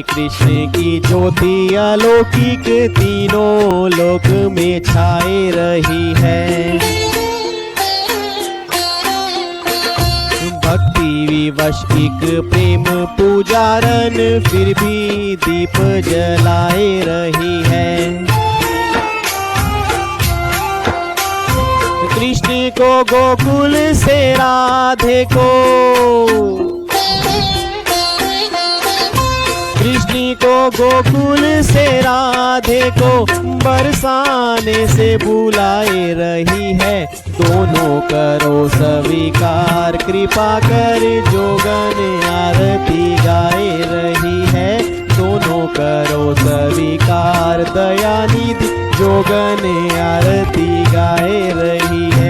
कृष्ण की ज्योति अलौकिक तीनों लोक में छाए रही है। भक्ति विवश एक प्रेम पुजारन फिर भी दीप जलाए रही है। कृष्ण को गोकुल से राधे को, कृष्ण को गोकुल से राधे को बरसाने से बुलाए रही है। दोनों करो स्वीकार कृपा कर जोगन आरती गाए रही है। दोनों करो स्वीकार दयानिधि जोगन आरती गाए रही है।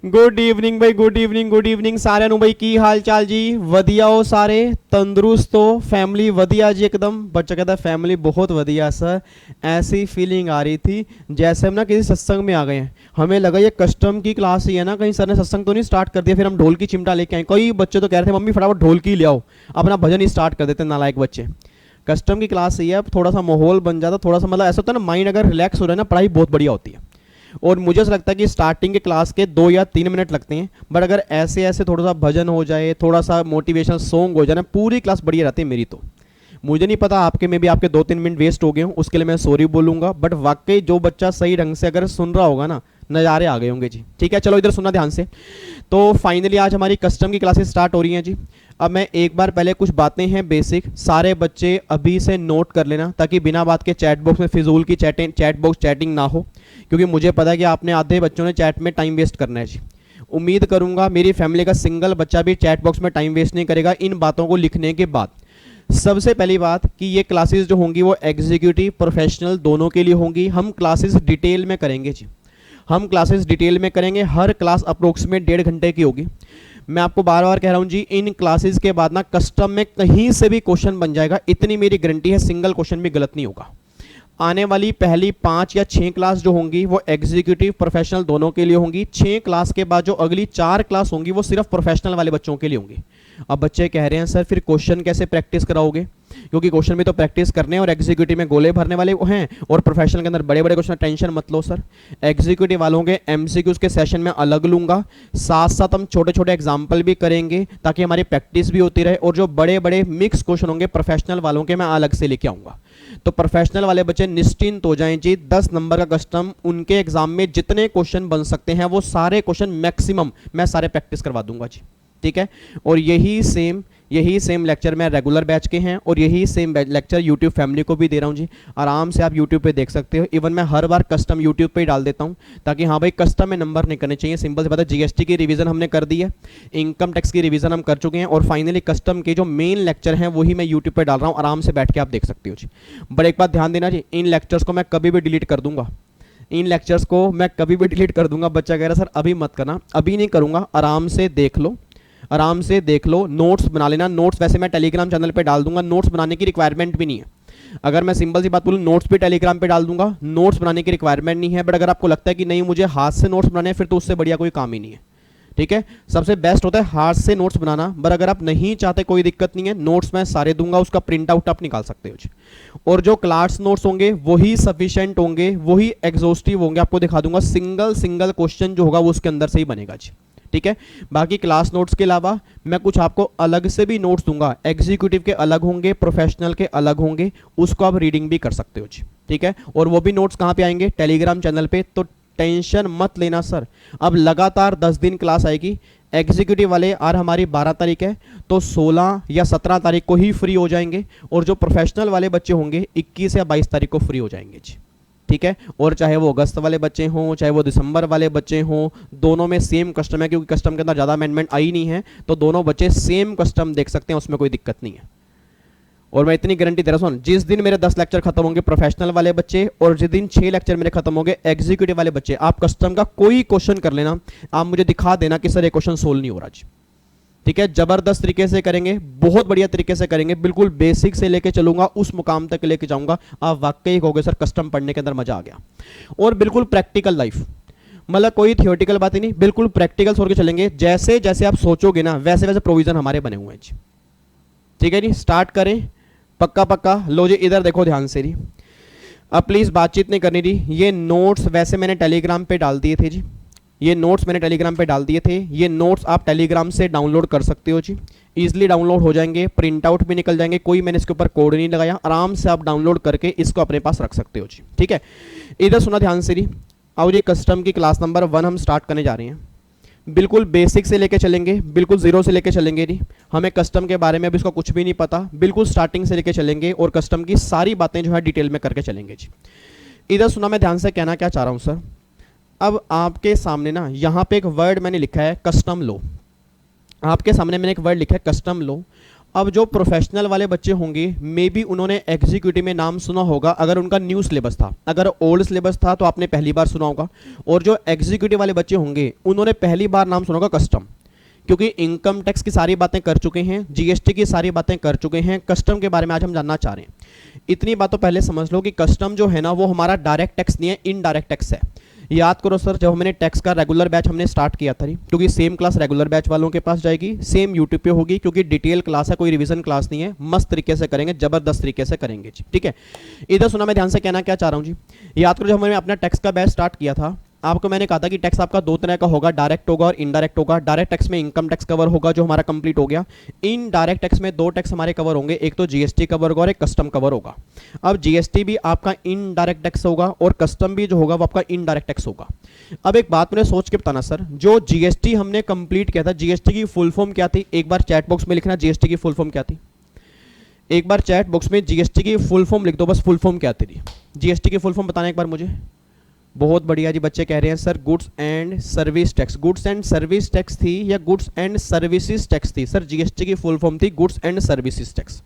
गुड इवनिंग भाई, गुड इवनिंग, गुड इवनिंग सारे नु भाई, की हाल चाल जी? वधिया हो सारे? तंदुरुस्त हो? फैमिली वधिया जी एकदम? बच्चा कहता है फैमिली बहुत वधिया सर। ऐसी फीलिंग आ रही थी जैसे हम ना किसी सत्संग में आ गए हैं। हमें लगा ये कस्टम की क्लास ही है ना, कहीं सर ने सत्संग तो नहीं स्टार्ट कर दिया। फिर हम ढोल की चिमटा लेके आए। कई बच्चे तो कह रहे थे मम्मी फटाफट ढोल की ले आओ, अपना भजन ही स्टार्ट कर देते नालायक बच्चे। कस्टम की क्लास ही है, अब थोड़ा सा माहौल बन जाता, थोड़ा सा मतलब ऐसा होता है ना, माइंड अगर रिलैक्स हो रहा है ना, पढ़ाई बहुत बढ़िया होती है। और मुझे ऐसा लगता है कि स्टार्टिंग के क्लास के 2 या 3 मिनट लगते हैं, बट अगर ऐसे ऐसे थोड़ा सा भजन हो जाए, थोड़ा सा मोटिवेशनल सॉन्ग हो जाए ना, पूरी क्लास बढ़िया रहती है मेरी तो। मुझे नहीं पता आपके में भी आपके 2-3 मिनट वेस्ट हो गए हों, उसके लिए मैं सॉरी बोलूंगा, बट वाकई जो बच्चा सही ढंग से अगर सुन रहा होगा ना, नज़ारे आ गए होंगे जी। ठीक है, चलो इधर सुनना ध्यान से। तो फाइनली आज हमारी कस्टम की क्लासेस स्टार्ट हो रही हैं जी। अब मैं एक बार पहले कुछ बातें हैं बेसिक, सारे बच्चे अभी से नोट कर लेना, ताकि बिना बात के चैट बॉक्स में फिजूल की चैटिंग ना हो, क्योंकि मुझे पता है कि आपने आधे बच्चों ने चैट में टाइम वेस्ट करना है जी। उम्मीद करूंगा मेरी फैमिली का सिंगल बच्चा भी चैट बॉक्स में टाइम वेस्ट नहीं करेगा इन बातों को लिखने के बाद। सबसे पहली बात कि ये क्लासेस जो होंगी वो एग्जीक्यूटिव प्रोफेशनल दोनों के लिए होंगी। हम क्लासेस डिटेल में करेंगे जी, हम क्लासेस डिटेल में करेंगे। हर क्लास अप्रोक्सीमेट 1.5 घंटे की होगी। मैं आपको बार बार कह रहा हूं जी, इन क्लासेस के बाद ना कस्टम में कहीं से भी क्वेश्चन बन जाएगा, इतनी मेरी गारंटी है। सिंगल क्वेश्चन भी गलत नहीं होगा। आने वाली पहली 5 या 6 क्लास जो होंगी वो एग्जीक्यूटिव प्रोफेशनल दोनों के लिए होंगी। 6 क्लास के बाद जो अगली 4 क्लास होंगी वो सिर्फ प्रोफेशनल वाले बच्चों के लिए होंगी। अब बच्चे कह रहे हैं सर फिर क्वेश्चन कैसे प्रैक्टिस कराओगे, क्योंकि क्वेश्चन भी तो प्रैक्टिस करने हैं और एग्जीक्यूटिव में गोले भरने वाले हैं और प्रोफेशनल के अंदर बड़े बड़े क्वेश्चन। टेंशन मत लो सर, एग्जीक्यूटिव वालों के एमसीक्यूज के सेशन में अलग लूंगा, साथ साथ हम छोटे छोटे एग्जाम्पल भी करेंगे ताकि हमारी प्रैक्टिस भी होती रहे। और जो बड़े बड़े मिक्स क्वेश्चन होंगे प्रोफेशनल वालों के मैं अलग से लेके आऊंगा। तो प्रोफेशनल वाले बच्चे निश्चिंत हो जाएं जी, 10 नंबर का कस्टम उनके एग्जाम में जितने क्वेश्चन बन सकते हैं वो सारे क्वेश्चन मैक्सिमम मैं सारे प्रैक्टिस करवा दूंगा जी। ठीक है, और यही सेम लेक्चर मैं रेगुलर बैच के हैं और यही सेम लेक्चर यूट्यूब फैमिली को भी दे रहा हूं जी। आराम से आप यूट्यूब पे देख सकते हो। इवन मैं हर बार कस्टम यूट्यूब पे ही डाल देता हूं ताकि हाँ भाई कस्टम में नंबर नहीं करने चाहिए। सिंपल से बात है, जीएसटी की रिवीजन हमने कर दी है, इनकम टैक्स की रिवीजन हम कर चुके हैं और फाइनली कस्टम के जो मेन लेक्चर हैं वही मैं यूट्यूब पर डाल रहा हूँ। आराम से बैठ के आप देख सकते हो जी। बट एक बात ध्यान देना जी, इन लेक्चर्स को मैं कभी भी डिलीट कर दूंगा, इन लेक्चर्स को मैं कभी भी डिलीट कर दूंगा। बच्चा कह रहा सर अभी मत करना, अभी नहीं करूंगा, आराम से देख लो, आराम से देख लो, नोट्स बना लेना। नोट्स वैसे मैं टेलीग्राम चैनल पे डाल दूंगा, नोट्स बनाने की रिक्वायरमेंट भी नहीं है। अगर मैं सिंपल सी बात बोलूँ, नोट्स भी टेलीग्राम पे डाल दूंगा, नोट्स बनाने की रिक्वायरमेंट नहीं है। बट अगर आपको लगता है कि नहीं मुझे हाथ से नोट्स बनाने हैं, फिर तो उससे बढ़िया कोई काम ही नहीं है। ठीक है, सबसे बेस्ट होता है हाथ से नोट्स बनाना। बट अगर आप नहीं चाहते कोई दिक्कत नहीं है, नोट्स मैं सारे दूंगा, उसका प्रिंट आउट आप निकाल सकते हो। और जो क्लास नोट्स होंगे वही सफिशिएंट होंगे, वही एग्जॉस्टिव होंगे। आपको दिखा दूंगा सिंगल क्वेश्चन जो होगा वो उसके अंदर से ही बनेगा जी। ठीक है, बाकी क्लास नोट्स के अलावा मैं कुछ आपको अलग से भी नोट्स दूंगा। एग्जीक्यूटिव के अलग होंगे, प्रोफेशनल के अलग होंगे, उसको आप रीडिंग भी कर सकते हो जी। ठीक है, और वो भी नोट्स कहाँ पे आएंगे? टेलीग्राम चैनल पे। तो टेंशन मत लेना सर, अब लगातार 10 दिन क्लास आएगी। एग्जीक्यूटिव वाले आज हमारी 12 तारीख है, तो 16 या 17 तारीख को ही फ्री हो जाएंगे और जो प्रोफेशनल वाले बच्चे होंगे 21 या 22 तारीख को फ्री हो जाएंगे जी। ठीक है, और चाहे वो अगस्त वाले बच्चे हों चाहे वो दिसंबर वाले बच्चे हों, दोनों में सेम कस्टम है, क्योंकि कस्टम के अंदर ज़्यादा अमेंडमेंट आई नहीं है, तो दोनों बच्चे सेम कस्टम देख सकते हैं, उसमें कोई दिक्कत नहीं है। और मैं इतनी गारंटी दे रहा हूँ, जिस दिन मेरे 10 लेक्चर खत्म होंगे प्रोफेशनल वाले बच्चे और जिस दिन 6 लेक्चर मेरे खत्म होंगे एग्जीक्यूटिव वाले बच्चे, आप कस्टम का कोई क्वेश्चन कर लेना, आप मुझे दिखा देना कि सर ये क्वेश्चन सोल्व नहीं हो रहा जी। ठीक है, जबरदस्त तरीके से करेंगे, बहुत बढ़िया तरीके से करेंगे, बिल्कुल बेसिक से लेके चलूंगा, उस मुकाम तक लेके जाऊंगा। आप वाकई कहोगे सर कस्टम पढ़ने के अंदर मजा आ गया। और बिल्कुल प्रैक्टिकल लाइफ, मतलब कोई थियोरेटिकल बात ही नहीं, बिल्कुल प्रैक्टिकल छोड़ के चलेंगे। जैसे जैसे आप सोचोगे ना वैसे वैसे प्रोविजन हमारे बने हुए हैं जी। ठीक है जी, स्टार्ट करें। पक्का पक्का। लो जी इधर देखो ध्यान से जी, अब प्लीज़ बातचीत नहीं करनी जी। ये नोट्स वैसे मैंने टेलीग्राम पे डाल दिए थे जी, ये नोट्स मैंने टेलीग्राम पे डाल दिए थे। ये नोट्स आप टेलीग्राम से डाउनलोड कर सकते हो जी, ईजिली डाउनलोड हो जाएंगे, प्रिंट आउट भी निकल जाएंगे, कोई मैंने इसके ऊपर कोड नहीं लगाया, आराम से आप डाउनलोड करके इसको अपने पास रख सकते हो जी। ठीक है, इधर सुना ध्यान से जी। आओ जी, कस्टम की क्लास नंबर 1 हम स्टार्ट करने जा रहे हैं। बिल्कुल बेसिक से लेके चलेंगे, बिल्कुल जीरो से लेके चलेंगे जी। हमें कस्टम के बारे में अभी इसका कुछ भी नहीं पता, बिल्कुल स्टार्टिंग से लेके चलेंगे और कस्टम की सारी बातें जो है डिटेल में करके चलेंगे जी। इधर सुना, मैं ध्यान से कहना क्या चाह रहा हूँ सर, अब आपके सामने ना यहाँ पे एक वर्ड मैंने लिखा है कस्टम लो, आपके सामने मैंने एक वर्ड लिखा है कस्टम लो। अब जो प्रोफेशनल वाले बच्चे होंगे मे बी उन्होंने एग्जीक्यूटिव में नाम सुना होगा अगर उनका न्यू सिलेबस था, अगर ओल्ड सिलेबस था तो आपने पहली बार सुना होगा, और जो एग्जीक्यूटिव वाले बच्चे होंगे उन्होंने पहली बार नाम सुना होगा कस्टम, क्योंकि इनकम टैक्स की सारी बातें कर चुके हैं, जीएसटी की सारी बातें कर चुके हैं। कस्टम के बारे में आज हम जानना चाह रहे हैं। इतनी बात तो पहले समझ लो कि कस्टम जो है ना वो हमारा डायरेक्ट टैक्स नहीं है, इनडायरेक्ट टैक्स है। याद करो सर, जब मैंने टैक्स का रेगुलर बैच हमने स्टार्ट किया था, क्योंकि सेम क्लास रेगुलर बैच वालों के पास जाएगी, सेम यूट्यूब पे होगी, क्योंकि डिटेल क्लास है, कोई रिवीजन क्लास नहीं है, मस्त तरीके से करेंगे, जबरदस्त तरीके से करेंगे जी। ठीक है, इधर सुना, मैं ध्यान से कहना क्या चाह रहा हूँ जी। याद करो, जब हमने अपना टैक्स का बैच स्टार्ट किया था, आपको मैंने कहा था कि टैक्स आपका दो तरह का होगा, डायरेक्ट होगा और इनडायरेक्ट होगा। डायरेक्ट टैक्स में इनकम टैक्स कवर होगा जो हमारा कंप्लीट हो गया। इनडायरेक्ट टैक्स में दो टैक्स हमारे कवर होंगे, एक तो जीएसटी कवर होगा और एक कस्टम कवर होगा। अब जीएसटी भी आपका इनडायरेक्ट टैक्स होगा और कस्टम भी जो होगा वो आपका इनडायरेक्ट टैक्स होगा। अब एक बात मैंने सोच के बताना सर, जो जीएसटी हमने कंप्लीट किया था, जीएसटी की फुल फॉर्म क्या थी? एक बार चैट बॉक्स में लिखना जीएसटी की फुल फॉर्म क्या थी। एक बार चैट बॉक्स में जीएसटी की फुल फॉर्म लिख दो, बस फुल फॉर्म क्या थी जीएसटी की फुल फॉर्म बताना एक बार मुझे। बहुत बढ़िया जी, बच्चे कह रहे हैं sir goods and service tax. Goods and service tax थी या गुड्स एंड सर्विसेज टैक्स थी? सर जीएसटी की फुल फॉर्म थी goods and services tax.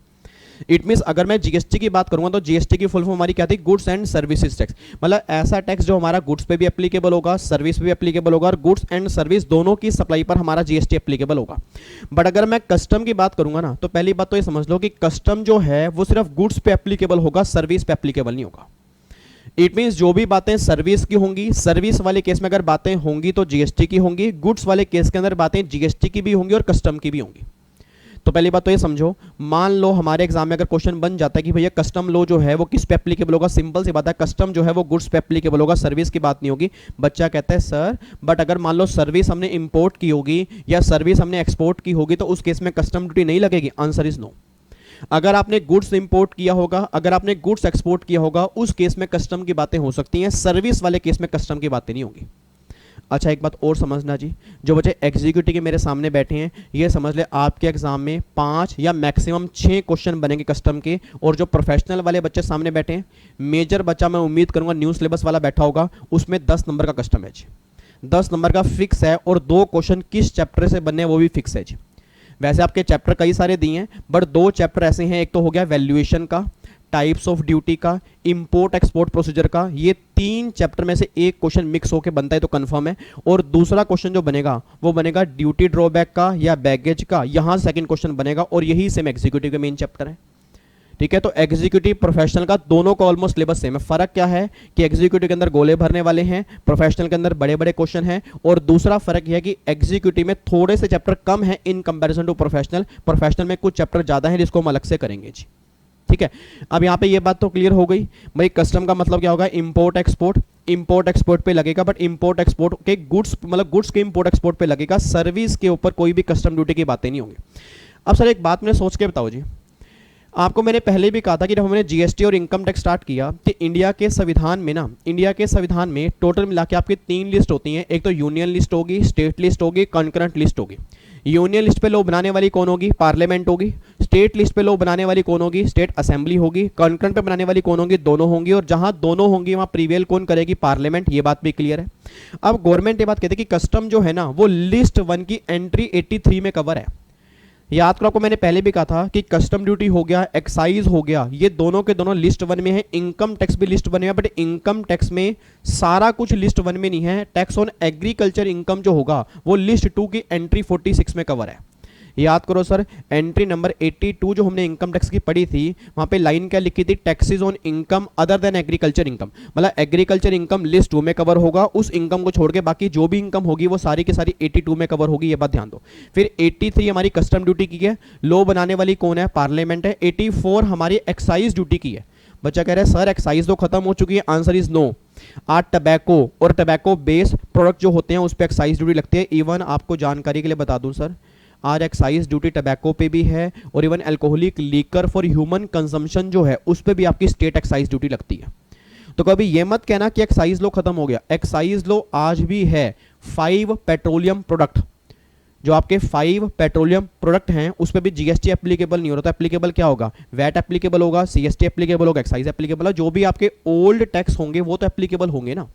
It means अगर मैं जीएसटी की बात करूंगा तो जीएसटी की फुल फॉर्म हमारी क्या थी? Goods and services tax. मतलब ऐसा टैक्स जो हमारा गुड्स पे भी एप्लीकेबल होगा, सर्विस पे भी एप्लीकेबल होगा, और गुड्स एंड सर्विस दोनों की सप्लाई पर हमारा जीएसटी एप्लीकेबल होगा। बट अगर मैं कस्टम की बात करूंगा ना, तो पहली बात तो ये समझ लो कि कस्टम जो है वो सिर्फ गुड्स पे एप्लीकेबल होगा, सर्विस पे एप्लीकेबल नहीं होगा। इट मीन्स जो भी बातें सर्विस की होंगी, सर्विस वाले केस में अगर बातें होंगी तो जीएसटी की होंगी, गुड्स वाले केस के अंदर बातें जीएसटी की भी होंगी और कस्टम की भी होंगी। तो पहली बात तो ये समझो, मान लो हमारे एग्जाम में अगर क्वेश्चन बन जाता है कि भैया कस्टम लो जो है वो किस पे एप्लीकेबल होगा, सिंपल सी बात है, कस्टम जो है वो गुड्स पे एप्लीकेबल होगा, सर्विस की बात नहीं होगी। बच्चा कहता है सर बट अगर मान लो सर्विस हमने इंपोर्ट की होगी या सर्विस हमने एक्सपोर्ट की होगी तो उस केस में कस्टम ड्यूटी नहीं लगेगी। Answer is no. अगर आपने गुड्स इंपोर्ट किया होगा, अगर आपने गुड्स एक्सपोर्ट किया होगा, उस केस में कस्टम की बातें हो सकती हैं, सर्विस वाले केस में कस्टम की बातें नहीं होंगी। अच्छा एक बात और समझना जी, जो बच्चे एग्जीक्यूटिव के मेरे सामने बैठे हैं ये समझ ले आपके एग्जाम में 5 या मैक्सिमम 6 क्वेश्चन बनेंगे कस्टम के, और जो प्रोफेशनल वाले बच्चे सामने बैठे हैं, मेजर बच्चा मैं उम्मीद करूंगा न्यू सिलेबस वाला बैठा होगा, उसमें 10 नंबर का कस्टम है जी, 10 नंबर का फिक्स है, और 2 क्वेश्चन किस चैप्टर से बनने वो भी फिक्स है जी। वैसे आपके चैप्टर कई सारे दिए हैं बट 2 चैप्टर ऐसे हैं, एक तो हो गया वैल्यूएशन का, टाइप्स ऑफ ड्यूटी का, इंपोर्ट एक्सपोर्ट प्रोसीजर का। ये 3 चैप्टर में से एक क्वेश्चन मिक्स होकर बनता है तो कंफर्म है, और दूसरा क्वेश्चन जो बनेगा वो बनेगा ड्यूटी ड्रॉबैक का या बैगेज का, यहां सेकंड क्वेश्चन बनेगा, और यही सेम एग्जीक्यूटिव के मेन चैप्टर है। ठीक है, तो एग्जीक्यूटिव प्रोफेशनल का दोनों का ऑलमोस्ट सिलेबस सेम है। फर्क क्या है कि एग्जीक्यूटिव के अंदर गोले भरने वाले हैं, प्रोफेशनल के अंदर बड़े बड़े क्वेश्चन हैं, और दूसरा फर्क यह है कि एग्जीक्यूटिव में थोड़े से चैप्टर कम है in comparison to professional. Professional में कुछ चैप्टर ज्यादा है जिसको हम अलग से करेंगे जी। ठीक है, अब यहाँ पे ये बात तो क्लियर हो गई भाई, कस्टम का मतलब क्या होगा? Import export. इंपोर्ट एक्सपोर्ट पे लगेगा, बट इंपोर्ट एक्सपोर्ट के गुड्स मतलब गुड्स के इंपोर्ट एक्सपोर्ट पे लगेगा, सर्विस के ऊपर कोई भी कस्टम ड्यूटी की बातें नहीं होंगी। अब सर एक बात मैंने सोच के बताओ जी, आपको मैंने पहले भी कहा था कि जब हमने जीएसटी और इनकम टैक्स स्टार्ट किया कि इंडिया के संविधान में ना, इंडिया के संविधान में टोटल मिला के आपकी 3 लिस्ट होती हैं। एक तो यूनियन लिस्ट होगी, स्टेट लिस्ट होगी, कंकरेंट लिस्ट होगी। यूनियन लिस्ट पे लॉ बनाने वाली कौन होगी? पार्लियामेंट होगी। स्टेट लिस्ट पे लॉ बनाने वाली कौन होगी? स्टेट असेंबली होगी। कंकरेंट पे बनाने वाली कौन होगी? दोनों होंगी, और जहां दोनों होंगी वहां प्रीवेल कौन करेगी? पार्लियामेंट। ये बात भी क्लियर है। अब गवर्नमेंट ये बात कहती है कि कस्टम जो है ना वो लिस्ट 1 की एंट्री 83 में कवर है। याद करो, आपको मैंने पहले भी कहा था कि कस्टम ड्यूटी हो गया, एक्साइज हो गया, ये दोनों के दोनों लिस्ट 1 में है। इनकम टैक्स भी लिस्ट 1 में है, बट इनकम टैक्स में सारा कुछ लिस्ट 1 में नहीं है। टैक्स ऑन एग्रीकल्चर इनकम जो होगा वो लिस्ट 2 की एंट्री 46 में कवर है। याद करो सर, एंट्री नंबर 82 जो हमने इनकम टैक्स की पढ़ी थी, वहां पे लाइन क्या लिखी थी, taxes on income other than agriculture income, मतलब एग्रीकल्चर इनकम लिस्ट 2 में कवर होगा, उस इनकम को छोड़ के बाकी जो भी इनकम होगी वो सारी की सारी 82 में कवर होगी, ये बात ध्यान दो। फिर 83 हमारी कस्टम ड्यूटी की है, लॉ बनाने वाली कौन है, पार्लियामेंट है। 84 हमारी एक्साइज ड्यूटी की है। बच्चा कह रहा है सर एक्साइज तो खत्म हो चुकी है, आंसर इज नो। आज टबैको और टबैको बेस्ड प्रोडक्ट जो होते हैं उस पर एक्साइज ड्यूटी लगती है। इवन आपको जानकारी के लिए बता दूं सर, आज एक्साइज ड्यूटी टबैको पे भी है, और even alcoholic liquor for human consumption जो है उस पर भी आपकी स्टेट एक्साइज ड्यूटी लगती है। तो कभी ये मत कहना कि एक्साइज लॉ खत्म हो गया, एक्साइज लॉ आज भी है। 5 पेट्रोलियम प्रोडक्ट, जो आपके 5 पेट्रोलियम प्रोडक्ट हैं उस पर भी जीएसटी एप्लीकेबल नहीं हो रहा। तो एप्लीकेबल क्या होगा, वैट एप्लीकेबल होगा, सीएसटी एप्लीकेबल होगा, एक्साइज एप्लीकेबल है, जो भी आपके ओल्ड टैक्स होंगे वो तो एप्लीकेबल होंगे ना।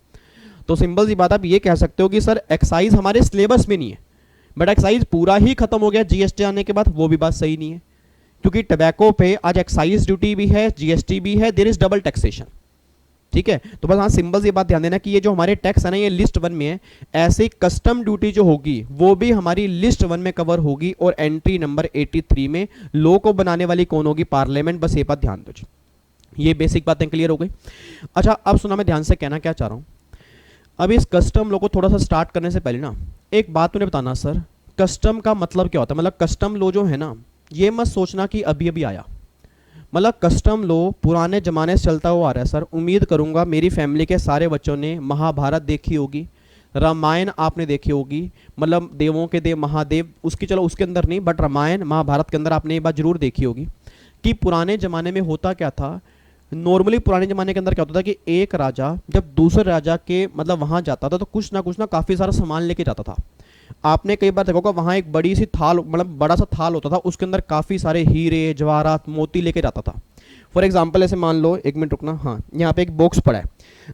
तो सिंपल सी बात आप ये कह सकते हो कि सर एक्साइज हमारे सिलेबस में नहीं है, बट एक्साइज पूरा ही खत्म हो गया जीएसटी आने के बाद, वो भी बात सही नहीं है, क्योंकि टबैको पे आज एक्साइज ड्यूटी भी है, जीएसटी भी है, देयर इज डबल टैक्सेशन। ठीक है, तो बस हाँ सिंपल सी बात ध्यान देना कि ये जो हमारे टैक्स है ना ये लिस्ट 1 में है, ऐसे कस्टम ड्यूटी जो होगी वो भी हमारी लिस्ट 1 में कवर होगी, और एंट्री नंबर 83 में लॉ को बनाने वाली कौन होगी, पार्लियामेंट। बस ये बात ध्यान दो जी, ये बेसिक बातें क्लियर हो गई। अच्छा अब सुना, मैं ध्यान से कहना क्या चाह रहा हूँ। अब इस कस्टम लॉ को थोड़ा सा स्टार्ट करने से पहले ना एक बात मुझे बताना सर, कस्टम का मतलब क्या होता है। मतलब कस्टम लॉ जो है ना, ये मत सोचना कि अभी अभी आया, मतलब कस्टम लॉ पुराने ज़माने से चलता हुआ आ रहा है सर। उम्मीद करूंगा मेरी फैमिली के सारे बच्चों ने महाभारत देखी होगी, रामायण आपने देखी होगी, मतलब देवों के देव महादेव, उसकी चलो उसके अंदर नहीं, बट रामायण महाभारत के अंदर आपने ये बात जरूर देखी होगी कि पुराने ज़माने में होता क्या था। नॉर्मली पुराने ज़माने के अंदर क्या होता था कि एक राजा जब दूसरे राजा के मतलब वहाँ जाता था तो कुछ ना काफ़ी सारा सामान लेके जाता था। आपने कई बार देखा होगा वहाँ एक बड़ी सी थाल, मतलब बड़ा सा थाल होता था, उसके अंदर काफ़ी सारे हीरे जवाहरात मोती लेके जाता था। फॉर एग्जाम्पल ऐसे मान लो, एक मिनट रुकना, हाँ यहाँ पे एक बॉक्स पड़ा है।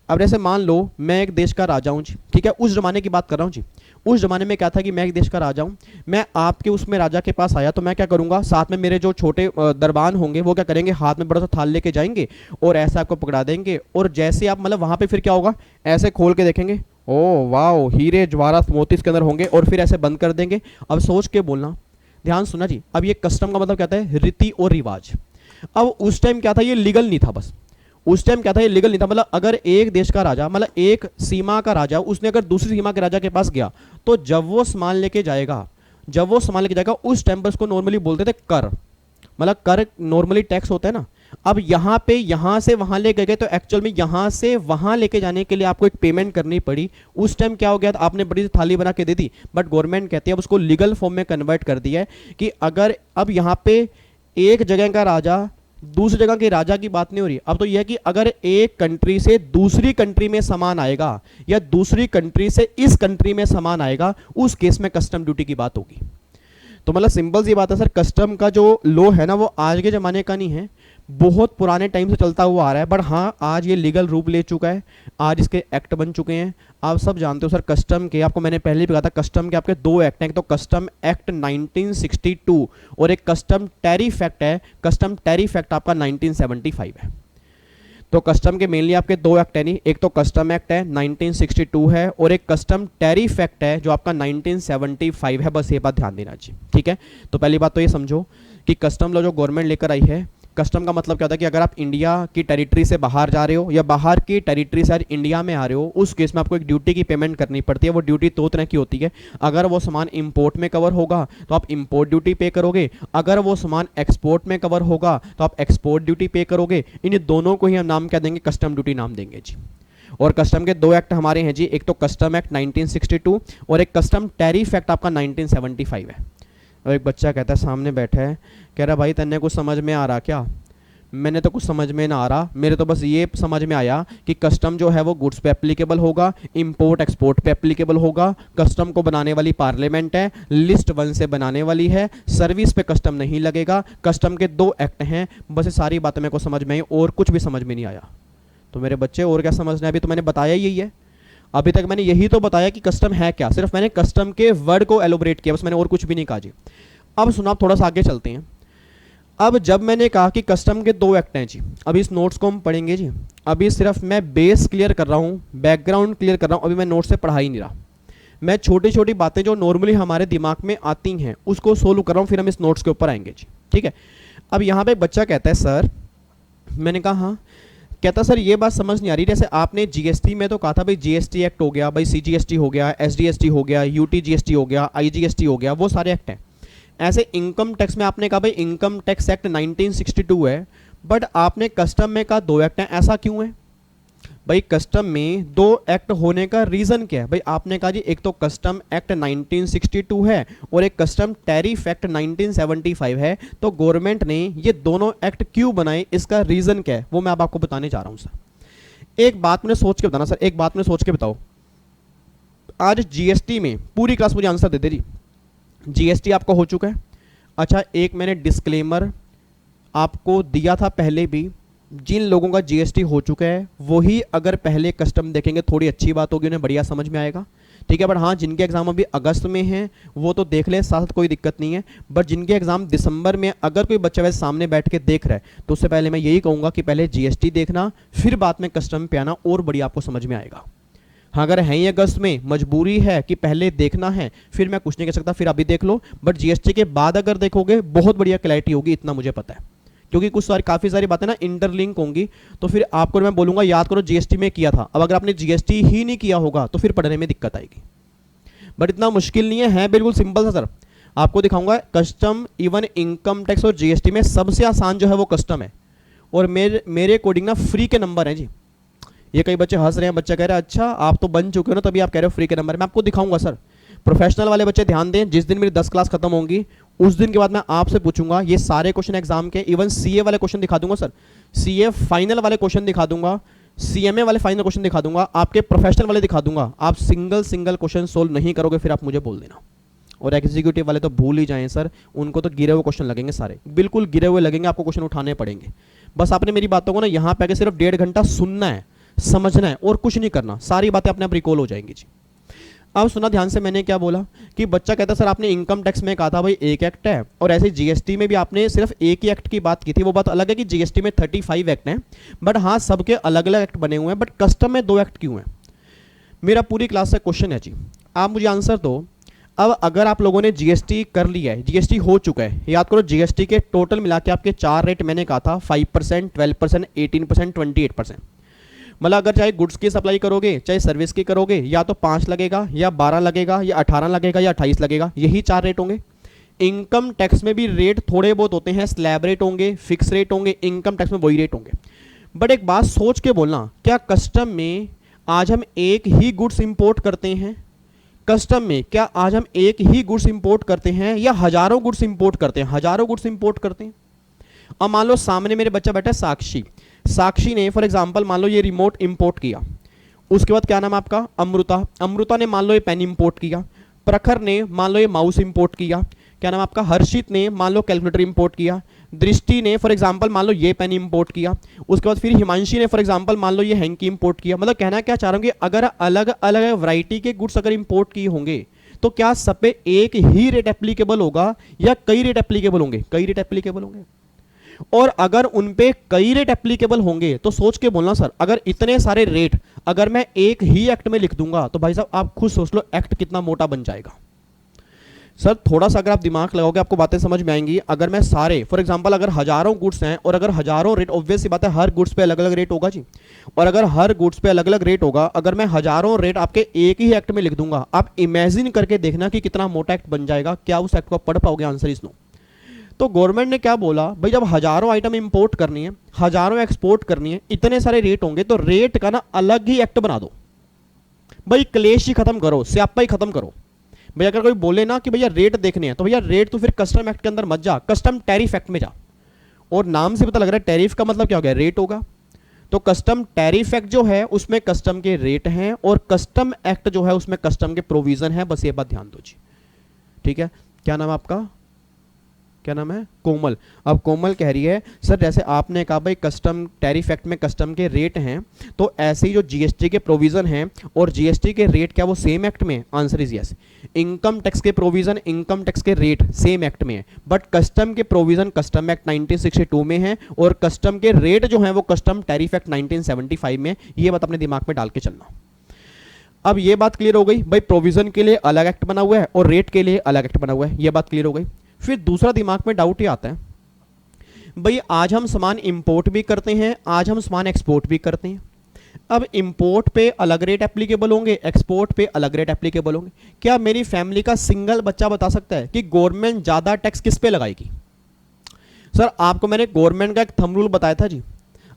अब जैसे मान लो मैं एक देश का राजा हूँ जी, ठीक है, उस ज़माने की बात कर रहा हूँ जी। उस ज़माने में क्या था कि मैं एक देश का राजा हूँ, मैं आपके उसमें राजा के पास आया तो मैं क्या करूँगा, साथ में मेरे जो छोटे दरबान होंगे वो क्या करेंगे, हाथ में बड़ा सा थाल लेके जाएंगे और ऐसे आपको पकड़ा देंगे, और जैसे आप मतलब वहाँ पर फिर क्या होगा, ऐसे खोल के देखेंगे, ओ वाओ हीरे जवाहरात मोती इसके अंदर होंगे, और फिर ऐसे बंद कर देंगे। अब सोच के बोलना, ध्यान सुना जी। अब ये कस्टम का मतलब क्या होता है, रीति और रिवाज। अब उस टाइम क्या था, ये लीगल नहीं था। बस उस टाइम क्या था, ये लीगल नहीं था। मतलब अगर एक देश का राजा, मतलब एक सीमा का राजा, उसने अगर दूसरी सीमा के राजा के पास गया तो जब वो सामान लेके जाएगा, उस टाइम पर उसको नॉर्मली बोलते थे कर, मतलब कर नॉर्मली टैक्स होता है ना। अब यहाँ पे यहाँ से वहाँ ले गए तो एक्चुअल में यहाँ से वहाँ लेके जाने के लिए आपको एक पेमेंट करनी पड़ी। उस टाइम क्या हो गया था, आपने बड़ी सी थाली बना के दे दी, बट गवर्नमेंट कहती है अब उसको लीगल फॉर्म में कन्वर्ट कर दिया है कि अगर अब यहाँ पे एक जगह का राजा दूसरी जगह के राजा की बात नहीं हो रही, अब तो यह है कि अगर एक कंट्री से दूसरी कंट्री में सामान आएगा या दूसरी कंट्री से इस कंट्री में सामान आएगा, उस केस में कस्टम ड्यूटी की बात होगी। तो मतलब सिंपल सी बात है सर, कस्टम का जो लॉ है ना वो आज के ज़माने का नहीं है, बहुत पुराने टाइम से चलता हुआ आ रहा है, बट हाँ आज ये लीगल रूप ले चुका है, आज इसके एक्ट बन चुके हैं। आप सब जानते हो सर कस्टम के, आपको मैंने पहले भी कहा था कस्टम के आपके 2 एक्ट हैं, तो कस्टम एक्ट 1962 और एक कस्टम टैरिफ एक्ट है। कस्टम टैरिफ एक्ट आपका 1975 है। तो कस्टम के मेनली आपके 2 एक्ट है, नहीं, एक तो कस्टम एक्ट है 1962 है, और एक कस्टम टैरिफ एक्ट है जो आपका 1975 है। बस ये बात ध्यान देना जी, ठीक है। तो पहली बात तो ये समझो कि कस्टम लॉ जो गवर्नमेंट लेकर आई है, कस्टम का मतलब क्या होता है कि अगर आप इंडिया की टेरिटरी से बाहर जा रहे हो या बाहर की टेरिटरी से इंडिया में आ रहे हो, उस केस में आपको एक ड्यूटी की पेमेंट करनी पड़ती है। वो ड्यूटी 2 तरह की होती है। अगर वो सामान इंपोर्ट में कवर होगा तो आप इंपोर्ट ड्यूटी पे करोगे, अगर वो सामान एक्सपोर्ट में कवर होगा तो आप एक्सपोर्ट ड्यूटी पे करोगे। इन दोनों को ही हम नाम क्या देंगे, कस्टम ड्यूटी नाम देंगे जी। और कस्टम के 2 एक्ट हमारे हैं जी, एक तो कस्टम एक्ट 1962 और एक कस्टम टैरिफ एक्ट आपका 1975 है। और एक बच्चा कहता है सामने बैठा है, कह रहा भाई तन्ने कुछ समझ में आ रहा क्या? मैंने तो कुछ समझ में ना आ रहा, मेरे तो बस ये समझ में आया कि कस्टम जो है वो गुड्स पे एप्लीकेबल होगा, इंपोर्ट एक्सपोर्ट पे एप्लीकेबल होगा, कस्टम को बनाने वाली पार्लियामेंट है, लिस्ट 1 से बनाने वाली है, सर्विस पे कस्टम नहीं लगेगा, कस्टम के 2 एक्ट हैं। बस ये सारी बातें मेरे को समझ में आई और कुछ भी समझ में नहीं आया। तो मेरे बच्चे और क्या समझना है, अभी तो मैंने बताया यही है, अभी तक मैंने यही तो बताया कि कस्टम है क्या, सिर्फ मैंने कस्टम के वर्ड को एलोबरेट किया, बस मैंने और कुछ भी नहीं कहा जी। अब सुना, थोड़ा सा आगे चलते हैं। अब जब मैंने कहा कि कस्टम के 2 एक्ट हैं जी, अभी इस नोट्स को हम पढ़ेंगे जी। अभी सिर्फ मैं बेस क्लियर कर रहा हूँ, बैकग्राउंड क्लियर कर रहा हूँ, अभी मैं नोट्स से पढ़ा ही नहीं रहा। मैं छोटी छोटी बातें जो नॉर्मली हमारे दिमाग में आती हैं उसको सोल्व कर रहा हूँ, फिर हम इस नोट्स के ऊपर आएंगे जी। ठीक है, अब यहाँ पे बच्चा कहता है सर, मैंने कहा हाँ, कहता सर ये बात समझ नहीं आ रही, जैसे आपने जीएसटी में तो कहा था भाई जीएसटी एक्ट हो गया, भाई सीजीएसटी हो गया, एसडीएसटी हो गया, यूटीजीएसटी हो गया, आईजीएसटी हो गया, वो सारे एक्ट हैं। ऐसे इनकम टैक्स में आपने कहा भाई इनकम टैक्स एक्ट 1962 है, बट आपने कस्टम में कहा 2 एक्ट हैं, ऐसा क्यों है भाई? कस्टम में 2 एक्ट होने का रीजन क्या है भाई? आपने कहा जी एक तो कस्टम एक्ट 1962 है और एक कस्टम टैरिफ एक्ट 1975 है, तो गवर्नमेंट ने ये दोनों एक्ट क्यों बनाए, इसका रीजन क्या है वो मैं अब आपको बताने जा रहा हूं सर। एक बात मैंने सोच के बताना सर, एक बात मैंने सोच के बताओ। आज जीएसटी में पूरी क्लास मुझे आंसर दे दे जी, जीएसटी आपको हो चुका है। अच्छा, एक मैंने डिस्क्लेमर आपको दिया था पहले भी, जिन लोगों का जीएसटी हो चुका है वही अगर पहले कस्टम देखेंगे थोड़ी अच्छी बात होगी, उन्हें बढ़िया समझ में आएगा। ठीक है, बट हाँ जिनके एग्जाम अभी अगस्त में हैं वो तो देख लें, साथ कोई दिक्कत नहीं है। बट जिनके एग्जाम दिसंबर में, अगर कोई बच्चा वैसे सामने बैठ के देख रहा है तो उससे पहले मैं यही कहूँगा कि पहले जीएसटी देखना, फिर बाद में कस्टम पे आना, और बढ़िया आपको समझ में आएगा। हाँ, अगर है ही अगस्त में, मजबूरी है कि पहले देखना है, फिर मैं कुछ नहीं कह सकता, फिर अभी देख लो। बट जीएसटी के बाद अगर देखोगे बहुत बढ़िया क्लैरिटी होगी, इतना मुझे पता है, क्योंकि कुछ सारी काफ़ी सारी बातें ना इंटरलिंक होंगी। तो फिर आपको मैं बोलूँगा याद करो जीएसटी में किया था, अब अगर आपने जीएसटी ही नहीं किया होगा तो फिर पढ़ने में दिक्कत आएगी। बट इतना मुश्किल नहीं है बिल्कुल सिंपल सा सर। आपको दिखाऊंगा कस्टम, इवन इनकम टैक्स और जीएसटी में सबसे आसान जो है वो कस्टम है, और मेरे अकॉर्डिंग ना फ्री के नंबर हैं जी। ये कई बच्चे हंस रहे हैं, बच्चा कह रहा है अच्छा आप तो बन चुके हो ना तभी आप कह रहे हो फ्री के नंबर। मैं आपको दिखाऊंगा सर। प्रोफेशनल वाले बच्चे ध्यान दें, जिस दिन मेरी 10 क्लास खत्म होंगी उस दिन के बाद मैं आपसे पूछूंगा ये सारे क्वेश्चन एग्जाम के, इवन सीए वाले क्वेश्चन दिखा दूंगा सर, सीए फाइनल वाले क्वेश्चन दिखा दूंगा, सीएमए वाले फाइनल क्वेश्चन दिखा दूंगा, आपके प्रोफेशनल वाले दिखा दूंगा। आप सिंगल क्वेश्चन सोल्व नहीं करोगे फिर आप मुझे बोल देना। और एग्जीक्यूटिव वाले तो भूल ही जाएं सर, उनको तो गिरे हुए क्वेश्चन लगेंगे, सारे बिल्कुल गिरे हुए लगेंगे, आपको क्वेश्चन उठाने पड़ेंगे। बस आपने मेरी बातों को ना यहाँ पे आके सिर्फ 1.5 घंटा सुनना है, समझना है, और कुछ नहीं करना, सारी बातें अपने आप रिकॉल हो जाएंगी जी। अब सुना ध्यान से, मैंने क्या बोला कि बच्चा कहता सर आपने इनकम टैक्स में कहा था भाई एक एक्ट है, और ऐसे जीएसटी में भी आपने सिर्फ एक ही एक्ट की बात की थी। वो बात अलग है कि जीएसटी में 35 एक्ट हैं, बट हाँ सबके अलग अलग एक्ट बने हुए हैं, बट कस्टम में 2 एक्ट क्यों हैं? मेरा पूरी क्लास से क्वेश्चन है जी, आप मुझे आंसर दो। अब अगर आप लोगों ने जीएसटी कर लिया है, जीएसटी हो चुका है, याद करो जीएसटी के टोटल मिला के आपके 4 रेट मैंने कहा था, 5%, 12%, 18%, 28%। मतलब अगर चाहे गुड्स की सप्लाई करोगे चाहे सर्विस की करोगे, या तो 5 लगेगा या 12 लगेगा या 18 लगेगा या 28 लगेगा, यही 4 रेट होंगे। इनकम टैक्स में भी रेट थोड़े बहुत होते हैं, स्लैब रेट होंगे, फिक्स रेट होंगे, इनकम टैक्स में वही रेट होंगे। बट एक बात सोच के बोलना, क्या कस्टम में आज हम एक ही गुड्स इंपोर्ट करते हैं? कस्टम में क्या आज हम एक ही गुड्स इंपोर्ट करते हैं या हजारों गुड्स इंपोर्ट करते हैं? हजारों गुड्स इंपोर्ट करते हैं। अब मान लो सामने मेरे बच्चा बैठा है साक्षी, साक्षी ने फॉर एग्जांपल मान लो ये रिमोट इंपोर्ट किया, उसके बाद क्या नाम है आपका अमृता, अमृता ने मान लो ये पेन इंपोर्ट किया, प्रखर ने मान लो ये माउस इंपोर्ट किया, क्या नाम आपका हर्षित ने मान लो कैलकुलेटर इंपोर्ट किया, दृष्टि ने फॉर एग्जांपल मान लो ये पेन इंपोर्ट किया, उसके बाद फिर हिमांशी ने फॉर एग्जांपल मान लो ये हैंकी इंपोर्ट किया। मतलब कहना क्या चाह रहा हूं कि अगर अलग अलग वैरायटी के गुड्स अगर इंपोर्ट किए होंगे तो क्या सब पे एक ही रेट एप्लीकेबल होगा या कई रेट एप्लीकेबल होंगे? कई रेट एप्लीकेबल होंगे। और अगर उन पे कई रेट एप्लीकेबल होंगे तो सोच के बोलना सर, अगर इतने सारे रेट अगर मैं एक ही एक्ट में लिख दूंगा तो भाई साहब आप खुद सोच लो एक्ट कितना मोटा बन जाएगा। सर थोड़ा सा अगर आप दिमाग लगाओगे आपको बातें समझ में आएंगी। अगर मैं सारे फॉर एग्जांपल अगर हजारों गुड्स हैं और अगर हजारों रेट, ऑब्वियस सी बात है हर गुड्स पे अलग अलग रेट होगा जी, और अगर हर गुड्स पे अलग अलग रेट होगा, अगर मैं हजारों रेट आपके एक ही एक्ट में लिख दूंगा, आप इमेजिन करके देखना कि कितना मोटा एक्ट बन जाएगा। क्या उस एक्ट को पढ़ पाओगे? Answer is no. तो गवर्नमेंट ने क्या बोला भाई, जब हजारों आइटम इंपोर्ट करनी है, हजारों एक्सपोर्ट करनी है, इतने सारे रेट होंगे तो रेट का ना अलग ही एक्ट बना दो भाई, क्लेश ही खत्म करो, स्यापा ही खत्म करो। भैया अगर कोई बोले ना कि भैया रेट देखने हैं तो भैया रेट तो फिर कस्टम एक्ट के अंदर मत जा, कस्टम टैरिफ एक्ट में जा। और नाम से पता लग रहा है टैरिफ का मतलब क्या हो गया? रेट होगा। तो कस्टम टैरिफ एक्ट जो है उसमें कस्टम के रेट हैं और कस्टम एक्ट जो है उसमें कस्टम के प्रोविजन है। बस ये बात ध्यान दो जी, ठीक है। क्या नाम आपका? क्या नाम है? कोमल। अब कोमल कह रही है सर जैसे आपने कहा भाई कस्टम टैरिफ एक्ट में कस्टम के रेट हैं, तो ऐसे ही जो जीएसटी के प्रोविजन हैं और जीएसटी के रेट क्या वो सेम एक्ट में? Answer is yes. Income tax के प्रोविजन, इनकम टैक्स के रेट सेम एक्ट में है, बट कस्टम के प्रोविजन कस्टम एक्ट 1962 में है और कस्टम के रेट जो है वो कस्टम टैरिफ एक्ट 1975 में। ये बात अपने दिमाग में डाल के चलना। अब ये बात क्लियर हो गई भाई, प्रोविजन के लिए अलग एक्ट बना हुआ है और रेट के लिए अलग एक्ट बना हुआ है, ये बात क्लियर हो गई। फिर दूसरा दिमाग में डाउट ये आता है, भाई आज हम सामान इंपोर्ट भी करते हैं, आज हम सामान एक्सपोर्ट भी करते हैं। अब इंपोर्ट पे अलग रेट एप्लीकेबल होंगे, एक्सपोर्ट पे अलग रेट एप्लीकेबल होंगे। क्या मेरी फैमिली का सिंगल बच्चा बता सकता है कि गवर्नमेंट ज्यादा टैक्स किस पे लगाएगी? सर आपको मैंने गवर्नमेंट का एक थंब रूल बताया था जी,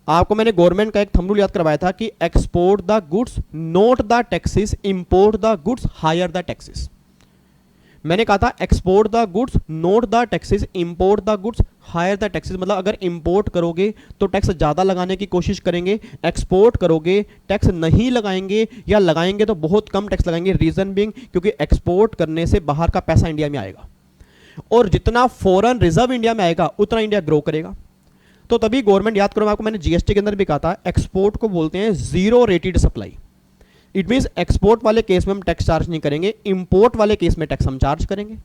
आपको मैंने गवर्नमेंट का एक थंब रूल याद करवाया था कि export the goods not the taxes, import the goods higher the taxes. मैंने कहा था export the goods not the taxes, import the goods higher the taxes. मतलब अगर इंपोर्ट करोगे तो टैक्स ज्यादा लगाने की कोशिश करेंगे, एक्सपोर्ट करोगे टैक्स नहीं लगाएंगे या लगाएंगे तो बहुत कम टैक्स लगाएंगे। रीजन बीइंग क्योंकि एक्सपोर्ट करने से बाहर का पैसा इंडिया में आएगा और जितना फॉरेन रिजर्व इंडिया में आएगा उतना इंडिया ग्रो करेगा। तो तभी गवर्नमेंट, याद करो आपको मैंने जीएसटी के अंदर भी कहा था, एक्सपोर्ट को बोलते हैं zero rated supply. It means export वाले केस में हम टैक्स चार्ज नहीं करेंगे, इंपोर्ट वाले केस में टैक्स हम चार्ज करेंगे।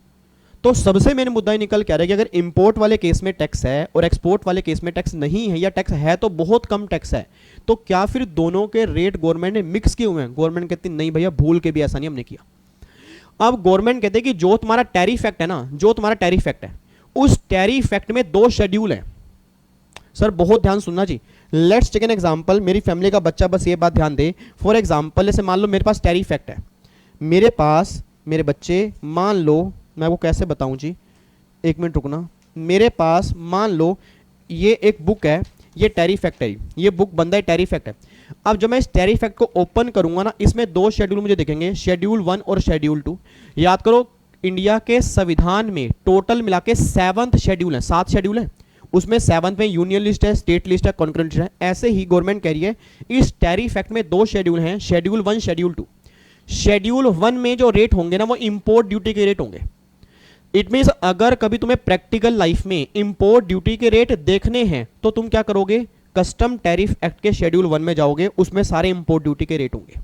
तो सबसे मेन मुद्दा ही निकल के आ रहा है कि अगर इंपोर्ट वाले केस में टैक्स है और एक्सपोर्ट वाले केस में टैक्स नहीं है या टैक्स है तो बहुत कम टैक्स है, तो क्या फिर दोनों के रेट गवर्नमेंट ने मिक्स किए हुए हैं? गवर्नमेंट कहती नहीं भैया, भूल के भी ऐसा नहीं हमने किया। अब गवर्नमेंट कहते हैं कि जो तुम्हारा टैरिफ एक्ट है ना, जो तुम्हारा टैरिफ एक्ट है, उस टैरिफ एक्ट में 2 शेड्यूल है। सर बहुत ध्यान सुनना जी, लेट्स टेक एन एग्जांपल, मेरी फैमिली का बच्चा बस ये बात ध्यान दे। फॉर एग्जांपल जैसे मान लो मेरे पास टैरिफ एक्ट है, मेरे पास मेरे बच्चे, मान लो मैं वो कैसे बताऊं जी, एक मिनट रुकना। मेरे पास मान लो ये एक बुक है, ये टैरिफ एक्ट है, ये बुक बंदा है टैरिफ एक्ट है। अब जब मैं इस टैरिफ एक्ट को ओपन करूंगा ना, इसमें 2 शेड्यूल मुझे दिखेंगे, शेड्यूल 1 और शेड्यूल 2। याद करो इंडिया के संविधान में टोटल मिला के 7th शेड्यूल है, 7 शेड्यूल है, उसमें 7th में यूनियन लिस्ट है, स्टेट लिस्ट है, कॉन्करेंट लिस्ट है। ऐसे ही गवर्नमेंट कह रही है इस टैरिफ एक्ट में 2 शेड्यूल हैं, शेड्यूल 1 शेड्यूल 2। शेड्यूल 1 में जो रेट होंगे ना वो इंपोर्ट ड्यूटी के रेट होंगे। इट मींस अगर कभी तुम्हें प्रैक्टिकल लाइफ में इंपोर्ट ड्यूटी के रेट देखने हैं तो तुम क्या करोगे, कस्टम टैरिफ एक्ट के शेड्यूल 1 में जाओगे, उसमें सारे इंपोर्ट ड्यूटी के रेट होंगे।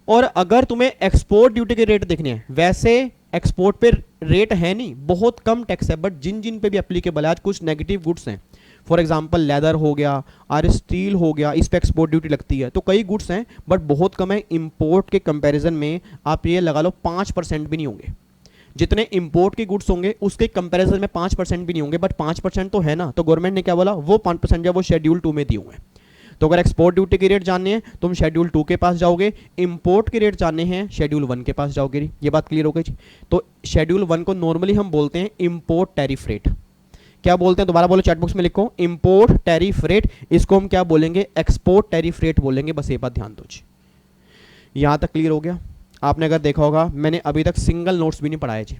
और अगर तुम्हें एक्सपोर्ट ड्यूटी के रेट देखने हैं, वैसे एक्सपोर्ट पे रेट है नहीं, बहुत कम टैक्स है, बट जिन जिन पे भी एप्लीकेबल है, आज कुछ नेगेटिव गुड्स हैं, फॉर एग्जांपल लेदर हो गया और स्टील हो गया, इस पे एक्सपोर्ट ड्यूटी लगती है। तो कई गुड्स हैं बट बहुत कम है, इंपोर्ट के कंपैरिजन में आप ये लगा लो 5% भी नहीं होंगे। जितने इंपोर्ट के गुड्स होंगे उसके कंपैरिजन में 5% भी नहीं होंगे, बट 5% तो है ना। तो गवर्नमेंट ने क्या बोला, वो 5% जो वो शेड्यूल 2 में दिए हुए हैं। तो अगर एक्सपोर्ट ड्यूटी के रेट जानने हैं तुम शेड्यूल 2 के पास जाओगे, इंपोर्ट के रेट जानने हैं शेड्यूल 1 के पास जाओगे। ये बात क्लियर हो गई जी। तो शेड्यूल 1 को नॉर्मली हम बोलते हैं इंपोर्ट टैरिफ रेट। क्या बोलते हैं, दोबारा बोलो, चैट बॉक्स में लिखो, इंपोर्ट टैरिफ रेट। इसको हम क्या बोलेंगे, एक्सपोर्ट टैरिफ रेट बोलेंगे। बस ये बात ध्यान दो जी। यहां तक क्लियर हो गया? आपने अगर देखा होगा मैंने अभी तक सिंगल नोट्स भी नहीं पढ़ाया जी,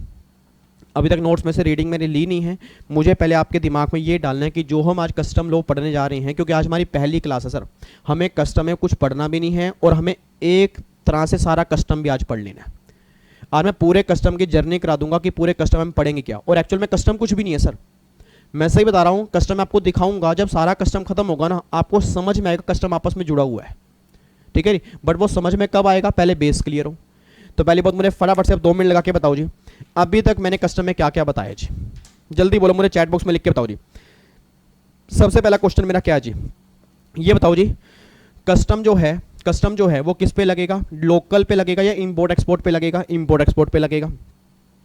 अभी तक नोट्स में से रीडिंग मैंने ली नहीं है। मुझे पहले आपके दिमाग में ये डालना है कि जो हम आज कस्टम लॉ पढ़ने जा रहे हैं, क्योंकि आज हमारी पहली क्लास है सर, हमें कस्टम में कुछ पढ़ना भी नहीं है और हमें एक तरह से सारा कस्टम भी आज पढ़ लेना है। आज मैं पूरे कस्टम की जर्नी करा दूंगा कि पूरे कस्टम में पढ़ेंगे क्या, और एक्चुअल में कस्टम कुछ भी नहीं है सर, मैं सही बता रहा हूँ। कस्टम आपको दिखाऊंगा, जब सारा कस्टम खत्म होगा ना आपको समझ में आएगा कस्टम आपस में जुड़ा हुआ है, ठीक है। बट वो समझ में कब आएगा, पहले बेस क्लियर हो। तो पहली बात मुझे फटाफट से अब 2 मिनट लगा के बताओ जी, अभी तक मैंने कस्टम में क्या क्या बताया जी, जल्दी बोलो, मुझे चैट बॉक्स में लिख के बताओ जी। सबसे पहला क्वेश्चन मेरा क्या है जी, ये बताओ जी, कस्टम जो है वो किस पे लगेगा, लोकल पे लगेगा या इंपोर्ट एक्सपोर्ट पे लगेगा? इंपोर्ट एक्सपोर्ट पे लगेगा।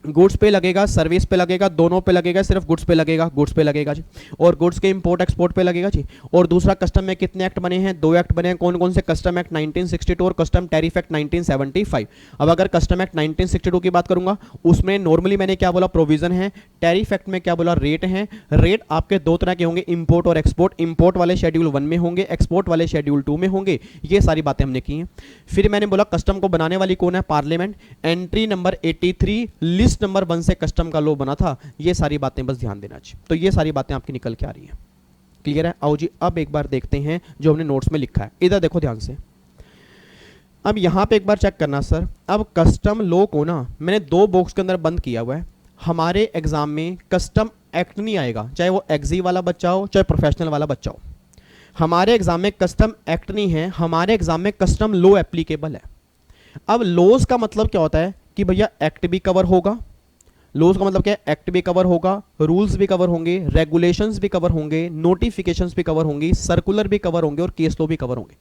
गुड्स पे लगेगा, सर्विस पे लगेगा, दोनों पे लगेगा, सिर्फ गुड्स पे लगेगा? गुड्स पे लगेगा जी। और गुड्स के इंपोर्ट एक्सपोर्ट पे लगेगा जी। और दूसरा, कस्टम में कितने एक्ट बने हैं? 2 एक्ट बने हैं। कौन कौन से? कस्टम एक्ट 1962 और कस्टम टैरिफ एक्ट 1975। अब अगर कस्टम एक्ट 1962 की बात करूंगा, उसमें नॉर्मली मैंने क्या बोला, प्रोविजन है। टैरिफ एक्ट में क्या बोला, रेट है। रेट आपके 2 तरह के होंगे, इंपोर्ट और एक्सपोर्ट। इंपोर्ट वाले शेड्यूल 1 में होंगे, एक्सपोर्ट वाले शेड्यूल 2 में होंगे। ये सारी बातें हमने की हैं। फिर मैंने बोला कस्टम को बनाने वाली कौन है, parliament. Entry number 83 list number 1 से कस्टम का लॉ बना था। ये सारी बातें बस ध्यान देना चाहिए। तो ये सारी बातें आपकी निकल के आ रही हैं, क्लियर है? आओ जी अब एक बार देखते हैं जो हमने नोट्स में लिखा है, इधर देखो ध्यान से। अब यहां पे एक बार चेक करना सर, अब कस्टम लॉ को ना मैंने 2 बॉक्स के अंदर बंद किया हुआ है। हमारे एग्जाम में कस्टम एक्ट नहीं आएगा, चाहे वो एक्जी वाला बच्चा हो चाहे प्रोफेशनल वाला बच्चा हो। हमारे एग्जाम में कस्टम एक्ट नहीं है, हमारे एग्जाम में कस्टम लॉ एप्लीकेबल है। अब लॉज का मतलब क्या होता है कि भैया एक्ट भी कवर होगा। लॉज का मतलब क्या है, एक्ट भी कवर होगा, रूल्स भी कवर होंगे, रेगुलेशंस भी कवर होंगे, नोटिफिकेशंस भी कवर होंगी, सर्कुलर भी कवर होंगे और केस लॉ भी कवर होंगे।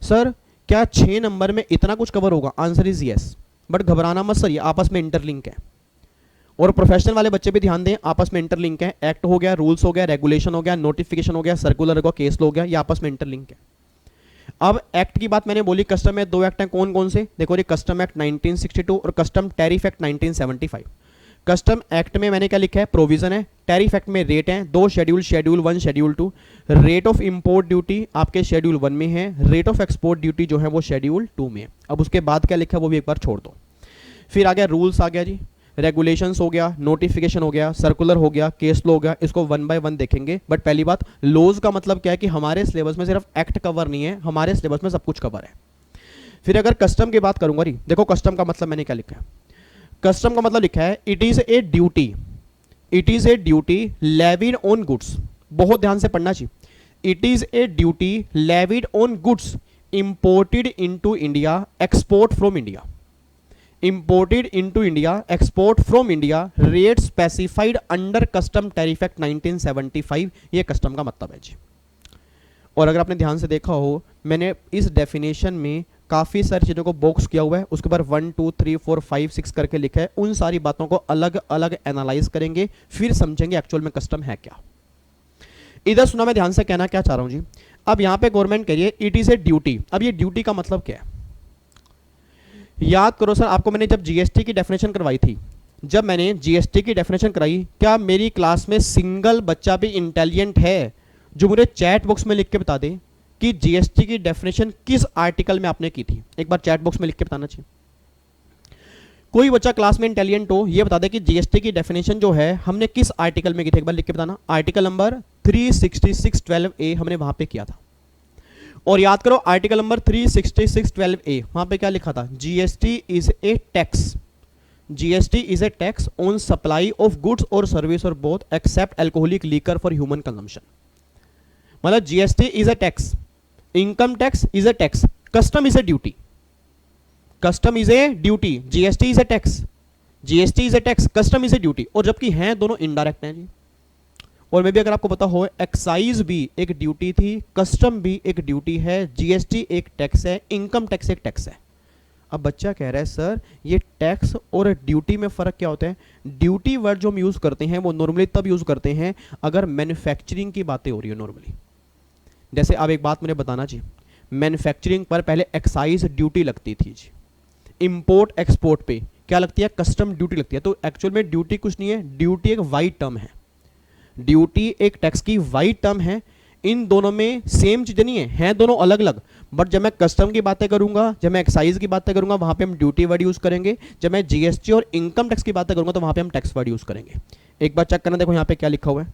सर क्या 6 नंबर में इतना कुछ कवर होगा? आंसर इज यस, बट घबराना मत सर, ये आपस में इंटरलिंक है। और प्रोफेशनल वाले बच्चे भी ध्यान दें, आपस में इंटरलिंक है। एक्ट हो गया, रूल्स हो गया, रेगुलेशन हो गया, नोटिफिकेशन हो गया, सर्कुलर हो गया, केस हो गया, ये आपस में इंटरलिंक है। अब एक्ट की बात मैंने बोली, कस्टम में 2 एक्ट हैं, कौन कौन से? देखो ये कस्टम एक्ट 1962 और custom tariff act 1975। Custom act में मैंने क्या लिखा है? प्रोविजन है। टैरिफ एक्ट में रेट हैं, 2 schedule, schedule 1, schedule 2। Rate of import duty आपके शेड्यूल 1 में है, रेट ऑफ एक्सपोर्ट ड्यूटी जो है वो शेड्यूल 2 में है। अब उसके बाद क्या लिखा है वो भी एक बार छोड़ दो। फिर आ गया रूल्स, आ गया जी, रेगुलेशंस हो गया, नोटिफिकेशन हो गया, सर्कुलर हो गया, केस लॉ हो गया। इसको 1 बाय 1 देखेंगे। बट पहली बात, लॉज का मतलब क्या है कि हमारे सिलेबस में सिर्फ एक्ट कवर नहीं है, हमारे सिलेबस में सब कुछ कवर है। फिर अगर कस्टम की बात करूंगा, देखो कस्टम का मतलब मैंने क्या लिखा है? कस्टम का मतलब लिखा है it is a duty, it is a duty levied on goods. बहुत ध्यान से पढ़ना चाहिए। It is a duty levied on goods imported into India, export from India. Imported into India, export from India, rate specified under custom tariff act 1975। ये custom का मतलब है जी। और अगर आपने ध्यान से देखा हो, मैंने इस डेफिनेशन में काफ़ी सारी चीज़ों को बॉक्स किया हुआ है, उसके बाद 1 2 3 4 5 6 करके लिखा है। उन सारी बातों को अलग अलग एनालाइज करेंगे, फिर समझेंगे एक्चुअल में कस्टम है क्या। इधर सुना, मैं ध्यान से कहना क्या चाह रहा हूं जी। अब यहां पे गवर्नमेंट कह रही है इट इज ए ड्यूटी। अब ये ड्यूटी का मतलब क्या है? याद करो सर, आपको मैंने जब जीएसटी की डेफिनेशन करवाई थी, जब मैंने जीएसटी की डेफिनेशन कराई, क्या मेरी क्लास में सिंगल बच्चा भी इंटेलिजेंट है जो मुझे चैट बॉक्स में लिख के बता दे कि जीएसटी की डेफिनेशन किस आर्टिकल में आपने की थी? एक बार चैट बॉक्स में लिख के बताना चाहिए। कोई बच्चा क्लास में इंटेलिजेंट हो, ये बता दे कि जीएसटी की डेफिनेशन जो है हमने किस आर्टिकल में की थी? एक बार लिख के बताना। आर्टिकल नंबर 366(12)A हमने वहां पे किया था। और याद करो आर्टिकल नंबर 366(12)A, वहां पे क्या लिखा था? GST is a tax, GST is a tax on supply of goods और सर्विस और both except alcoholic liquor for human consumption. मतलब GST is a tax, income tax is a tax, custom is a duty. Custom is a duty, GST is a tax, GST is a tax, custom is a duty. और जबकि हैं दोनों indirect हैं जी। और मे भी अगर आपको पता हो, एक्साइज भी एक ड्यूटी थी, कस्टम भी एक ड्यूटी है, जीएसटी एक टैक्स है, इनकम टैक्स एक टैक्स है। अब बच्चा कह रहा है सर ये टैक्स और ड्यूटी में फर्क क्या होता है? ड्यूटी वर्ड जो हम यूज करते हैं वो नॉर्मली तब यूज करते हैं अगर मैन्युफैक्चरिंग की बातें हो रही है नॉर्मली। जैसे अब एक बात मुझे बताना चाहिए, मैन्युफैक्चरिंग पर पहले एक्साइज ड्यूटी लगती थी जी, इंपोर्ट एक्सपोर्ट पे क्या लगती है? कस्टम ड्यूटी लगती है। तो एक्चुअल में ड्यूटी कुछ नहीं है, ड्यूटी एक वाइड टर्म है, ड्यूटी एक टैक्स की वाइड टर्म है। इन दोनों में सेम चीजें नहीं है, हैं दोनों अलग अलग। बट जब मैं कस्टम की बातें करूंगा, जब मैं एक्साइज की बातें करूंगा, वहां पे हम ड्यूटी वर्ड यूज करेंगे। जब मैं जीएसटी और इनकम टैक्स की बातें करूंगा तो वहां पे हम टैक्स वर्ड यूज करेंगे। एक बार चेक करना, देखो यहां पे क्या लिखा हुआ है।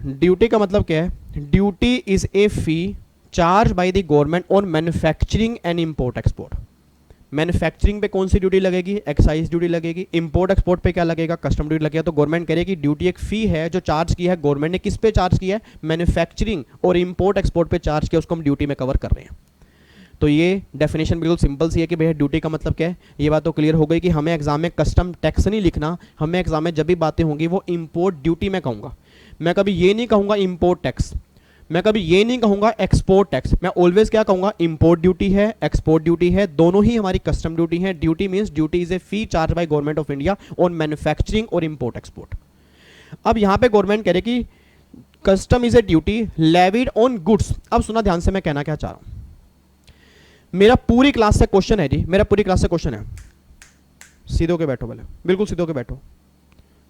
ड्यूटी का मतलब क्या है? Duty is a fee charge by the government on manufacturing and import export. Manufacturing पे कौन सी ड्यूटी लगेगी? एक्साइज ड्यूटी लगेगी। इंपोर्ट एक्सपोर्ट पे क्या लगेगा? कस्टम ड्यूटी लगेगा। तो गवर्नमेंट कह रही है कि ड्यूटी एक फी है जो चार्ज की है गवर्नमेंट ने। किस पे चार्ज किया है? मैन्युफैक्चरिंग और इंपोर्ट एक्सपोर्ट पे चार्ज किया, उसको हम ड्यूटी में कवर कर रहे हैं। तो ये डेफिनेशन बिल्कुल सिंपल सी है कि भैया ड्यूटी का मतलब क्या है। ये बात तो क्लियर हो गई कि हमें एग्जाम में कस्टम टैक्स नहीं लिखना, हमें एग्जाम में जब भी बातें होंगी वो इंपोर्ट ड्यूटी में कहूँगा। मैं कभी ये नहीं कहूँगा इंपोर्ट टैक्स, मैं कभी ये नहीं कहूँगा एक्सपोर्ट टैक्स, मैं ऑलवेज क्या कहूँगा? इंपोर्ट ड्यूटी है, एक्सपोर्ट ड्यूटी है, दोनों ही हमारी कस्टम ड्यूटी है। Duty means duty is a fee charge by government of India on manufacturing और इंपोर्ट एक्सपोर्ट। अब यहाँ पे गवर्नमेंट कह रहे कि custom is a duty levied on goods. अब सुना ध्यान से मैं कहना क्या चाह रहा हूँ। मेरा पूरी क्लास से क्वेश्चन है जी, मेरा पूरी क्लास से क्वेश्चन है। सीधे होके बैठो, पहले बिल्कुल सीधे होके बैठो।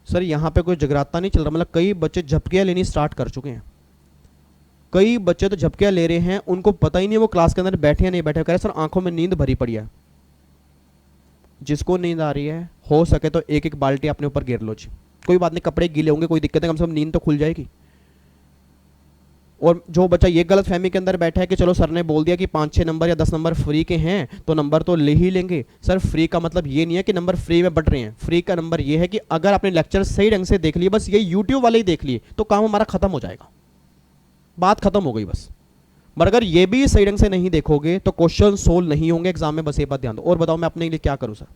सर यहाँ पे कोई जगराता नहीं चल रहा, मतलब कई बच्चे झपकियाँ लेनी स्टार्ट कर चुके हैं। कई बच्चे तो झपकियाँ ले रहे हैं, उनको पता ही नहीं वो क्लास के अंदर बैठे या नहीं बैठे। कह रहे सर आंखों में नींद भरी पड़ी है। जिसको नींद आ रही है हो सके तो एक एक बाल्टी अपने ऊपर गिर लो जी, कोई बात नहीं, कपड़े गीले होंगे, कोई दिक्कत है, कम से कम नींद तो खुल जाएगी। और जो बच्चा ये गलत फहमी के अंदर बैठा है कि चलो सर ने बोल दिया कि 5-6 नंबर या 10 नंबर फ्री के हैं तो नंबर तो ले ही लेंगे। सर फ्री का मतलब ये नहीं है कि नंबर फ्री में बट रहे हैं। फ्री का नंबर ये है कि अगर आपने लेक्चर सही ढंग से देख लिए, बस ये यूट्यूब वाले ही देख लिए, तो काम हमारा खत्म हो जाएगा, बात खत्म हो गई बस। बट अगर ये भी सही ढंग से नहीं देखोगे तो क्वेश्चन सोल्व नहीं होंगे एग्जाम में, बस ये बात ध्यान दो। और बताओ मैं अपने लिए क्या करूं सर?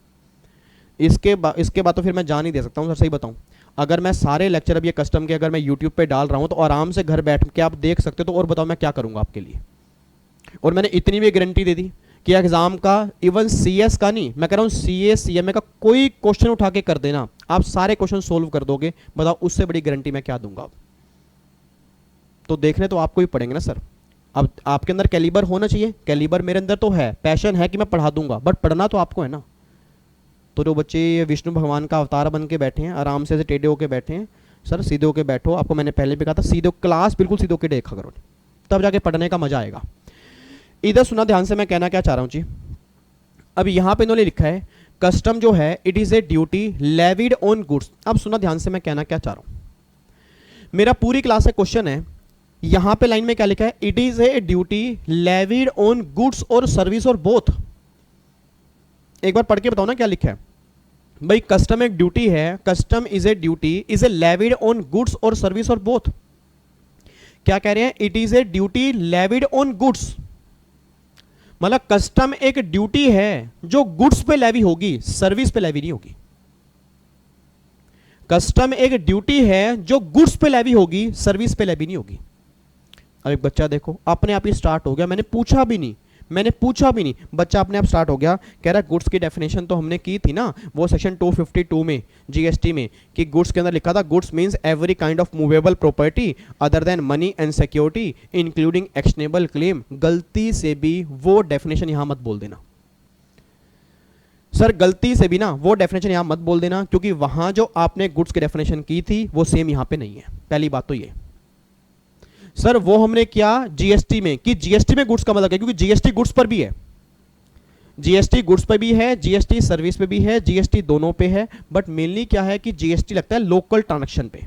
इसके बाद तो फिर मैं जान ही दे सकता हूं सर, सही बताऊं। अगर मैं सारे लेक्चर अब ये कस्टम के अगर मैं यूट्यूब पे डाल रहा हूं तो आराम से घर बैठ के आप देख सकते हो, तो और बताओ मैं क्या करूंगा आपके लिए? और मैंने इतनी भी गारंटी दे दी कि एग्जाम का, इवन सीएस का नहीं, मैं कह रहा हूं सीए सीएमए का कोई क्वेश्चन उठा के कर देना, आप सारे क्वेश्चन सोल्व कर दोगे। बताओ उससे बड़ी गारंटी मैं क्या दूंगा। तो देखने तो आपको ही पड़ेंगे ना सर। अब आपके अंदर कैलिबर होना चाहिए, कैलिबर मेरे अंदर तो है, पैशन है कि मैं पढ़ा दूंगा, बट पढ़ना तो आपको है ना। तो जो बच्चे ये विष्णु भगवान का अवतार बन के बैठे हैं, आराम से टेढ़े होके बैठे हैं, सर सीधे होके बैठो। आपको मैंने पहले भी कहा था सीधे क्लास बिल्कुल सीधे होके देखा करो, तब जाके पढ़ने का मजा आएगा। इधर सुना ध्यान से, मैं कहना क्या चाह रहा हूं जी। अब यहां पे इन्होंने लिखा है कस्टम जो है it is a duty levied on goods. अब सुना ध्यान से, मैं कहना क्या चाह रहा हूं। मेरा पूरी क्लास का क्वेश्चन है, यहां पे लाइन में क्या लिखा है, it is a duty levied on goods और सर्विस और बोथ। एक बार पढ़ के बताओ ना क्या लिखा है भाई। कस्टम एक ड्यूटी है, custom is a duty is a levied on goods और सर्विस और बोथ। क्या कह रहे हैं, it is a duty levied on goods, मतलब कस्टम एक ड्यूटी है जो गुड्स पे लेवी होगी, सर्विस पे लेवी नहीं होगी। कस्टम एक ड्यूटी है जो गुड्स पे लेवी होगी, सर्विस पे लेवी नहीं होगी। अब एक बच्चा देखो अपने आप ही स्टार्ट हो गया, मैंने पूछा भी नहीं, बच्चा अपने आप स्टार्ट हो गया, कह रहा है गुड्स की डेफिनेशन तो हमने की थी ना वो सेक्शन 252 में जीएसटी में, कि गुड्स के अंदर लिखा था goods means every kind of movable property other than money and security including actionable claim. गलती से भी वो डेफिनेशन यहां मत बोल देना सर, गलती से भी ना वो डेफिनेशन यहां मत बोल देना, क्योंकि वहां जो आपने गुड्स की डेफिनेशन की थी वो सेम यहां पे नहीं है। पहली बात तो ये सर, वो हमने किया जीएसटी में, कि जीएसटी में गुड्स का मतलब है, क्योंकि जीएसटी गुड्स पर भी है, जीएसटी गुड्स पे भी है, जीएसटी सर्विस पे भी है, जीएसटी दोनों पे है, बट मेनली क्या है कि जीएसटी लगता है लोकल ट्रांजैक्शन पे।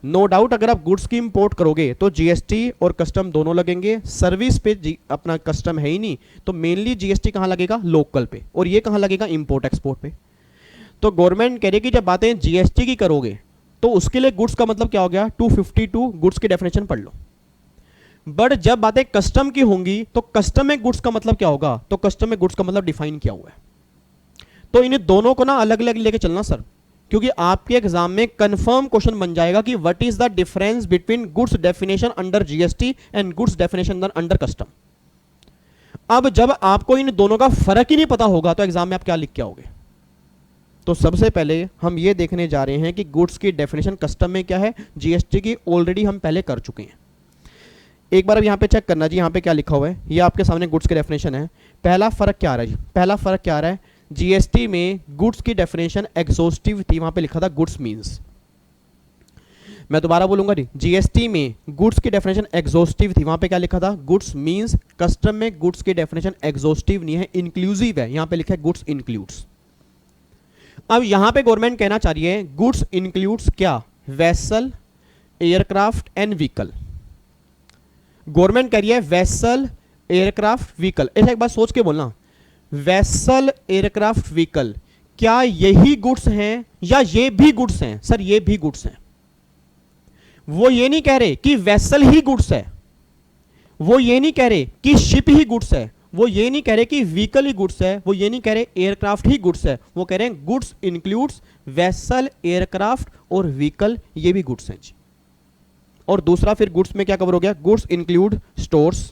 नो डाउट अगर आप गुड्स की इंपोर्ट करोगे तो जीएसटी और कस्टम दोनों लगेंगे, सर्विस पे अपना कस्टम है ही नहीं, तो मेनली जीएसटी कहां लगेगा, लोकल पे, और ये कहां लगेगा, इंपोर्ट एक्सपोर्ट पे। तो गवर्नमेंट कह रही है कि जब बातें जीएसटी की करोगे तो उसके लिए गुड्स का मतलब क्या हो गया, 252 गुड्स की डेफिनेशन पढ़ लो। बट जब बातें कस्टम की होंगी तो कस्टम में गुड्स का मतलब क्या होगा, तो कस्टम में गुड्स का मतलब डिफाइन किया हुआ है। तो इन दोनों को ना अलग अलग लेके चलना सर, क्योंकि आपके एग्जाम में कंफर्म क्वेश्चन बन जाएगा कि what is the difference between goods definition under GST and goods definition under custom. अब जब आपको इन दोनों का फर्क ही नहीं पता होगा तो एग्जाम में आप क्या लिख के आओगे। तो सबसे पहले हम ये देखने जा रहे हैं कि गुड्स की डेफिनेशन कस्टम में क्या है, जीएसटी की ऑलरेडी हम पहले कर चुके हैं। एक बार अब यहाँ पे चेक करना जी, यहाँ पे क्या लिखा हुआ है, ये आपके सामने गुड्स की डेफिनेशन है। पहला फर्क क्या आ रहा है जी, पहला फर्क क्या आ रहा है, जीएसटी में गुड्स की डेफिनेशन एग्जॉस्टिव थी, वहां पे लिखा था गुड्स मींस। मैं दोबारा बोलूंगा जी, जीएसटी में गुड्स की डेफिनेशन एग्जॉस्टिव थी, वहां पे क्या लिखा था, गुड्स मींस। कस्टम में गुड्स की डेफिनेशन एग्जॉस्टिव नहीं है, इंक्लूसिव है, यहां पे लिखा है गुड्स इंक्लूड्स। अब यहां पे गवर्नमेंट कहना चाह रही है गुड्स इंक्लूड्स क्या, vessel, aircraft and vehicle. Government कह रही है वेसल, एयरक्राफ्ट, व्हीकल। ऐसा एक बात सोच के बोलना, वेसल, एयरक्राफ्ट, व्हीकल, क्या यही गुड्स हैं या ये भी गुड्स हैं? सर ये भी गुड्स हैं। वो ये नहीं कह रहे कि वेसल ही गुड्स है, वो ये नहीं कह रहे कि शिप ही गुड्स है, वो ये नहीं कह रहे कि व्हीकल ही गुड्स है, वो ये नहीं कह रहे एयरक्राफ्ट ही गुड्स है, वो कह रहे हैं गुड्स इंक्लूड्स वेसल, एयरक्राफ्ट और व्हीकल, ये भी गुड्स हैं जी। और दूसरा फिर गुड्स में क्या कवर हो गया, goods include stores,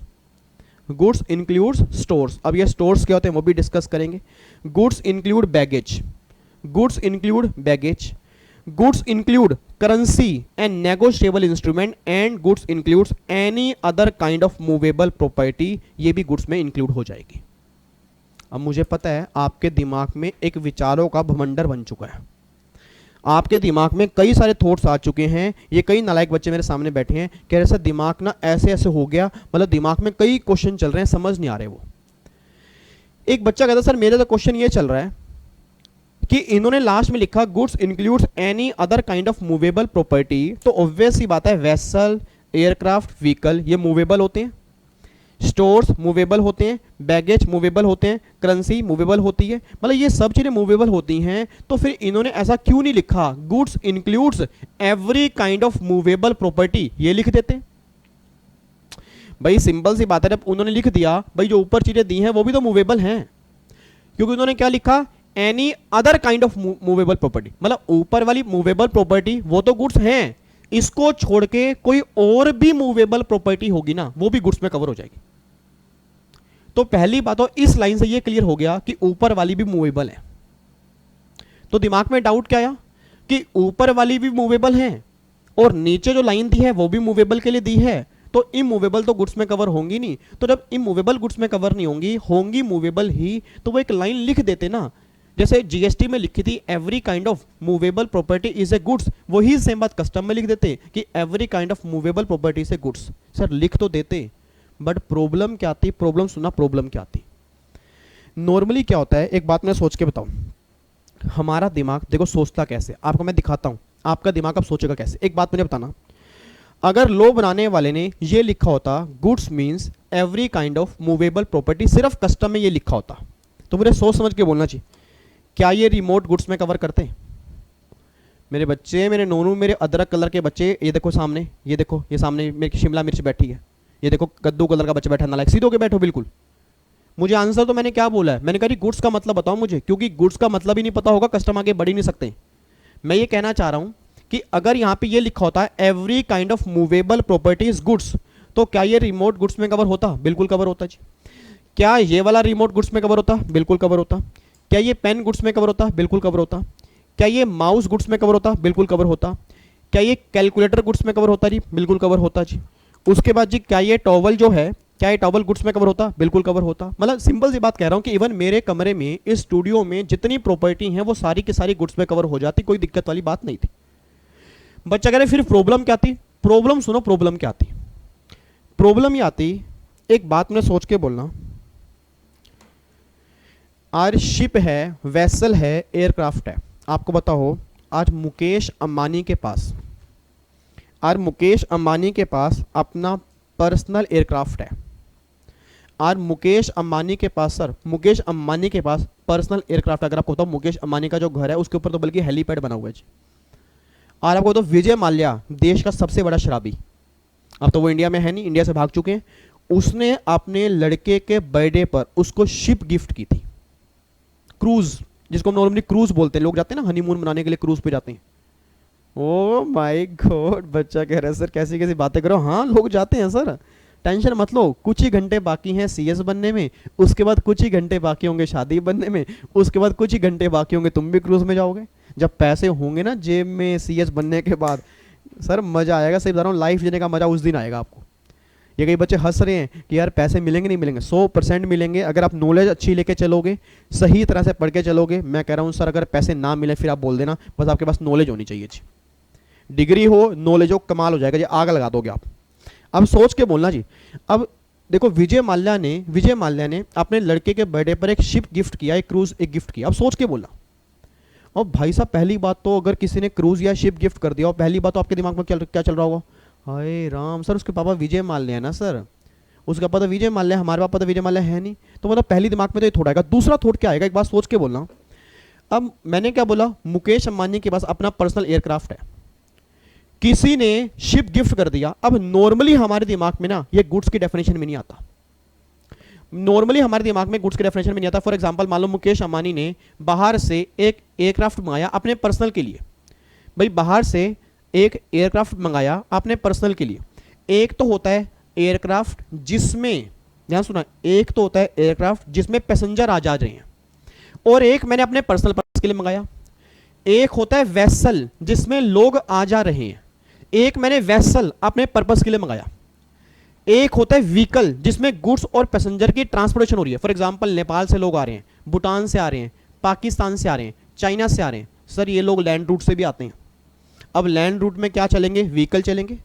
goods includes stores. अब ये स्टोर्स क्या होते हैं वो भी डिस्कस करेंगे। Goods include baggage, goods include baggage, goods include currency and negotiable instrument and goods includes any other kind of movable property, ये भी गुड्स में इंक्लूड हो जाएगी। अब मुझे पता है आपके दिमाग में एक विचारों का भमंडर बन चुका है, आपके दिमाग में कई सारे थॉट्स आ चुके हैं। ये कई नालायक बच्चे मेरे सामने बैठे हैं, कह रहे सर दिमाग ना ऐसे ऐसे हो गया, मतलब दिमाग में कई क्वेश्चन चल रहे हैं, समझ नहीं आ रहे वो। एक बच्चा कहता सर मेरे तो क्वेश्चन ये चल रहा है कि इन्होंने लास्ट में लिखा goods includes any other kind of movable property, तो ऑब्वियस सी बात है वेसल, एयरक्राफ्ट, व्हीकल ये मूवेबल होते हैं, स्टोर्स मूवेबल होते हैं, बैगेज मूवेबल होते हैं, करेंसी मूवेबल होती है, मतलब ये सब चीजें मूवेबल होती हैं। तो फिर इन्होंने ऐसा क्यों नहीं लिखा goods includes every kind of movable property, ये लिख देते। भाई सिंपल सी बात है, जब उन्होंने लिख दिया भाई जो ऊपर चीजें दी हैं वो भी तो मूवेबल हैं, क्योंकि उन्होंने क्या लिखा any other kind of movable property, मतलब ऊपर वाली मूवेबल प्रॉपर्टी वो तो गुड्स हैं, इसको छोड़ के कोई और भी मूवेबल प्रॉपर्टी होगी ना वो भी गुड्स में कवर हो जाएगी। तो पहली बात तो इस लाइन से ये क्लियर हो गया कि ऊपर वाली भी मूवेबल है। तो दिमाग में डाउट क्या आया कि ऊपर वाली भी मूवेबल है और नीचे जो लाइन दी है वो भी मूवेबल के लिए दी है, तो इमूवेबल तो गुड्स में कवर होंगी नहीं। तो जब इमूवेबल गुड्स में कवर नहीं होंगी मूवेबल ही, तो वो एक लाइन लिख देते ना, जैसे जीएसटी में लिखी थी every kind of movable property is a goods, वही सेम बात कस्टम में लिख देते कि every kind of movable property is a goods. Sir लिख तो देते, बट प्रॉब्लम क्या आती, प्रॉब्लम सुना, प्रॉब्लम क्या आती। नॉर्मली क्या होता है, एक बात मैं सोच के बताऊं, हमारा दिमाग देखो सोचता कैसे, आपको मैं दिखाता हूं आपका दिमाग अब सोचेगा कैसे। एक बात मुझे बताना, अगर लॉ बनाने वाले ने ये लिखा होता goods means every kind of movable property, सिर्फ कस्टम में ये लिखा होता, तो मुझे सोच समझ के बोलना चाहिए, क्या ये रिमोट गुड्स में कवर करते हैं? मेरे बच्चे, मेरे नोनू, मेरे अदरक कलर के बच्चे, ये देखो सामने, ये देखो, ये सामने मेरी शिमला मिर्च बैठी है, ये देखो कद्दू कलर का बच्चा बैठा, नालायक, सीधे होके बैठो बिल्कुल। मुझे आंसर तो मैंने क्या बोला है, मैंने कहा गुड्स का मतलब बताओ मुझे, क्योंकि गुड्स का मतलब ही नहीं पता होगा कस्टम आगे बढ़ ही नहीं सकते। मैं ये कहना चाह रहा हूं कि अगर यहां पे ये लिखा होता है every kind of movable properties goods, तो क्या ये रिमोट गुड्स में कवर होता? बिल्कुल कवर होता जी। क्या ये वाला रिमोट गुड्स में कवर होता? बिल्कुल कवर होता। क्या ये पेन गुड्स में कवर होता? बिल्कुल कवर होता। क्या ये माउस गुड्स में कवर होता? बिल्कुल कवर होता। क्या ये कैलकुलेटर गुड्स में कवर होता जी? बिल्कुल कवर होता जी। उसके बाद जी क्या ये टॉवल जो है, क्या ये टॉवल गुड्स में कवर होता? बिल्कुल कवर होता। मतलब सिंपल सी बात कह रहा हूं कि इवन मेरे कमरे में, इस स्टूडियो में जितनी प्रॉपर्टी हैं वो सारी की सारी गुड्स में कवर हो जाती, कोई दिक्कत वाली बात नहीं थी। बच्चा कह रहे फिर प्रॉब्लम क्या आती? प्रॉब्लम सुनो, प्रॉब्लम क्या आती? प्रॉब्लम ये आती, एक बात में सोच के बोलना, आज शिप है, वेसल है, एयरक्राफ्ट है, आपको बताओ आज मुकेश अंबानी के पास, आज मुकेश अंबानी के पास अपना पर्सनल एयरक्राफ्ट है। आज मुकेश अंबानी के पास, सर मुकेश अंबानी के पास पर्सनल एयरक्राफ्ट, अगर आपको बताओ मुकेश अंबानी का जो घर है उसके ऊपर तो बल्कि हेलीपैड बना हुआ है जी। और आपको तो विजय माल्या, देश का सबसे बड़ा शराबी, अब तो वो इंडिया में है नहीं, इंडिया से भाग चुके हैं, उसने अपने लड़के के बर्थडे पर उसको शिप गिफ्ट की थी, क्रूज, जिसको नॉर्मली क्रूज बोलते हैं, लोग जाते हैं ना हनीमून मनाने के लिए क्रूज पे जाते हैं। ओ माय गॉड, बच्चा कह रहा है सर कैसी कैसी बातें करो। हाँ लोग जाते हैं सर, टेंशन मत लो, कुछ ही घंटे बाकी हैं सीएस बनने में, उसके बाद कुछ ही घंटे बाकी होंगे शादी बनने में, उसके बाद कुछ ही घंटे बाकी होंगे तुम भी क्रूज में जाओगे। जब पैसे होंगे ना जेब में सीएस बनने के बाद, सर मजा आएगा, सही बता रहा हूँ, लाइफ जीने का मजा उस दिन आएगा आपको। ये कई बच्चे हंस रहे हैं कि यार पैसे मिलेंगे, नहीं मिलेंगे, 100% मिलेंगे अगर आप नॉलेज अच्छी लेके चलोगे, सही तरह से पढ़ के चलोगे। मैं कह रहा हूँ सर अगर पैसे ना मिले फिर आप बोल देना, बस आपके पास नॉलेज होनी चाहिए जी, डिग्री हो, नॉलेज हो, कमाल हो जाएगा जी, आग लगा दोगे आप। अब सोच के बोलना जी। अब देखो विजय माल्या ने अपने लड़के के बर्थडे पर एक शिप गिफ्ट किया, एक क्रूज एक गिफ्ट किया। अब सोच के बोलना, और भाई साहब पहली बात तो अगर किसी ने क्रूज या शिप गिफ्ट कर दिया, और पहली बात तो आपके दिमाग में क्या चल रहा होगा, हाय राम, सर उसके पापा विजय माल्या है ना सर, उसका पापा तो विजय माल्या, हमारे पापा तो विजय माल्या है नहीं, तो मतलब पहली दिमाग में तो ये थोड़ा आएगा। दूसरा थोट क्या आएगा, एक बात सोच के बोलना। अब मैंने क्या बोला, मुकेश अंबानी के पास अपना पर्सनल एयरक्राफ्ट है, किसी ने शिप गिफ्ट कर दिया। अब नॉर्मली हमारे दिमाग में ना ये गुड्स की डेफिनेशन में नहीं आता, नॉर्मली हमारे दिमाग में गुड्स की डेफिनेशन में नहीं आता। फॉर एग्जांपल मान लो मुकेश अंबानी ने बाहर से एक एयरक्राफ्ट मंगाया अपने पर्सनल के लिए, भाई बाहर से एक एयरक्राफ्ट मंगाया अपने पर्सनल के लिए। एक तो होता है एयरक्राफ्ट जिसमें, ध्यान सुना, एक तो होता है एयरक्राफ्ट जिसमें पैसेंजर आ जा रहे हैं, और एक मैंने अपने पर्सनल पर्पस के लिए मंगाया। एक होता है वेसल जिसमें लोग आ जा रहे हैं, एक मैंने वेसल अपने पर्पस के लिए मंगाया। एक होता है व्हीकल जिसमें गुड्स और पैसेंजर की ट्रांसपोर्टेशन हो रही है। फॉर एग्जांपल नेपाल से लोग आ रहे हैं, भूटान से आ रहे हैं, पाकिस्तान से आ रहे हैं, चाइना से आ रहे हैं, सर ये लोग लैंड रूट से भी आते हैं। अब लैंड रूट में क्या चलेंगे, व्हीकल चलेंगे,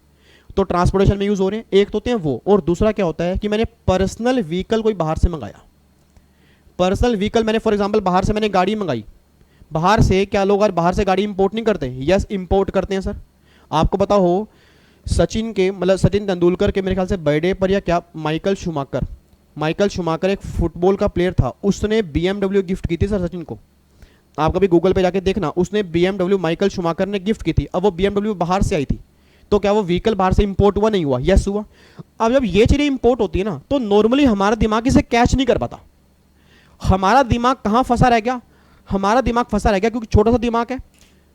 तो ट्रांसपोर्टेशन में यूज हो रहे हैं। एक तो होते हैं वो, और दूसरा क्या होता है कि मैंने पर्सनल व्हीकल कोई बाहर से मंगाया। पर्सनल व्हीकल मैंने फॉर एग्जांपल बाहर से मैंने गाड़ी मंगाई, बाहर से क्या लोग आज बाहर से गाड़ी इंपोर्ट नहीं करते? यस इंपोर्ट करते हैं सर। आपको पता हो सचिन के, मतलब सचिन तेंदुलकर के मेरे ख्याल से बर्थडे पर या क्या, माइकल शुमाकर एक फुटबॉल का प्लेयर था, उसने BMW गिफ्ट की थी सर सचिन को। आप कभी गूगल पे जाके देखना, उसने BMW माइकल शुमाकर ने गिफ्ट की थी। अब वो BMW बाहर से आई थी, तो क्या वो व्हीकल बाहर से इंपोर्ट हुआ? नहीं हुआ, यस हुआ। अब जब ये चीजें इंपोर्ट होती है ना, तो नॉर्मली हमारा दिमाग इसे कैच नहीं कर पाता। हमारा दिमाग कहां फंसा रह गया, हमारा दिमाग फंसा रह गया क्योंकि छोटा सा दिमाग है,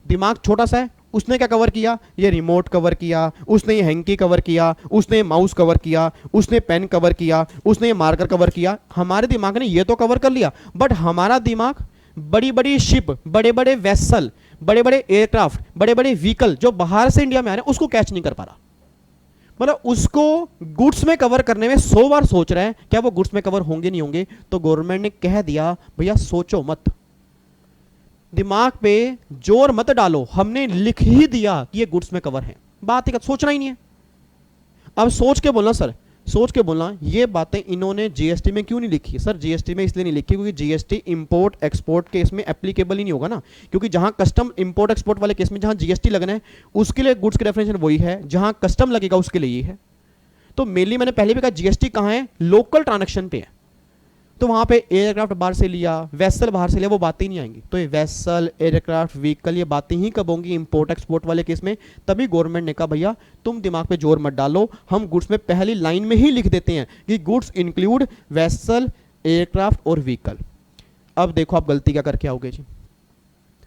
दिमाग छोटा सा है, उसने क्या कवर किया, ये रिमोट कवर किया, उसने ये हैंकी कवर किया, उसने माउस कवर किया, उसने पेन कवर किया, उसने ये मार्कर कवर किया। हमारे दिमाग ने ये तो कवर कर लिया, बट हमारा दिमाग बड़ी बड़ी शिप, बड़े बड़े वेसल, बड़े बड़े एयरक्राफ्ट, बड़े बड़े व्हीकल जो बाहर से इंडिया में आ रहे हैं उसको कैच नहीं कर पा रहा। मतलब उसको गुड्स में कवर करने में 100 बार सोच रहे हैं क्या वो गुड्स में कवर होंगे नहीं होंगे। तो गवर्नमेंट ने कह दिया भैया सोचो मत, दिमाग पे जोर मत डालो, हमने लिख ही दिया कि ये गुड्स में कवर है, बात है सोचना ही नहीं है। अब सोच के बोलना सर, सोच के बोलना ये बातें इन्होंने जीएसटी में क्यों नहीं लिखी। सर जीएसटी में इसलिए नहीं लिखी क्योंकि जीएसटी इंपोर्ट एक्सपोर्ट केस में एप्लीकेबल ही नहीं होगा ना, क्योंकि जहां कस्टम इंपोर्ट एक्सपोर्ट वाले केस में जहां जीएसटी लगना है उसके लिए गुड्स की डेफिनेशन वही है, जहां कस्टम लगेगा उसके लिए ये है। तो मेनली मैंने पहले भी कहा जीएसटी कहां है, लोकल ट्रांजेक्शन पे है। तो वहां पे एयरक्राफ्ट बाहर से लिया, वेसल बाहर से लिया, वो बातें ही नहीं आएंगी। तो ये वेसल, एयरक्राफ्ट, व्हीकल, ये बातें ही कब होंगी इंपोर्ट एक्सपोर्ट वाले केस में। तभी गवर्नमेंट ने कहा भैया तुम दिमाग पे जोर मत डालो, हम गुड्स में पहली लाइन में ही लिख देते हैं कि गुड्स इंक्लूड वेसल, एयरक्राफ्ट और व्हीकल। अब देखो आप गलती क्या करके आओगे जी।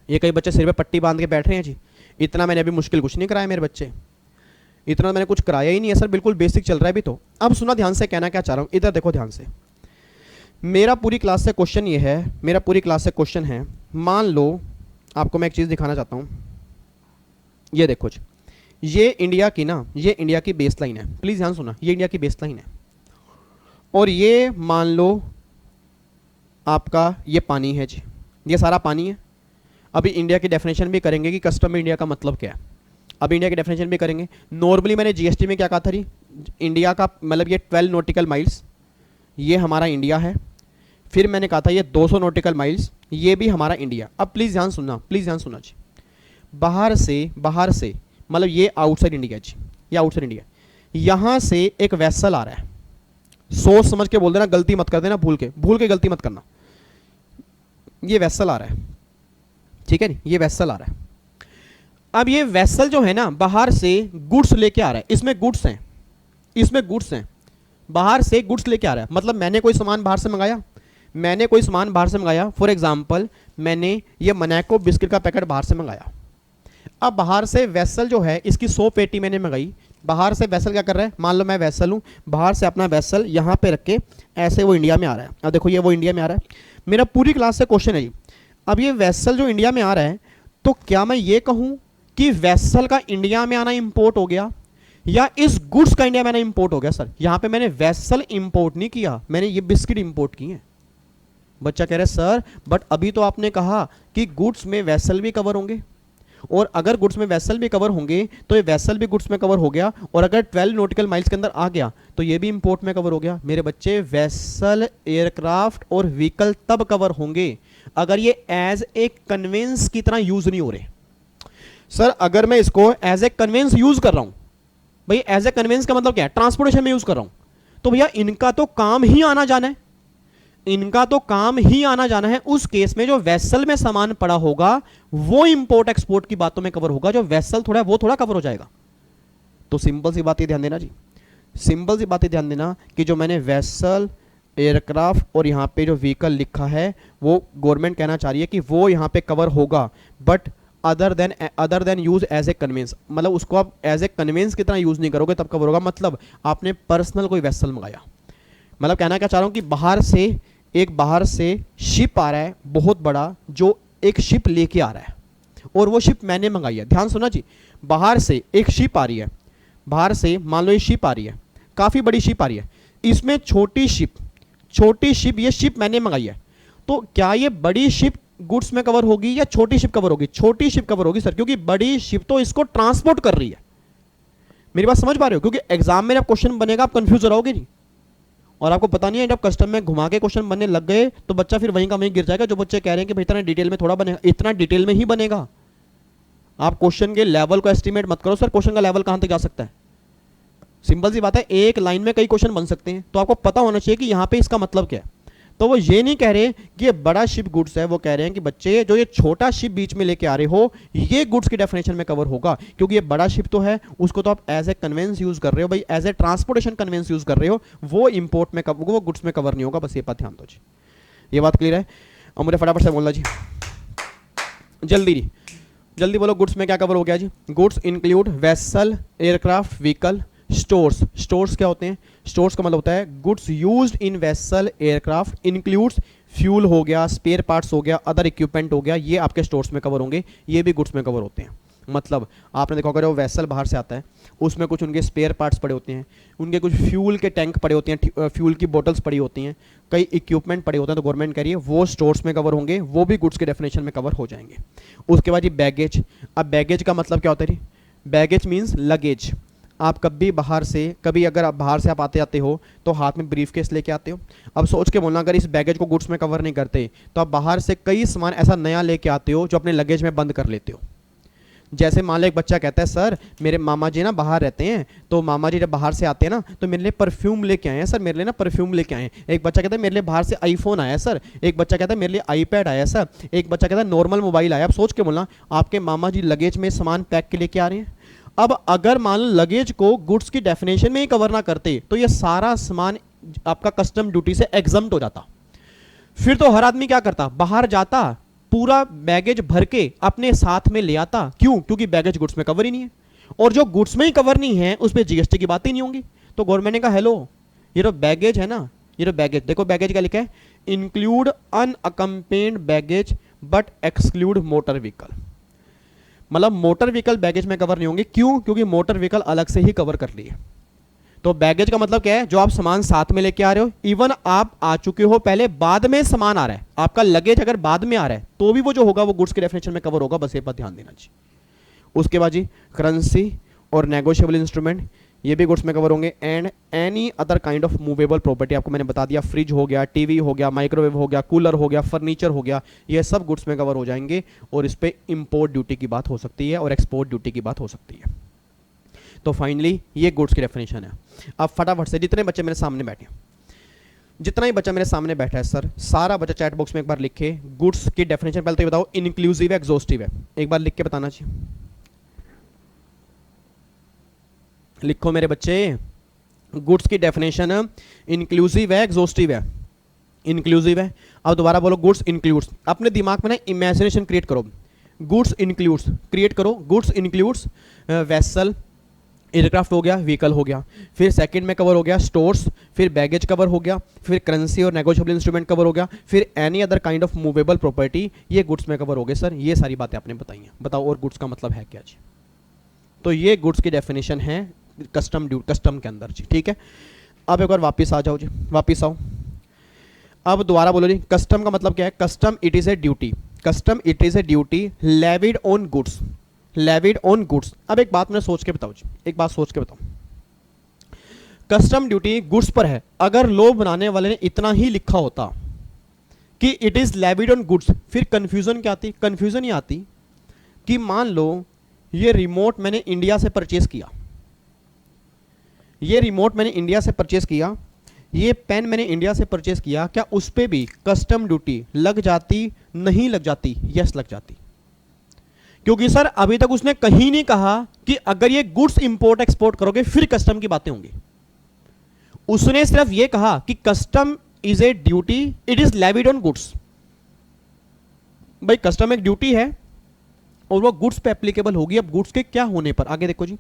ये कई बच्चे सिर पे पट्टी बांध के बैठ रहे हैं जी, इतना मैंने अभी मुश्किल कुछ नहीं कराया मेरे बच्चे, इतना मैंने कुछ कराया ही नहीं है सर, बिल्कुल बेसिक चल रहा है अभी तो। अब सुना ध्यान से, कहना क्या चाह रहा हूं, इधर देखो ध्यान से। मेरा पूरी क्लास से क्वेश्चन ये है, मेरा पूरी क्लास से क्वेश्चन है, मान लो आपको मैं एक चीज़ दिखाना चाहता हूँ। ये देखो जी, ये इंडिया की ना, ये इंडिया की बेस लाइन है, प्लीज़ ध्यान सुना, ये इंडिया की बेस लाइन है। और ये मान लो आपका ये पानी है जी, ये सारा पानी है। अभी इंडिया की डेफिनेशन भी करेंगे कि कस्टम इंडिया का मतलब क्या है, अभी इंडिया की डेफिनेशन भी करेंगे। नॉर्मली मैंने जीएसटी में क्या कहा था, इंडिया का मतलब ये 12 नॉटिकल माइल्स, ये हमारा इंडिया है। फिर मैंने कहा था ये 200 नॉटिकल माइल्स, ये भी हमारा इंडिया। अब प्लीज़ ध्यान सुनना, प्लीज़ ध्यान सुनना जी। बाहर से मतलब ये आउटसाइड इंडिया जी, ये आउटसाइड इंडिया। यहाँ से एक वेसल आ रहा है, सोच समझ के बोल देना, गलती मत कर देना, भूल के गलती मत करना। ये वेसल आ रहा है, ठीक है नी, ये वेसल आ रहा है। अब ये वेसल जो है ना बाहर से गुड्स लेके आ रहा है, इसमें गुड्स हैं, इसमें गुड्स हैं, बाहर से गुड्स लेके आ रहा है। मतलब मैंने कोई सामान बाहर से मंगाया, मैंने कोई सामान बाहर से मंगाया, फॉर एग्जांपल मैंने ये मनाको बिस्किट का पैकेट बाहर से मंगाया। अब बाहर से वेसल जो है इसकी 100 पेटी मैंने मंगाई। बाहर से वेसल क्या कर रहा है, मान लो मैं वेसल हूँ, बाहर से अपना वेसल यहाँ पे रख के ऐसे वो इंडिया में आ रहा है। अब देखो ये वो इंडिया में आ रहा है। मेरा पूरी क्लास से क्वेश्चन है जी, अब ये वेसल जो इंडिया में आ रहा है, तो क्या मैं ये कहूँ कि वेसल का इंडिया में आना इंपोर्ट हो गया या इस गुड्स का इंडिया में आना इंपोर्ट हो गया। सर यहां पे मैंने वेसल इंपोर्ट नहीं किया, मैंने ये बिस्किट इंपोर्ट किए हैं। बच्चा कह रहा है सर बट अभी तो आपने कहा कि गुड्स में वेसल भी कवर होंगे, और अगर गुड्स में वेसल भी कवर होंगे तो ये वेसल भी गुड्स में कवर हो गया, और अगर 12 नॉटिकल माइल्स के अंदर आ गया तो ये भी इंपोर्ट में कवर हो गया। मेरे बच्चे वेसल, एयरक्राफ्ट और व्हीकल तब कवर होंगे अगर ये एज ए कन्वेंस की तरह यूज नहीं हो रहे। सर अगर मैं इसको एज ए कन्वेंस यूज कर रहा हूं, भाई एज ए कन्वेंस का मतलब क्या है, ट्रांसपोर्टेशन में यूज कर रहा हूं, तो भैया इनका तो काम ही आना जाना है, इनका तो काम ही आना जाना है। उस केस में जो वेसल में सामान पड़ा होगा वो इंपोर्ट एक्सपोर्ट की बातों में कवर होगा, जो वेसल थोड़ा वो थोड़ा कवर हो जाएगा। तो सिंपल सी बात ये ध्यान देना जी, सिंपल सी बात ये ध्यान देना कि जो मैंने वेसल, एयरक्राफ्ट और यहां पे जो व्हीकल लिखा है वो गवर्नमेंट कहना चाह रही है कि वो यहां पे कवर होगा, but other than use as a conveyance, मतलब उसको आप एज ए कन्वेंस की तरह यूज नहीं करोगे तब कवर होगा। मतलब आपने पर्सनल कोई वेसल मंगाया, मतलब कहना क्या चाह रहा हूं कि बाहर से शिप आ रहा है बहुत बड़ा, जो एक शिप लेके आ रहा है और वो शिप मैंने मंगाई है। ध्यान सुना जी, बाहर से एक शिप आ रही है, बाहर से मान लो ये शिप आ रही है, काफी बड़ी शिप आ रही है, इसमें छोटी शिप ये शिप मैंने मंगाई है। तो क्या ये बड़ी शिप गुड्स में कवर होगी या छोटी शिप कवर होगी? छोटी शिप कवर होगी सर, क्योंकि बड़ी शिप तो इसको ट्रांसपोर्ट कर रही है। मेरी बात समझ पा रहे हो? क्योंकि एग्जाम में जब क्वेश्चन बनेगा आप कंफ्यूज हो रहोगे नहीं, और आपको पता नहीं है, जब कस्टम में घुमा के क्वेश्चन बनने लग गए तो बच्चा फिर वहीं का वहीं गिर जाएगा। जो बच्चे कह रहे हैं कि भाई इतना डिटेल में थोड़ा बनेगा, इतना डिटेल में ही बनेगा। आप क्वेश्चन के लेवल को एस्टिमेट मत करो सर, क्वेश्चन का लेवल कहां तक जा सकता है। सिंपल सी बात है, एक लाइन में कई क्वेश्चन बन सकते हैं, तो आपको पता होना चाहिए कि यहां पे इसका मतलब क्या है। तो वो ये नहीं कह रहे कि ये बड़ा शिप गुड्स है, वो कह रहे हैं कि बच्चे जो ये छोटा शिप बीच में लेके आ रहे हो ये गुड्स की डेफिनेशन में कवर होगा, क्योंकि ये बड़ा शिप तो है उसको तो आप एज ए कन्वेंस यूज कर रहे हो, भाई as a transportation conveyance use कर रहे हो, वो इंपोर्ट में वो गुड्स में कवर नहीं होगा। बस ये बात ध्यान दो जी, ये बात क्लियर है। और मुझे फटाफट से बोलना जी, जल्दी नहीं, जल्दी बोलो, गुड्स में क्या कवर हो गया जी? Goods include vessel, aircraft, vehicle, stores. Stores क्या होते हैं? स्टोर्स का मतलब होता है goods used in vessel, aircraft, includes fuel हो गया, स्पेयर पार्ट्स हो गया, अदर इक्विपमेंट हो गया, ये आपके स्टोर्स में कवर होंगे, ये भी गुड्स में कवर होते हैं। मतलब आपने देखा होगा जो वेसल बाहर से आता है उसमें कुछ उनके स्पेयर पार्ट्स पड़े होते हैं, उनके कुछ फ्यूल के टैंक पड़े होते हैं, फ्यूल की बोतल्स पड़ी होती हैं, कई इक्विपमेंट पड़े होते हैं, तो गवर्नमेंट कह रही है वो स्टोर्स में कवर होंगे, वो भी गुड्स के डेफिनेशन में कवर हो जाएंगे। उसके बाद ये बैगेज। अब बैगेज का मतलब क्या होता है? Baggage means luggage. आप कभी बाहर से, कभी अगर आप बाहर से आप आते आते हो तो हाथ में ब्रीफ केस लेके आते हो। अब सोच के बोलना, अगर इस बैगेज को गुड्स में कवर नहीं करते तो आप बाहर से कई सामान ऐसा नया लेके आते हो जो अपने लगेज में बंद कर लेते हो। जैसे मान लो एक बच्चा कहता है सर मेरे मामा जी ना बाहर रहते हैं, तो मामा जी जब बाहर से आते हैं ना तो मेरे लिए परफ्यूम लेके आए हैं सर, मेरे लिए ना परफ्यूम लेके आए हैं। एक बच्चा कहता है मेरे लिए बाहर से आईफोन आया सर, एक बच्चा कहता है मेरे लिए आईपैड आया सर, एक बच्चा कहता है नॉर्मल मोबाइल आया। अब सोच के बोलना, आपके मामा जी लगेज में सामान पैक के लेके आ रहे हैं। अब अगर मान लो लगेज को गुड्स की डेफिनेशन में ही कवर ना करते तो ये सारा सामान आपका कस्टम ड्यूटी से एग्जम्प्ट हो जाता। फिर तो हर आदमी क्या करता, बाहर जाता, पूरा बैगेज भर के अपने साथ में ले आता। क्यों? क्योंकि बैगेज गुड्स में कवर ही नहीं है, और जो गुड्स में ही कवर नहीं है उस पर जीएसटी की बात ही नहीं होगी। तो गवर्नमेंट ने कहा हेलो, ये जो बैगेज है ना, ये जो बैगेज देखो, बैगेज क्या लिखा है? Include unaccompanied baggage but exclude motor vehicle. मतलब मोटर व्हीकल बैगेज में कवर नहीं होंगे। क्यों? क्योंकि मोटर व्हीकल अलग से ही कवर कर लिए। तो बैगेज का मतलब क्या है? जो आप सामान साथ में लेके आ रहे हो, इवन आप आ चुके हो पहले, बाद में सामान आ रहा है, आपका लगेज अगर बाद में आ रहा है तो भी वो जो होगा वो गुड्स के डेफिनेशन में कवर होगा। बस ये बात ध्यान देना जी। उसके बाद जी करेंसी और नेगोशिएबल इंस्ट्रूमेंट, ये भी गुड्स में कवर होंगे। And any other kind of movable property, आपको मैंने बता दिया, फ्रिज हो गया, टीवी हो गया, माइक्रोवेव हो गया, कूलर हो गया, फर्नीचर हो गया, ये सब गुड्स में कवर हो जाएंगे। और इस पर इंपोर्ट ड्यूटी की बात हो सकती है और एक्सपोर्ट ड्यूटी की बात हो सकती है। तो फाइनली ये गुड्स की डेफिनेशन है। अब फटाफट से जितने बच्चे मेरे सामने बैठे, जितना ही बच्चा मेरे सामने बैठा है सर, सारा बच्चा चैट बॉक्स में एक बार लिखे गुड्स की डेफिनेशन। पहले तो ये बताओ इंक्लूसिव है एग्जॉस्टिव है? एक बार लिख के बताना चाहिए। लिखो मेरे बच्चे, गुड्स की डेफिनेशन इंक्लूसिव है एग्जॉस्टिव है? इंक्लूसिव है। अब दोबारा बोलो, गुड्स इंक्लूड्स। अपने दिमाग में ना इमेजिनेशन क्रिएट करो, गुड्स इंक्लूड्स क्रिएट करो। गुड्स इंक्लूड्स वेसल, एयरक्राफ्ट हो गया, व्हीकल हो गया, फिर सेकंड में कवर हो गया स्टोर्स, फिर बैगेज कवर हो गया, फिर करेंसी और नेगोशिएबल इंस्ट्रूमेंट कवर हो गया, फिर any other kind of movable property, ये गुड्स में कवर हो गए। सर ये सारी बातें आपने बताई हैं, बताओ और गुड्स का मतलब है क्या जी? तो ये गुड्स की डेफिनेशन है कस्टम के अंदर जी। ठीक है, अब एक बार वापिस आ जाओ जी, वापिस आओ। अब दोबारा बोलो जी, कस्टम का मतलब क्या है? Custom it is a duty, custom it is a duty levied on goods, levied on goods. अब एक बात मैंने सोच के बताओ जी, एक बात सोच के बताओ, कस्टम ड्यूटी गुड्स पर है। अगर लॉ बनाने वाले ने इतना ही लिखा होता कि it is levied on goods, फिर कंफ्यूजन क्या आती? कंफ्यूजन ये आती कि मान लो ये रिमोट मैंने इंडिया से परचेस किया, ये रिमोट मैंने इंडिया से परचेस किया, ये पेन मैंने इंडिया से परचेस किया, क्या उस पर भी कस्टम ड्यूटी लग जाती? नहीं लग जाती? यस लग जाती। क्योंकि सर अभी तक उसने कहीं नहीं कहा कि अगर ये गुड्स इंपोर्ट एक्सपोर्ट करोगे फिर कस्टम की बातें होंगी। उसने सिर्फ ये कहा कि custom is a duty, it is levied on goods. भाई कस्टम एक ड्यूटी है और वो गुड्स पे एप्लीकेबल होगी। अब गुड्स के क्या होने पर? आगे देखो जी,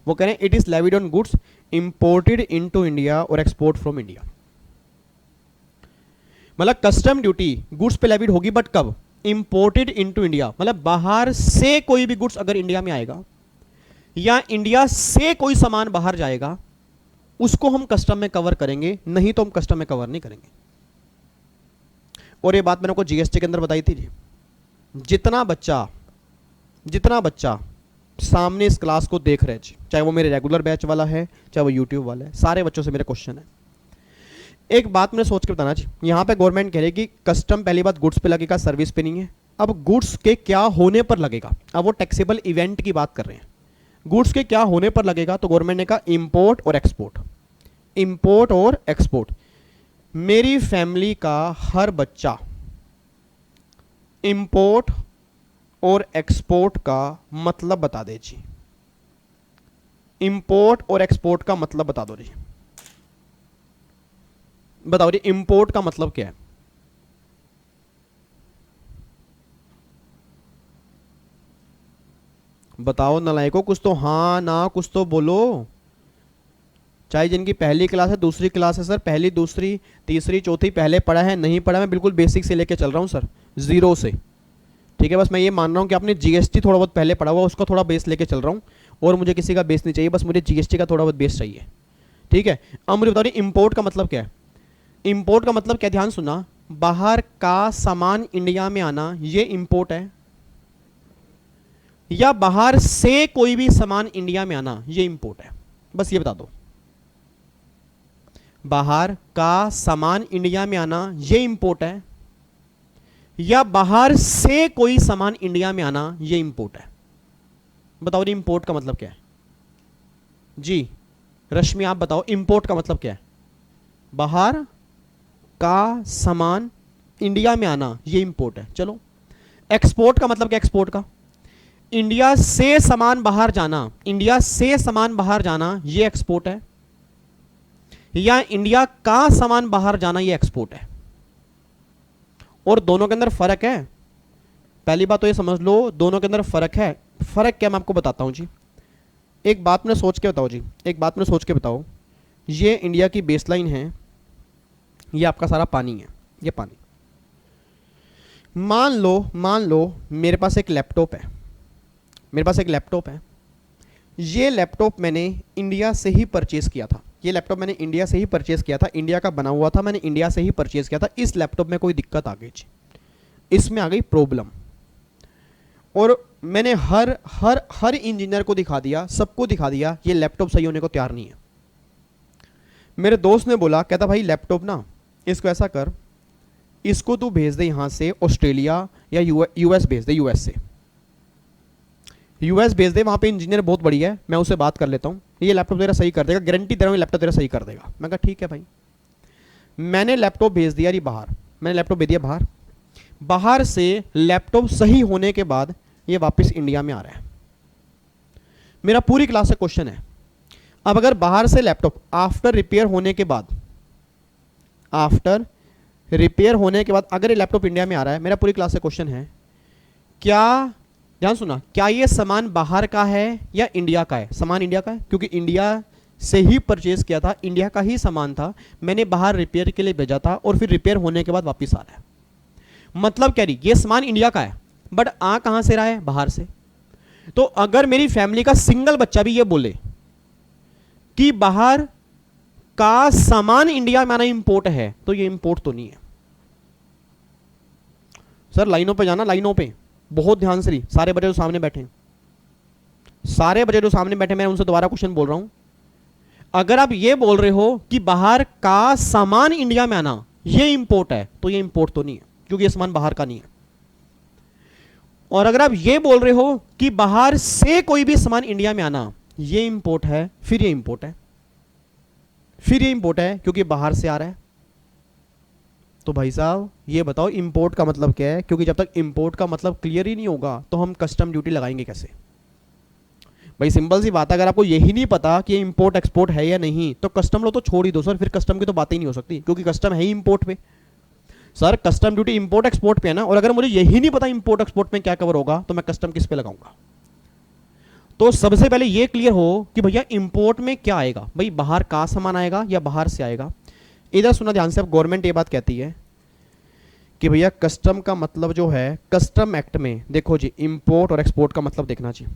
वो कह रहे हैं it is levied on goods imported into India और एक्सपोर्ट फ्रॉम इंडिया। मतलब कस्टम ड्यूटी गुड्स पे लेविड होगी, बट कब? इंपोर्टेड इनटू इंडिया, मतलब बाहर से कोई भी गुड्स अगर इंडिया में आएगा या इंडिया से कोई सामान बाहर जाएगा उसको हम कस्टम में कवर करेंगे, नहीं तो हम कस्टम में कवर नहीं करेंगे। और ये बात मैंने आपको जीएसटी के अंदर बताई थी जी। जितना बच्चा सामने इस क्लास को देख रहे हैं, चाहे वो मेरे रेगुलर बैच वाला है चाहे वो यूट्यूब वाला है, सारे बच्चों से मेरा क्वेश्चन है, एक बात मैंने सोच के बताना चाहिए। यहां पे गवर्नमेंट कह रही है कि कस्टम पहली बात गुड्स पे लगेगा, सर्विस पे नहीं है। अब गुड्स के क्या होने पर लगेगा? अब वो टैक्सेबल इवेंट की बात कर रहे हैं। गुड्स के क्या होने पर लगेगा? तो गवर्नमेंट ने कहा इंपोर्ट और एक्सपोर्ट, इंपोर्ट और एक्सपोर्ट। मेरी फैमिली का हर बच्चा इंपोर्ट और एक्सपोर्ट का मतलब बता दे जी, इंपोर्ट और एक्सपोर्ट का मतलब बता दो जी, बताओ जी इंपोर्ट का मतलब क्या है? बताओ नलायको, कुछ तो हाँ ना कुछ तो बोलो। चाहे जिनकी पहली क्लास है, दूसरी क्लास है सर, पहली दूसरी तीसरी चौथी, पहले पढ़ा है नहीं पढ़ा, मैं बिल्कुल बेसिक से लेके चल रहा हूँ सर, जीरो से। ठीक है, बस मैं ये मान रहा हूँ कि आपने जीएसटी थोड़ा बहुत पहले पढ़ा हुआ, उसका थोड़ा बेस लेके चल रहा हूँ, और मुझे किसी का बेस नहीं चाहिए, बस मुझे जीएसटी का थोड़ा बहुत बेस चाहिए। ठीक है, अब मुझे बताओ इंपोर्ट का मतलब क्या है। इंपोर्ट का मतलब क्या, ध्यान सुना, बाहर का सामान इंडिया में आना, ये इंपोर्ट है, या बाहर से कोई भी सामान इंडिया में आना, ये इंपोर्ट है। बस ये बता दो, बाहर का सामान इंडिया में आना ये इंपोर्ट है, या बाहर से कोई सामान इंडिया में आना ये इंपोर्ट है। बताओ इंपोर्ट का मतलब क्या है जी, रश्मि आप बताओ इंपोर्ट का मतलब क्या है। बाहर का सामान इंडिया में आना ये इंपोर्ट है। चलो, एक्सपोर्ट का मतलब क्या, एक्सपोर्ट का इंडिया से सामान बाहर जाना, इंडिया से सामान बाहर जाना ये एक्सपोर्ट है, या इंडिया का सामान बाहर जाना ये एक्सपोर्ट है। और दोनों के अंदर फर्क है। पहली बात तो ये समझ लो, दोनों के अंदर फर्क है। फर्क क्या, मैं आपको बताता हूं जी। एक बात में सोच के बताओ जी, एक बात में सोच के बताओ, ये इंडिया की बेसलाइन है, ये आपका सारा पानी है, ये पानी। मान लो मेरे पास एक लैपटॉप है, मेरे पास एक लैपटॉप है, ये लैपटॉप मैंने इंडिया से ही परचेज किया था, ये लैपटॉप मैंने इंडिया से ही परचेज किया था, इंडिया का बना हुआ था, मैंने इंडिया से ही परचेज किया था। इस लैपटॉप में कोई दिक्कत आ गई जी, इसमें आ गई प्रॉब्लम, और मैंने हर इंजीनियर को दिखा दिया, सबको दिखा दिया, ये लैपटॉप सही होने को तैयार नहीं है। मेरे दोस्त ने बोला, कहता भाई लैपटॉप ना, इसको ऐसा कर, इसको तू भेज दे यहां से ऑस्ट्रेलिया या यूएस भेज दे, यूएस भेज दे, वहां पे इंजीनियर बहुत बढ़िया है, मैं उससे बात कर लेता हूं, ये लैपटॉप तेरा सही कर देगा, गारंटी दे रहा हूं लैपटॉप तेरा सही कर देगा। मैं कहा ठीक है भाई। मैंने लैपटॉप भेज दिया बाहर, मैंने लैपटॉप भेज दिया बाहर, बाहर से लैपटॉप सही होने के बाद ये वापस इंडिया में आ रहा है। मेरा पूरी क्लास से क्वेश्चन है, अब अगर बाहर से लैपटॉप आफ्टर रिपेयर होने के बाद, आफ्टर रिपेयर होने के बाद अगर ये लैपटॉप इंडिया में आ रहा है, मेरा पूरी क्लास से क्वेश्चन है, क्या, ध्यान सुना, क्या ये सामान बाहर का है या इंडिया का है। सामान इंडिया का है, क्योंकि इंडिया से ही परचेज किया था, इंडिया का ही सामान था, मैंने बाहर रिपेयर के लिए भेजा था, और फिर रिपेयर होने के बाद वापस आ रहा है। मतलब क्या रही, ये सामान इंडिया का है, बट आ कहां से रहा है, बाहर से। तो अगर मेरी फैमिली का सिंगल बच्चा भी ये बोले कि बाहर का सामान इंडिया में आना इंपोर्ट है, तो ये इंपोर्ट तो नहीं है। सर लाइनों पे जाना, लाइनों पे बहुत ध्यान से रही, सारे बच्चे जो सामने बैठे, सारे बच्चे जो सामने बैठे, मैं उनसे दोबारा क्वेश्चन बोल रहा हूं। अगर आप ये बोल रहे हो कि बाहर का सामान इंडिया में आना ये इंपोर्ट है, तो ये इंपोर्ट तो नहीं है, क्योंकि ये सामान बाहर का नहीं है। और अगर आप ये बोल रहे हो कि बाहर से कोई भी सामान इंडिया में आना ये इंपोर्ट है, फिर ये इंपोर्ट है, फिर ये इंपोर्ट है, क्योंकि बाहर से आ रहा है। तो भाई साहब ये बताओ इंपोर्ट का मतलब क्या है, क्योंकि जब तक इंपोर्ट का मतलब क्लियर ही नहीं होगा तो हम कस्टम ड्यूटी लगाएंगे कैसे। भाई सिंपल सी बात है, अगर आपको यही नहीं पता कि इंपोर्ट एक्सपोर्ट है या नहीं, तो कस्टम लो तो छोड़ ही दो सर, फिर कस्टम की तो बात ही नहीं हो सकती, क्योंकि कस्टम है ही इंपोर्ट पे। Sir custom duty import export पे है ना, और अगर मुझे यही नहीं पता इंपोर्ट एक्सपोर्ट में क्या कवर होगा, तो मैं कस्टम किस पे लगाऊंगा। तो सबसे पहले ये क्लियर हो कि भैया इंपोर्ट में क्या आएगा, भाई बाहर का सामान आएगा या बाहर से आएगा। इधर सुना ध्यान से, अब गवर्नमेंट ये बात कहती है कि भैया कस्टम का मतलब जो है, कस्टम एक्ट में देखो जी, इंपोर्ट और एक्सपोर्ट का मतलब देखना चाहिए।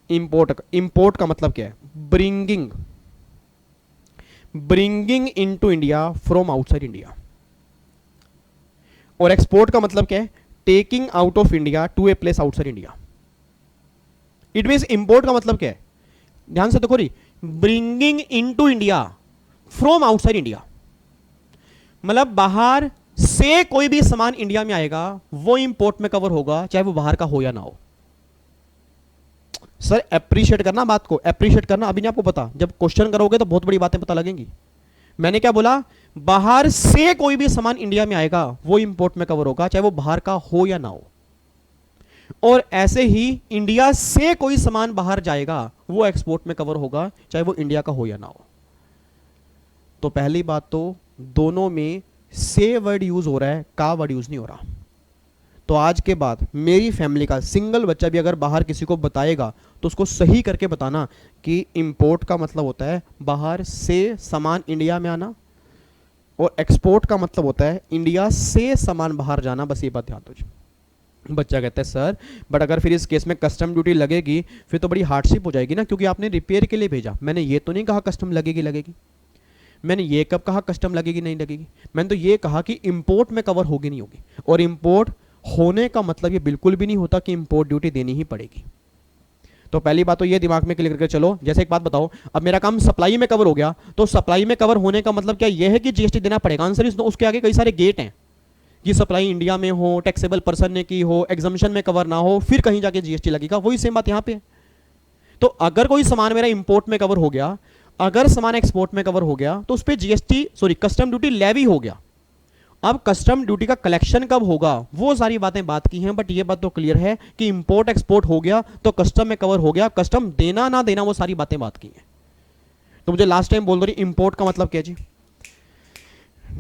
इंपोर्ट का मतलब क्या है, bringing into India from outside India. और एक्सपोर्ट का मतलब क्या है, taking out of India to a place outside India. It means import का मतलब क्या है, ध्यान से देखो री, bringing into India from outside India, मतलब बाहर से कोई भी सामान इंडिया में आएगा वो इंपोर्ट में कवर होगा, चाहे वो बाहर का हो या ना हो। सर एप्रिशिएट करना बात को, एप्रिशिएट करना, अभी नहीं आपको पता, जब क्वेश्चन करोगे तो बहुत बड़ी बातें पता लगेंगी। मैंने क्या बोला, बाहर से कोई भी सामान इंडिया में आएगा वो इंपोर्ट में कवर होगा, चाहे वो बाहर का हो या ना हो। और ऐसे ही इंडिया से कोई सामान बाहर जाएगा वो एक्सपोर्ट में कवर होगा, चाहे वो इंडिया का हो या ना हो। तो पहली बात तो दोनों में से वर्ड यूज हो रहा है, का वर्ड यूज नहीं हो रहा। तो आज के बाद मेरी फैमिली का सिंगल बच्चा भी अगर बाहर किसी को बताएगा तो उसको सही करके बताना कि इंपोर्ट का मतलब होता है बाहर से सामान इंडिया में आना, और एक्सपोर्ट का मतलब होता है इंडिया से सामान बाहर जाना। बस ये बात ध्यान दो। बच्चा कहता है सर बट अगर फिर इस केस में कस्टम ड्यूटी लगेगी फिर तो बड़ी हार्डशिप हो जाएगी ना, क्योंकि आपने रिपेयर के लिए भेजा। मैंने ये तो नहीं कहा कस्टम लगेगी, मैंने ये कब कहा कस्टम लगेगी नहीं लगेगी, मैंने तो ये कहा कि इंपोर्ट में कवर होगी नहीं होगी। और इंपोर्ट होने का मतलब ये बिल्कुल भी नहीं होता कि इंपोर्ट ड्यूटी देनी ही पड़ेगी। तो पहली बात तो ये दिमाग में क्लियर करके चलो। जैसे एक बात बताओ, अब मेरा काम सप्लाई में कवर हो गया, तो सप्लाई में कवर होने का मतलब क्या ये है कि जीएसटी देना पड़ेगा? Answer is no. उसके आगे कई सारे गेट हैं कि सप्लाई इंडिया में हो, टैक्सेबल पर्सन ने की हो, एग्जामिशन में कवर ना हो, फिर कहीं जाके जीएसटी लगेगा। वही सेम बात यहां पे है। तो अगर कोई सामान मेरा इंपोर्ट में कवर हो गया, अगर सामान एक्सपोर्ट में कवर हो गया, तो उस पर जीएसटी कस्टम ड्यूटी लेवी हो गया। अब कस्टम ड्यूटी का कलेक्शन कब होगा वो सारी बातें बात की हैं, बट ये बात तो क्लियर है कि इंपोर्ट एक्सपोर्ट हो गया तो कस्टम में कवर हो गया। कस्टम देना ना देना वो सारी बातें बात की हैं। तो मुझे लास्ट टाइम बोल दो रही इंपोर्ट का मतलब क्या जी?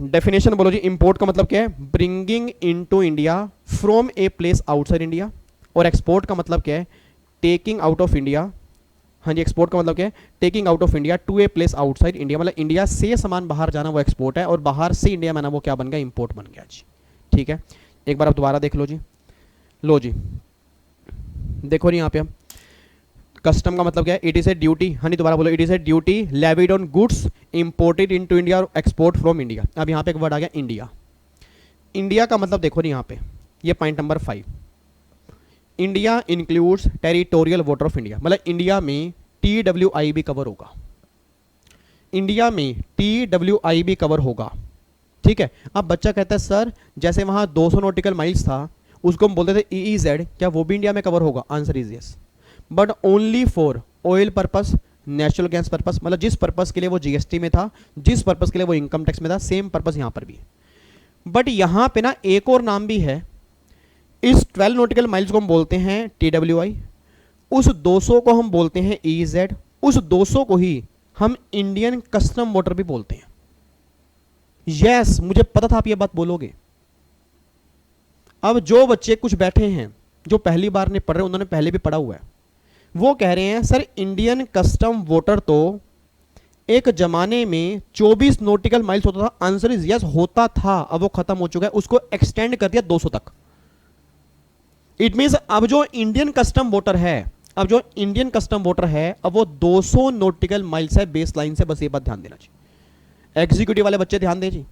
डेफिनेशन बोलो जी। इंपोर्ट का मतलब क्या है? Bringing into India from a place outside India. और एक्सपोर्ट का मतलब क्या है? Taking out of India. हाँ जी, एक्सपोर्ट का मतलब क्या है? Taking out of India to a place outside India. मतलब इंडिया से सामान बाहर जाना वो एक्सपोर्ट है, और बाहर से इंडिया में आना वो क्या बन गया? इंपोर्ट बन गया जी। ठीक है, एक बार आप दोबारा देख लो जी। लो जी, देखो नहीं यहाँ पे, कस्टम का मतलब क्या है? It is a duty. हाँ नहीं, दोबारा बोलो। It is a duty levied on goods imported into India और एक्सपोर्ट फ्रॉम इंडिया। अब यहाँ पे एक वर्ड आ गया इंडिया। इंडिया का मतलब देखो नहीं यहाँ पे, ये point number 5। India includes territorial water of India. मतलब इंडिया में TWI भी कवर होगा। इंडिया में TWI भी कवर होगा। ठीक है। अब बच्चा कहता है सर जैसे वहां 200 नॉटिकल माइल्स था उसको हम बोलते थे EEZ, क्या वो भी इंडिया में कवर होगा? Answer is yes, but only for oil purpose, natural gas purpose. मतलब जिस पर्पस के लिए वो जीएसटी में था, जिस पर्पस के लिए वो इनकम टैक्स में था, सेम पर्पस यहां पर भी है। बट यहां पे ना एक और नाम भी है। इस 12 नॉटिकल माइल्स को हम बोलते हैं TWI, उस 200 को हम बोलते हैं EEZ, उस 200 को ही हम इंडियन कस्टम वाटर भी बोलते हैं। यस, मुझे पता था आप ये बात बोलोगे। अब जो बच्चे कुछ बैठे हैं जो पहली बार नहीं पढ़ रहे, उन्होंने पहले भी पढ़ा हुआ है, वो कह रहे हैं सर इंडियन कस्टम वाटर तो एक जमाने में 24 नॉटिकल माइल्स होता था। आंसर इज यस, होता था, अब वो खत्म हो चुका है, उसको एक्सटेंड कर दिया 200 तक। इट मींस अब जो इंडियन कस्टम वाटर है, अब जो इंडियन कस्टम वाटर है, अब वो 200 नॉटिकल माइल्स है बेस लाइन से। बस ये बात ध्यान देना चाहिए। एग्जीक्यूटिव वाले बच्चे ध्यान दें जी,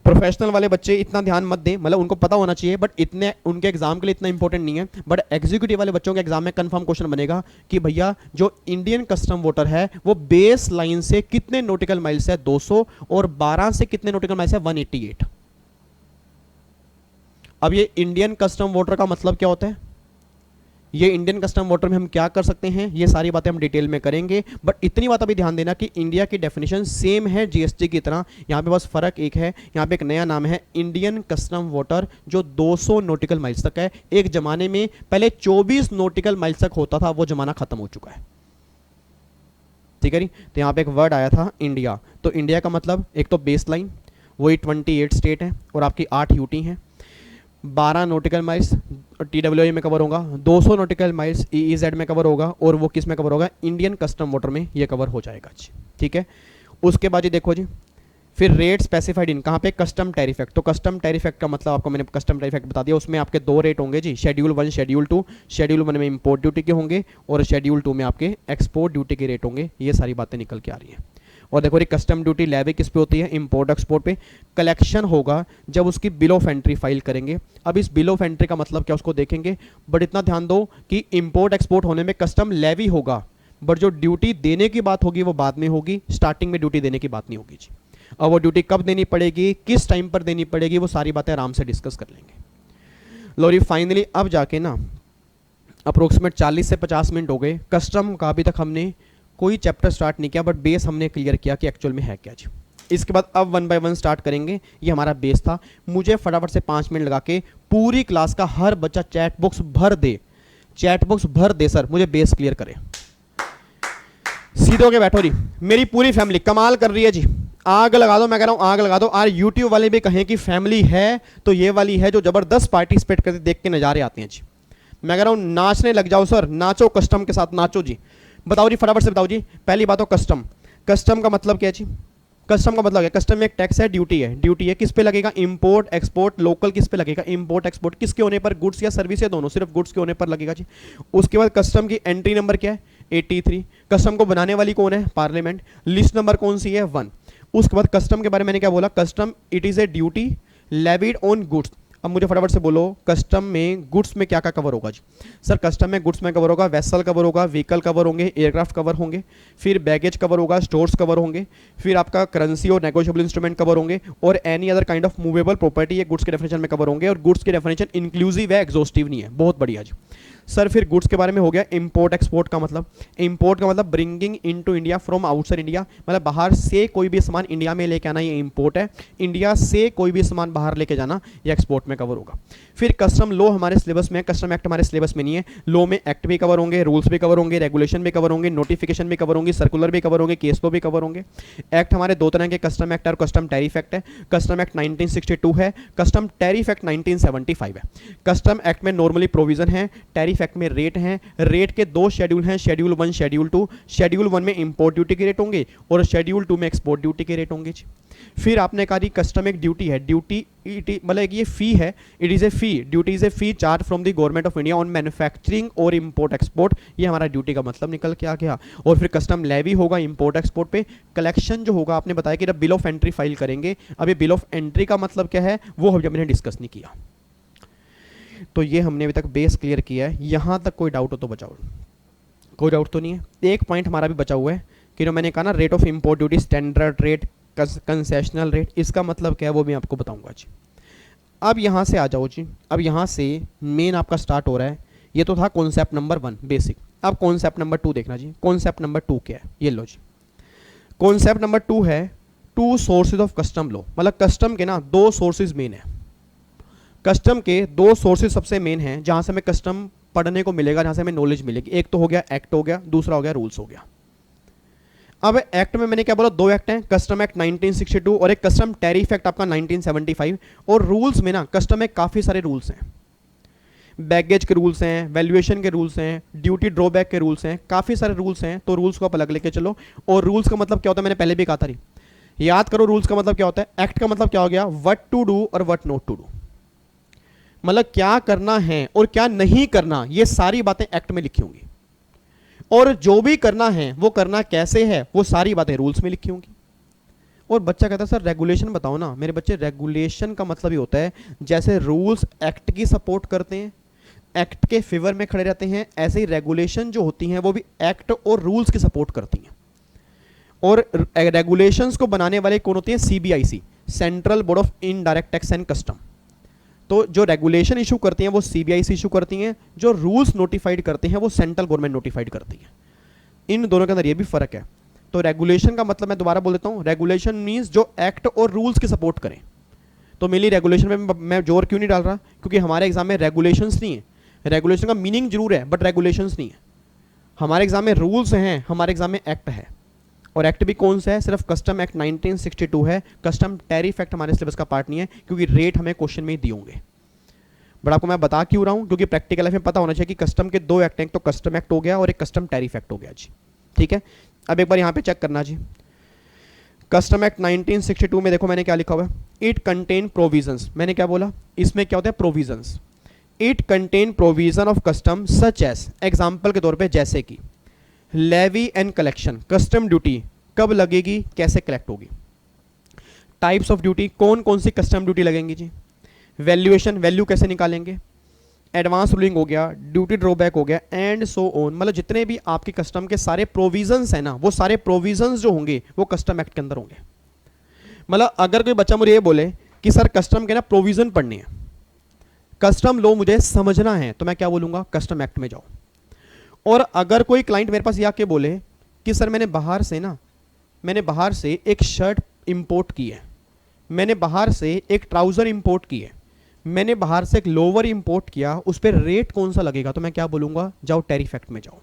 प्रोफेशनल वाले बच्चे इतना ध्यान मत दें, मतलब उनको पता होना चाहिए बट इतने उनके एग्जाम के लिए इतना इंपॉर्टेंट नहीं है। बट एग्जीक्यूटिव वाले बच्चों के एग्जाम में कंफर्म क्वेश्चन बनेगा कि भैया जो इंडियन कस्टम वाटर है वो बेस लाइन से कितने नॉटिकल माइल्स है? 200, और 12 से कितने नॉटिकल माइल्स है? 188। अब ये इंडियन कस्टम वाटर का मतलब क्या होता है? ये इंडियन कस्टम वाटर में हम क्या कर सकते हैं, ये सारी बातें हम डिटेल में करेंगे। बट इतनी बात अभी ध्यान देना कि इंडिया की डेफिनेशन सेम है जीएसटी की तरह। यहाँ पे बस फर्क एक है, यहाँ पे एक नया नाम है इंडियन कस्टम वाटर, जो 200 नॉटिकल माइल्स तक है। एक जमाने में पहले 24 नॉटिकल माइल्स तक होता था, वो जमाना खत्म हो चुका है। ठीक है। तो यहाँ पे एक वर्ड आया था इंडिया, तो इंडिया का मतलब एक तो बेस लाइन, वही 28 स्टेट है और आपकी 8 यूटी हैं। 12 नॉटिकल माइल्स TWI में कवर होगा, 200 नॉटिकल माइल्स EEZ में कवर होगा, और वो किस में कवर होगा? इंडियन कस्टम वाटर में ये कवर हो जाएगा जी। ठीक है। उसके बाद जी देखो जी, फिर रेट स्पेसिफाइड इन कहाँ पे? Custom tariff act. तो कस्टम टैरिफ एक्ट का मतलब आपको मैंने कस्टम टैरिफ एक्ट बता दिया। उसमें आपके 2 रेट होंगे जी, शेड्यूल 1 शेड्यूल 2। शेड्यूल 1 में इंपोर्ट ड्यूटी के होंगे और शेड्यूल 2 में आपके एक्सपोर्ट ड्यूटी के रेट होंगे। ये सारी बातें निकल के आ रही हैं। और देखो कस्टम ड्यूटी लेवी किस पे होती है? इंपोर्ट एक्सपोर्ट पे। कलेक्शन होगा जब उसकी बिल ऑफ एंट्री फाइल करेंगे। अब इस बिल ऑफ एंट्री का मतलब क्या, उसको देखेंगे। बट इतना ध्यान दो कि इंपोर्ट एक्सपोर्ट होने में कस्टम लेवी होगा, बट जो ड्यूटी देने की बात होगी वो बाद में होगी, स्टार्टिंग में ड्यूटी देने की बात नहीं होगी जी। अब वो ड्यूटी कब देनी पड़ेगी, किस टाइम पर देनी पड़ेगी, वो सारी बातें आराम से डिस्कस कर लेंगे। लो जी, फाइनली अब जाके ना अप्रोक्सीमेट 40 से 50 मिनट हो गए। कस्टम का अभी तक हमने कोई चैप्टर स्टार्ट नहीं किया, बट बेस हमने क्लियर किया कि एक्चुअल में है क्या जी। इसके बाद अब 1 बाय 1 स्टार्ट करेंगे। ये हमारा बेस था। मुझे फटाफट से 5 मिनट लगा के पूरी क्लास का हर बच्चा चैट बॉक्स भर दे, चैट बॉक्स भर दे सर, मुझे बेस क्लियर करे। सीधे होके बैठो जी। मेरी पूरी फैमिली कमाल कर रही है जी, आग लगा दो, मैं कह रहा हूं आग लगा दो। और यूट्यूब वाले भी कहें कि फैमिली है तो ये वाली है जो जबरदस्त पार्टिसिपेट करते देख के नजारे आते हैं जी। मैं कह रहा हूं नाचने लग जाओ सर, नाचो कस्टम के साथ, नाचो जी। बताओ जी फटाफट से बताओ जी। पहली बात तो कस्टम, कस्टम का मतलब क्या है जी? कस्टम का मतलब है, कस्टम में एक टैक्स है, ड्यूटी है। ड्यूटी है किस पे लगेगा? Import export. लोकल किस पे लगेगा? Import export. किसके होने पर? गुड्स या सर्विस, या दोनों? सिर्फ गुड्स के होने पर लगेगा जी। उसके बाद कस्टम की एंट्री नंबर क्या है? 83। कस्टम को बनाने वाली कौन है? पार्लियामेंट। लिस्ट नंबर कौन सी है? 1। उसके बाद कस्टम के बारे में मैंने क्या बोला? Custom it is a duty levied on goods. अब मुझे फटाफट से बोलो कस्टम में गुड्स में क्या क्या कवर होगा जी? सर कस्टम में गुड्स में कवर होगा वेसल कवर होगा, व्हीकल कवर होंगे, एयरक्राफ्ट कवर होंगे, फिर बैगेज कवर होगा, स्टोर्स कवर होंगे, फिर आपका करेंसी और नेगोशिएबल इंस्ट्रूमेंट कवर होंगे, और any other kind of movable property ये गुड्स के डेफिनेशन में कवर होंगे। और गुड्स की डेफिनेशन इंक्लूसिव है, एग्जॉस्टिव नहीं है। बहुत बढ़िया जी। सर फिर गुड्स के बारे में हो गया। इंपोर्ट एक्सपोर्ट का मतलब, इंपोर्ट का मतलब bringing into India from outside India, मतलब बाहर से कोई भी सामान इंडिया में लेके आना, ये इंपोर्ट है। इंडिया से कोई भी सामान बाहर लेके जाना, ये एक्सपोर्ट में कवर होगा। फिर कस्टम लॉ हमारे सिलेबस में, कस्टम एक्ट हमारे सिलेबस में नहीं है। लॉ में एक्ट भी कवर होंगे, रूल्स भी कवर होंगे, रेगुलेशन भी कवर होंगे, नोटिफिकेशन भी कवर होंगे, सर्कुलर भी कवर होंगे, केस लॉ भी कवर होंगे। एक्ट हमारे दो तरह के, कस्टम एक्ट और कस्टम टैरिफ एक्ट है। कस्टम एक्ट 1962 है, कस्टम टैरिफ एक्ट 1975 है। कस्टम एक्ट में नॉर्मली प्रोविजन है, टैरिफ एक्ट में रेट है। रेट के दो शेड्यूल हैं, शेड्यूल 1 शेड्यूल 2। शेड्यूल 1 में इंपोर्ट ड्यूटी के रेट होंगे और शेड्यूल 2 में एक्सपोर्ट ड्यूटी के रेट होंगे। फिर आपने कहा जी कस्टम एक ड्यूटी है, ड्यूटी मतलब ये फी है, it is a fee, duty is a fee charge from the government of India on manufacturing और इंपोर्ट एक्सपोर्ट। ये हमारा ड्यूटी का मतलब निकल के आ गया। और फिर कस्टम लेवी होगा इंपोर्ट एक्सपोर्ट पे। कलेक्शन जो होगा, आपने बताया कि जब बिल ऑफ एंट्री फाइल करेंगे, अब ये बिल ऑफ एंट्री का मतलब क्या है वो हमने डिस्कस नहीं किया। तो ये हमने अभी तक बेस क्लियर किया है। यहां तक कोई डाउट हो तो बचाओ। कोई डाउट तो नहीं है? एक पॉइंट हमारा भी बचा हुआ है कि जो मैंने कहा ना, rate of import duty, standard rate, concessional rate, इसका मतलब क्या है वो मैं आपको बताऊंगा जी। अब यहां से आ जाओ जी। अब यहां से मेन आपका स्टार्ट हो रहा है। ये तो था कॉन्सेप्ट नंबर 1 बेसिक। अब कॉन्सेप्ट नंबर 2 देखना जी। कॉन्सेप्ट नंबर 2 क्या है? ये लो जी। कॉन्सेप्ट नंबर 2 है two sources of custom law. मतलब कस्टम के ना दो सोर्सेज मेन है। कस्टम के दो सोर्सेज सबसे मेन हैं जहां से हमें कस्टम पढ़ने को मिलेगा, जहां से हमें नॉलेज मिलेगी। एक तो हो गया एक्ट हो गया, दूसरा हो गया रूल्स हो गया। अब एक्ट में मैंने क्या बोला? दो एक्ट हैं, कस्टम एक्ट 1962 और एक कस्टम टैरिफ एक्ट आपका 1975। और रूल्स में ना कस्टम में काफी सारे रूल्स हैं। बैगेज के रूल्स हैं, वैल्यूएशन के रूल्स हैं, ड्यूटी ड्रॉबैक के रूल्स हैं, काफी सारे रूल्स हैं। तो रूल्स को आप अलग लेके चलो। और रूल्स का मतलब क्या होता है मैंने पहले भी कहा था, याद करो रूल्स का मतलब क्या होता है। एक्ट का मतलब क्या हो गया? व्हाट टू डू और व्हाट नॉट टू डू, मतलब क्या करना है और क्या नहीं करना, ये सारी बातें एक्ट में लिखी होंगी। और जो भी करना है वो करना कैसे है, वो सारी बातें रूल्स में लिखी होंगी। और बच्चा कहता है सर रेगुलेशन बताओ ना। मेरे बच्चे, रेगुलेशन का मतलब ही होता है जैसे रूल्स एक्ट की सपोर्ट करते हैं, एक्ट के फेवर में खड़े रहते हैं, ऐसे ही रेगुलेशन जो होती हैं वो भी एक्ट और रूल्स की सपोर्ट करती हैं। और रेगुलेशंस को बनाने वाले कौन होते हैं? CBIC, central board of indirect tax and custom. तो जो रेगुलेशन इशू करती हैं वो सीबीआईसी इशू करती हैं, जो रूल्स नोटिफाइड करते हैं वो सेंट्रल गवर्नमेंट नोटिफाइड करती है। इन दोनों के अंदर ये भी फर्क है। तो रेगुलेशन का मतलब मैं दोबारा बोल देता हूं, रेगुलेशन मींस जो एक्ट और रूल्स की सपोर्ट करें। तो मेनली रेगुलेशन में मैं जोर क्यों नहीं डाल रहा? क्योंकि हमारे एग्जाम में रेगुलेशंस नहीं है। रेगुलेशन का मीनिंग जरूर है बट रेगुलेशंस नहीं है। हमारे एग्जाम में रूल्स हैं, हमारे एग्जाम में एक्ट है। और एक्ट भी कौन सा है? सिर्फ कस्टम एक्ट 1962 है। कस्टम टैरिफ एक्ट हमारे सिलेबस का पार्ट नहीं है, क्योंकि रेट हमें क्वेश्चन में ही दिए होंगे। बट आपको मैं बता क्यों रहा हूं? क्योंकि प्रैक्टिकल लाइफ में पता होना चाहिए कि कस्टम के दो एक्ट हैं, एक तो कस्टम एक्ट हो गया और एक कस्टम टैरिफ एक्ट हो गया जी। ठीक है, अब एक बार यहां पे चेक करना जी। कस्टम एक्ट 1962 में देखो मैंने क्या लिखा हुआ है, इट कंटेन प्रोविजंस। मैंने क्या बोला? इसमें क्या होता है? Provisions. It contain provision of custom such as, example के तौर पर जैसे कि levy and collection, custom duty कब लगेगी, कैसे कलेक्ट होगी। टाइप्स ऑफ ड्यूटी, कौन कौन सी कस्टम ड्यूटी लगेंगी जी। वैल्यूएशन, वैल्यू कैसे निकालेंगे। एडवांस रूलिंग हो गया, ड्यूटी ड्रॉबैक हो गया, एंड सो ऑन। मतलब जितने भी आपके कस्टम के सारे प्रोविजंस हैं ना, वो सारे प्रोविजंस जो होंगे वो कस्टम एक्ट के अंदर होंगे। मतलब अगर कोई बच्चा मुझे ये बोले कि सर कस्टम के ना प्रोविजन पढ़ने हैं, कस्टम लॉ मुझे समझना है, तो मैं क्या बोलूंगा? कस्टम एक्ट में जाओ। और अगर कोई क्लाइंट मेरे पास ये आके बोले कि सर मैंने बाहर से एक शर्ट इंपोर्ट की है, मैंने बाहर से एक ट्राउजर इंपोर्ट की है, मैंने बाहर से एक लोअर इंपोर्ट किया, उस पर रेट कौन सा लगेगा, तो मैं क्या बोलूंगा? जाओ टैरिफ एक्ट में जाओ।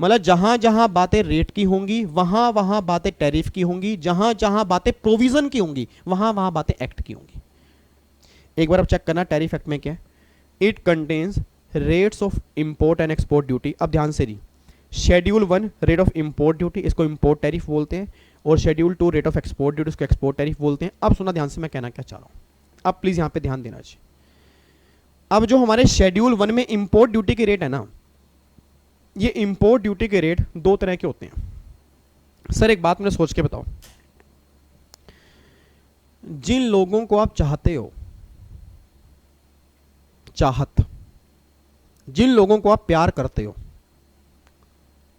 मतलब जहां जहां बातें रेट की होंगी वहां वहां बातें टैरिफ की होंगी, जहां जहां बातें प्रोविजन की होंगी वहां वहां बातें एक्ट की होंगी। एक बार अब चेक करना टैरिफ एक्ट में क्या है। It contains rates of import and export duty. अब ध्यान से जी, schedule 1 rate of import duty, इसको इंपोर्ट टैरिफ बोलते हैं, और schedule 2 rate of export duty, इसको एक्सपोर्ट टैरिफ बोलते हैं। अब सुना ध्यान से मैं कहना क्या चाह रहा हूँ, अब प्लीज यहां पे ध्यान देना जी। अब जो हमारे शेड्यूल 1 में इंपोर्ट ड्यूटी के रेट है ना, ये इंपोर्ट ड्यूटी के रेट दो तरह के होते हैं। सर एक बात मुझे सोच के बताओ, जिन लोगों को आप चाहते हो, चाहत, जिन लोगों को आप प्यार करते हो,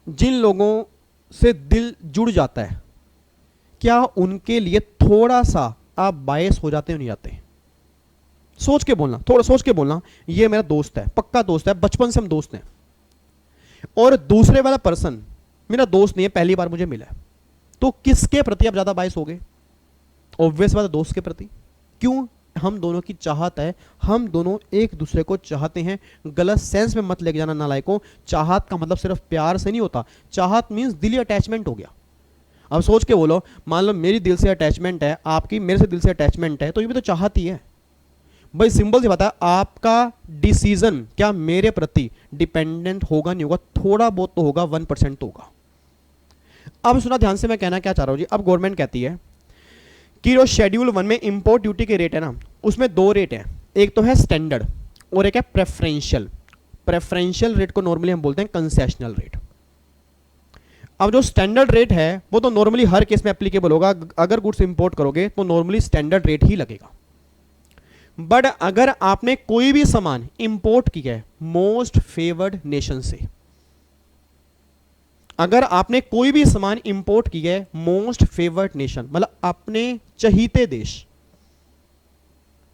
जिन लोगों से दिल जुड़ जाता है, क्या उनके लिए थोड़ा सा आप बायस हो जाते हो नहीं जाते? सोच के बोलना, थोड़ा सोच के बोलना। ये मेरा दोस्त है, पक्का दोस्त है, बचपन से हम दोस्त हैं, और दूसरे वाला पर्सन मेरा दोस्त नहीं है, पहली बार मुझे मिला है, तो किसके प्रति आप ज्यादा बायस होगे? ऑब्वियस बात है, दोस्त के प्रति। क्यों? हम दोनों की चाहत है, हम दोनों एक दूसरे को चाहते हैं। गलत सेंस में मत लेके जाना नालायकों, चाहत का मतलब सिर्फ प्यार से नहीं होता, चाहत मींस दिली अटैचमेंट हो गया। अब सोच के बोलो, मान लो मेरी दिल से अटैचमेंट है, आपकी मेरे से दिल से अटैचमेंट है, तो ये भी तो चाहत ही है भाई। सिंपल सी बात है, आपका डिसीजन क्या मेरे प्रति डिपेंडेंट होगा? नहीं होगा, थोड़ा बहुत तो होगा, 1% तो होगा। अब सुना ध्यान से, मैं कहना क्या चाह रहा हूं जी। अब गवर्नमेंट कहती है कि जो शेड्यूल 1 में इंपोर्ट ड्यूटी के रेट है ना, उसमें दो रेट हैं, एक तो है स्टैंडर्ड और एक है प्रेफरेंशियल। प्रेफरेंशियल रेट को नॉर्मली हम बोलते हैं कंसेशनल रेट। अब जो स्टैंडर्ड रेट है वो तो नॉर्मली हर केस में एप्लीकेबल होगा। अगर गुड्स इंपोर्ट करोगे तो नॉर्मली स्टैंडर्ड रेट ही लगेगा। बट अगर आपने कोई भी सामान इंपोर्ट किया है मोस्ट फेवर्ड नेशन से, अगर आपने कोई भी सामान इंपोर्ट किया है मोस्ट फेवर्ड नेशन, मतलब अपने चहीते देश,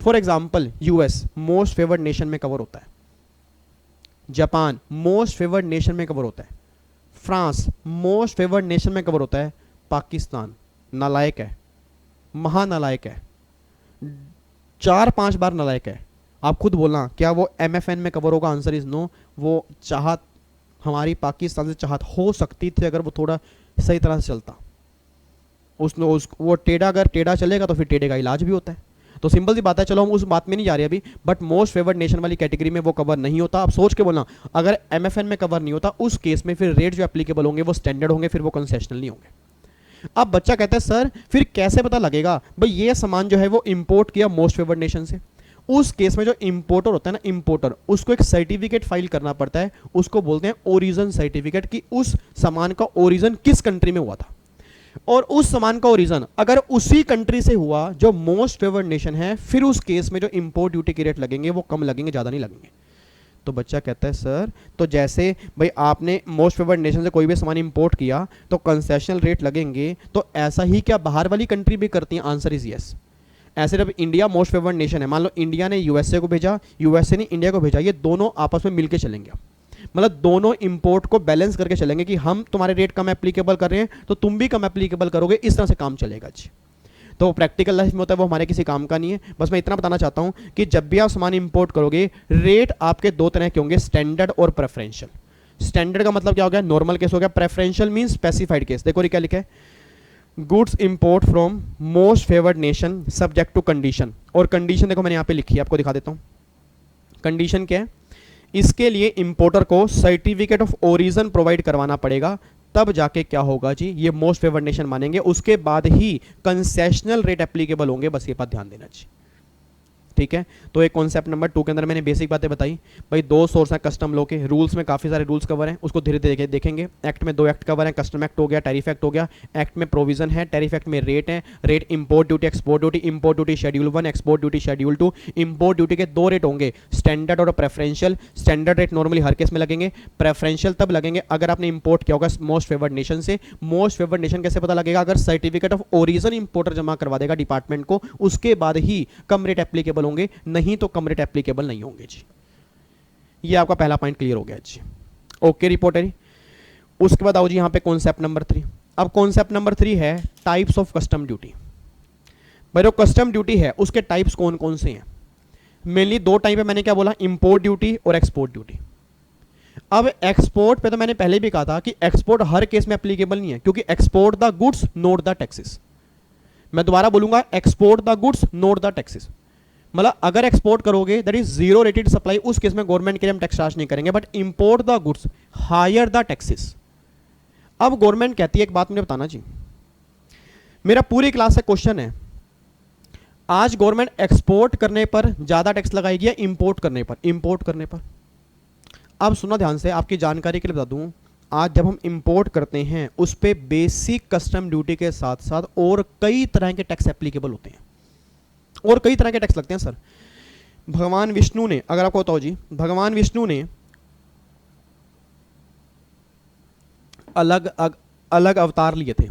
for example US most favoured nation में कवर होता है, जापान मोस्ट फेवर्ड नेशन में कवर होता है, फ्रांस मोस्ट फेवर्ड नेशन में कवर होता है, पाकिस्तान नालायक है, महानालायक है, 4-5 बार नालायक है। आप खुद बोलना, क्या वो एमएफएन में कवर होगा? Answer is no. वो चाहत, हमारी पाकिस्तान से चाहत हो सकती थी अगर वो थोड़ा सही तरह से चलता। वो टेढ़ा, अगर टेढ़ा चलेगा तो फिर टेढ़े का इलाज भी होता है। तो सिंपल सी बात है, चलो हम उस बात में नहीं जा रहे अभी, बट मोस्ट फेवर्ड नेशन वाली कैटेगरी में वो कवर नहीं होता। अब सोच के बोलना, अगर एमएफएन में कवर नहीं होता उस केस में फिर रेट जो एप्लीकेबल होंगे वो स्टैंडर्ड होंगे, फिर वो कंसेशनल नहीं होंगे। अब बच्चा कहता है सर फिर कैसे पता लगेगा भाई ये सामान जो है वो इंपोर्ट किया मोस्ट फेवर्ड नेशन से? उस केस में जो इंपोर्टर होता है ना, इंपोर्टर, उसको एक सर्टिफिकेट फाइल करना पड़ता है, उसको बोलते हैं ओरिजिन सर्टिफिकेट, कि उस सामान का ओरिजिन किस कंट्री में हुआ था, और उस सामान का ओरिजिन अगर उसी कंट्री से हुआ जो मोस्ट फेवर्ड नेशन है, फिर उस केस में जो इंपोर्ट ड्यूटी के रेट लगेंगे वो कम लगेंगे, ज्यादा नहीं लगेंगे। तो बच्चा कहता है सर तो जैसे भाई आपने मोस्ट फेवर्ड नेशन से कोई भी सामान इंपोर्ट किया तो कंसेशनल रेट लगेंगे, तो ऐसा ही क्या बाहर वाली कंट्री भी करती है? Answer is yes. ऐसे जब इंडिया मोस्ट फेवर्ड नेशन है, मान लो इंडिया ने यूएसए को भेजा, यूएसए ने इंडिया को भेजा, ये दोनों आपस में मिलके चलेंगे, मतलब दोनों इंपोर्ट को बैलेंस करके चलेंगे कि हम तुम्हारे रेट कम एप्लीकेबल कर रहे हैं तो तुम भी कम एप्लीकेबल करोगे, इस तरह से काम चलेगा जी। तो प्रैक्टिकल लाइफ में होता है वो हमारे किसी काम का नहीं है। बस मैं इतना बताना चाहता हूं कि जब भी आप सामान इंपोर्ट करोगे रेट आपके दो तरह के होंगे, स्टैंडर्ड और प्रेफरेंशियल। स्टैंडर्ड का मतलब क्या हो गया? नॉर्मल केस हो गया। Preferential means specified case. देखो क्या लिखा है, goods import from most favoured nation subject to condition. और कंडीशन देखो मैंने यहां पे लिखी है, आपको दिखा देता हूं। कंडीशन क्या है? इसके लिए इंपोर्टर को सर्टिफिकेट ऑफ ओरिजिन प्रोवाइड करवाना पड़ेगा, तब जाके क्या होगा जी, ये मोस्ट फेवर्ड नेशन मानेंगे, उसके बाद ही कंसेशनल रेट एप्लीकेबल होंगे। बस ये बात ध्यान देना जी, ठीक है। तो एक कॉन्सेप्ट नंबर 2 के अंदर मैंने बेसिक बातें बताई। भाई 2 सोर्स हैं कस्टम लॉ के, रूल्स में काफी सारे रूल्स कवर हैं, उसको धीरे धीरे देखेंगे। एक्ट में 2 एक्ट कवर हैं, कस्टम एक्ट हो गया, टैरिफ एक्ट हो गया। एक्ट में प्रोविजन है, टैरिफ एक्ट में रेट है, rate import duty, export duty. Import duty schedule 1, export duty schedule 2। Import duty के 2 रेट होंगे, स्टैंडर्ड और प्रेफरेंशियल। स्टैंडर्ड रेट नॉर्मली हर केस में लगेंगे, प्रेफरेंशियल तब लगेंगे अगर आपने इंपोर्ट किया होगा मोस्ट फेवर्ड नेशन से। मोस्ट फेवर्ड नेशन कैसे पता लगेगा? अगर सर्टिफिकेट ऑफ ओरिजिन इंपोर्टर जमा करवा देगा डिपार्टमेंट को, उसके बाद ही कम रेट एप्लीकेबल होंगे, नहीं तो कम रेट एप्लीकेबल नहीं होंगे जी। ये आपका पहला पॉइंट क्लियर हो गया जी। ओके रिपोर्टर, उसके बाद आओ जी यहां पे कॉन्सेप्ट नंबर 3। अब कॉन्सेप्ट नंबर 3 है टाइप्स ऑफ कस्टम ड्यूटी। भाई जो कस्टम ड्यूटी है उसके टाइप्स कौन कौन से हैं? मेनली 2 टाइप है, मैंने क्या बोला, इंपोर्ट ड्यूटी और एक्सपोर्ट ड्यूटी। अब एक्सपोर्ट पे तो मैंने पहले भी कहा था कि एक्सपोर्ट हर केस में एप्लीकेबल नहीं है, क्योंकि export the goods not the taxes. मैं दोबारा बोलूंगा, export the goods not the taxes, मतलब अगर एक्सपोर्ट करोगे that is zero rated supply, उस केस में गवर्नमेंट के लिए हम टैक्स चार्ज नहीं करेंगे, but import the goods higher the taxes. अब गवर्नमेंट कहती है, एक बात मुझे बताना जी, मेरा पूरी क्लास से क्वेश्चन है, आज गवर्नमेंट एक्सपोर्ट करने पर ज्यादा टैक्स लगाएगी या इंपोर्ट करने पर? इंपोर्ट करने पर। अब सुना ध्यान से, आपकी जानकारी के लिए बता दूं, आज जब हम इंपोर्ट करते हैं उस पे बेसिक कस्टम ड्यूटी के साथ साथ और कई तरह के टैक्स एप्लीकेबल होते हैं, और कई तरह के टैक्स लगते हैं सर। भगवान विष्णु ने, अगर आपको बताओ जी, भगवान विष्णु ने अलग अलग अवतार लिए थे।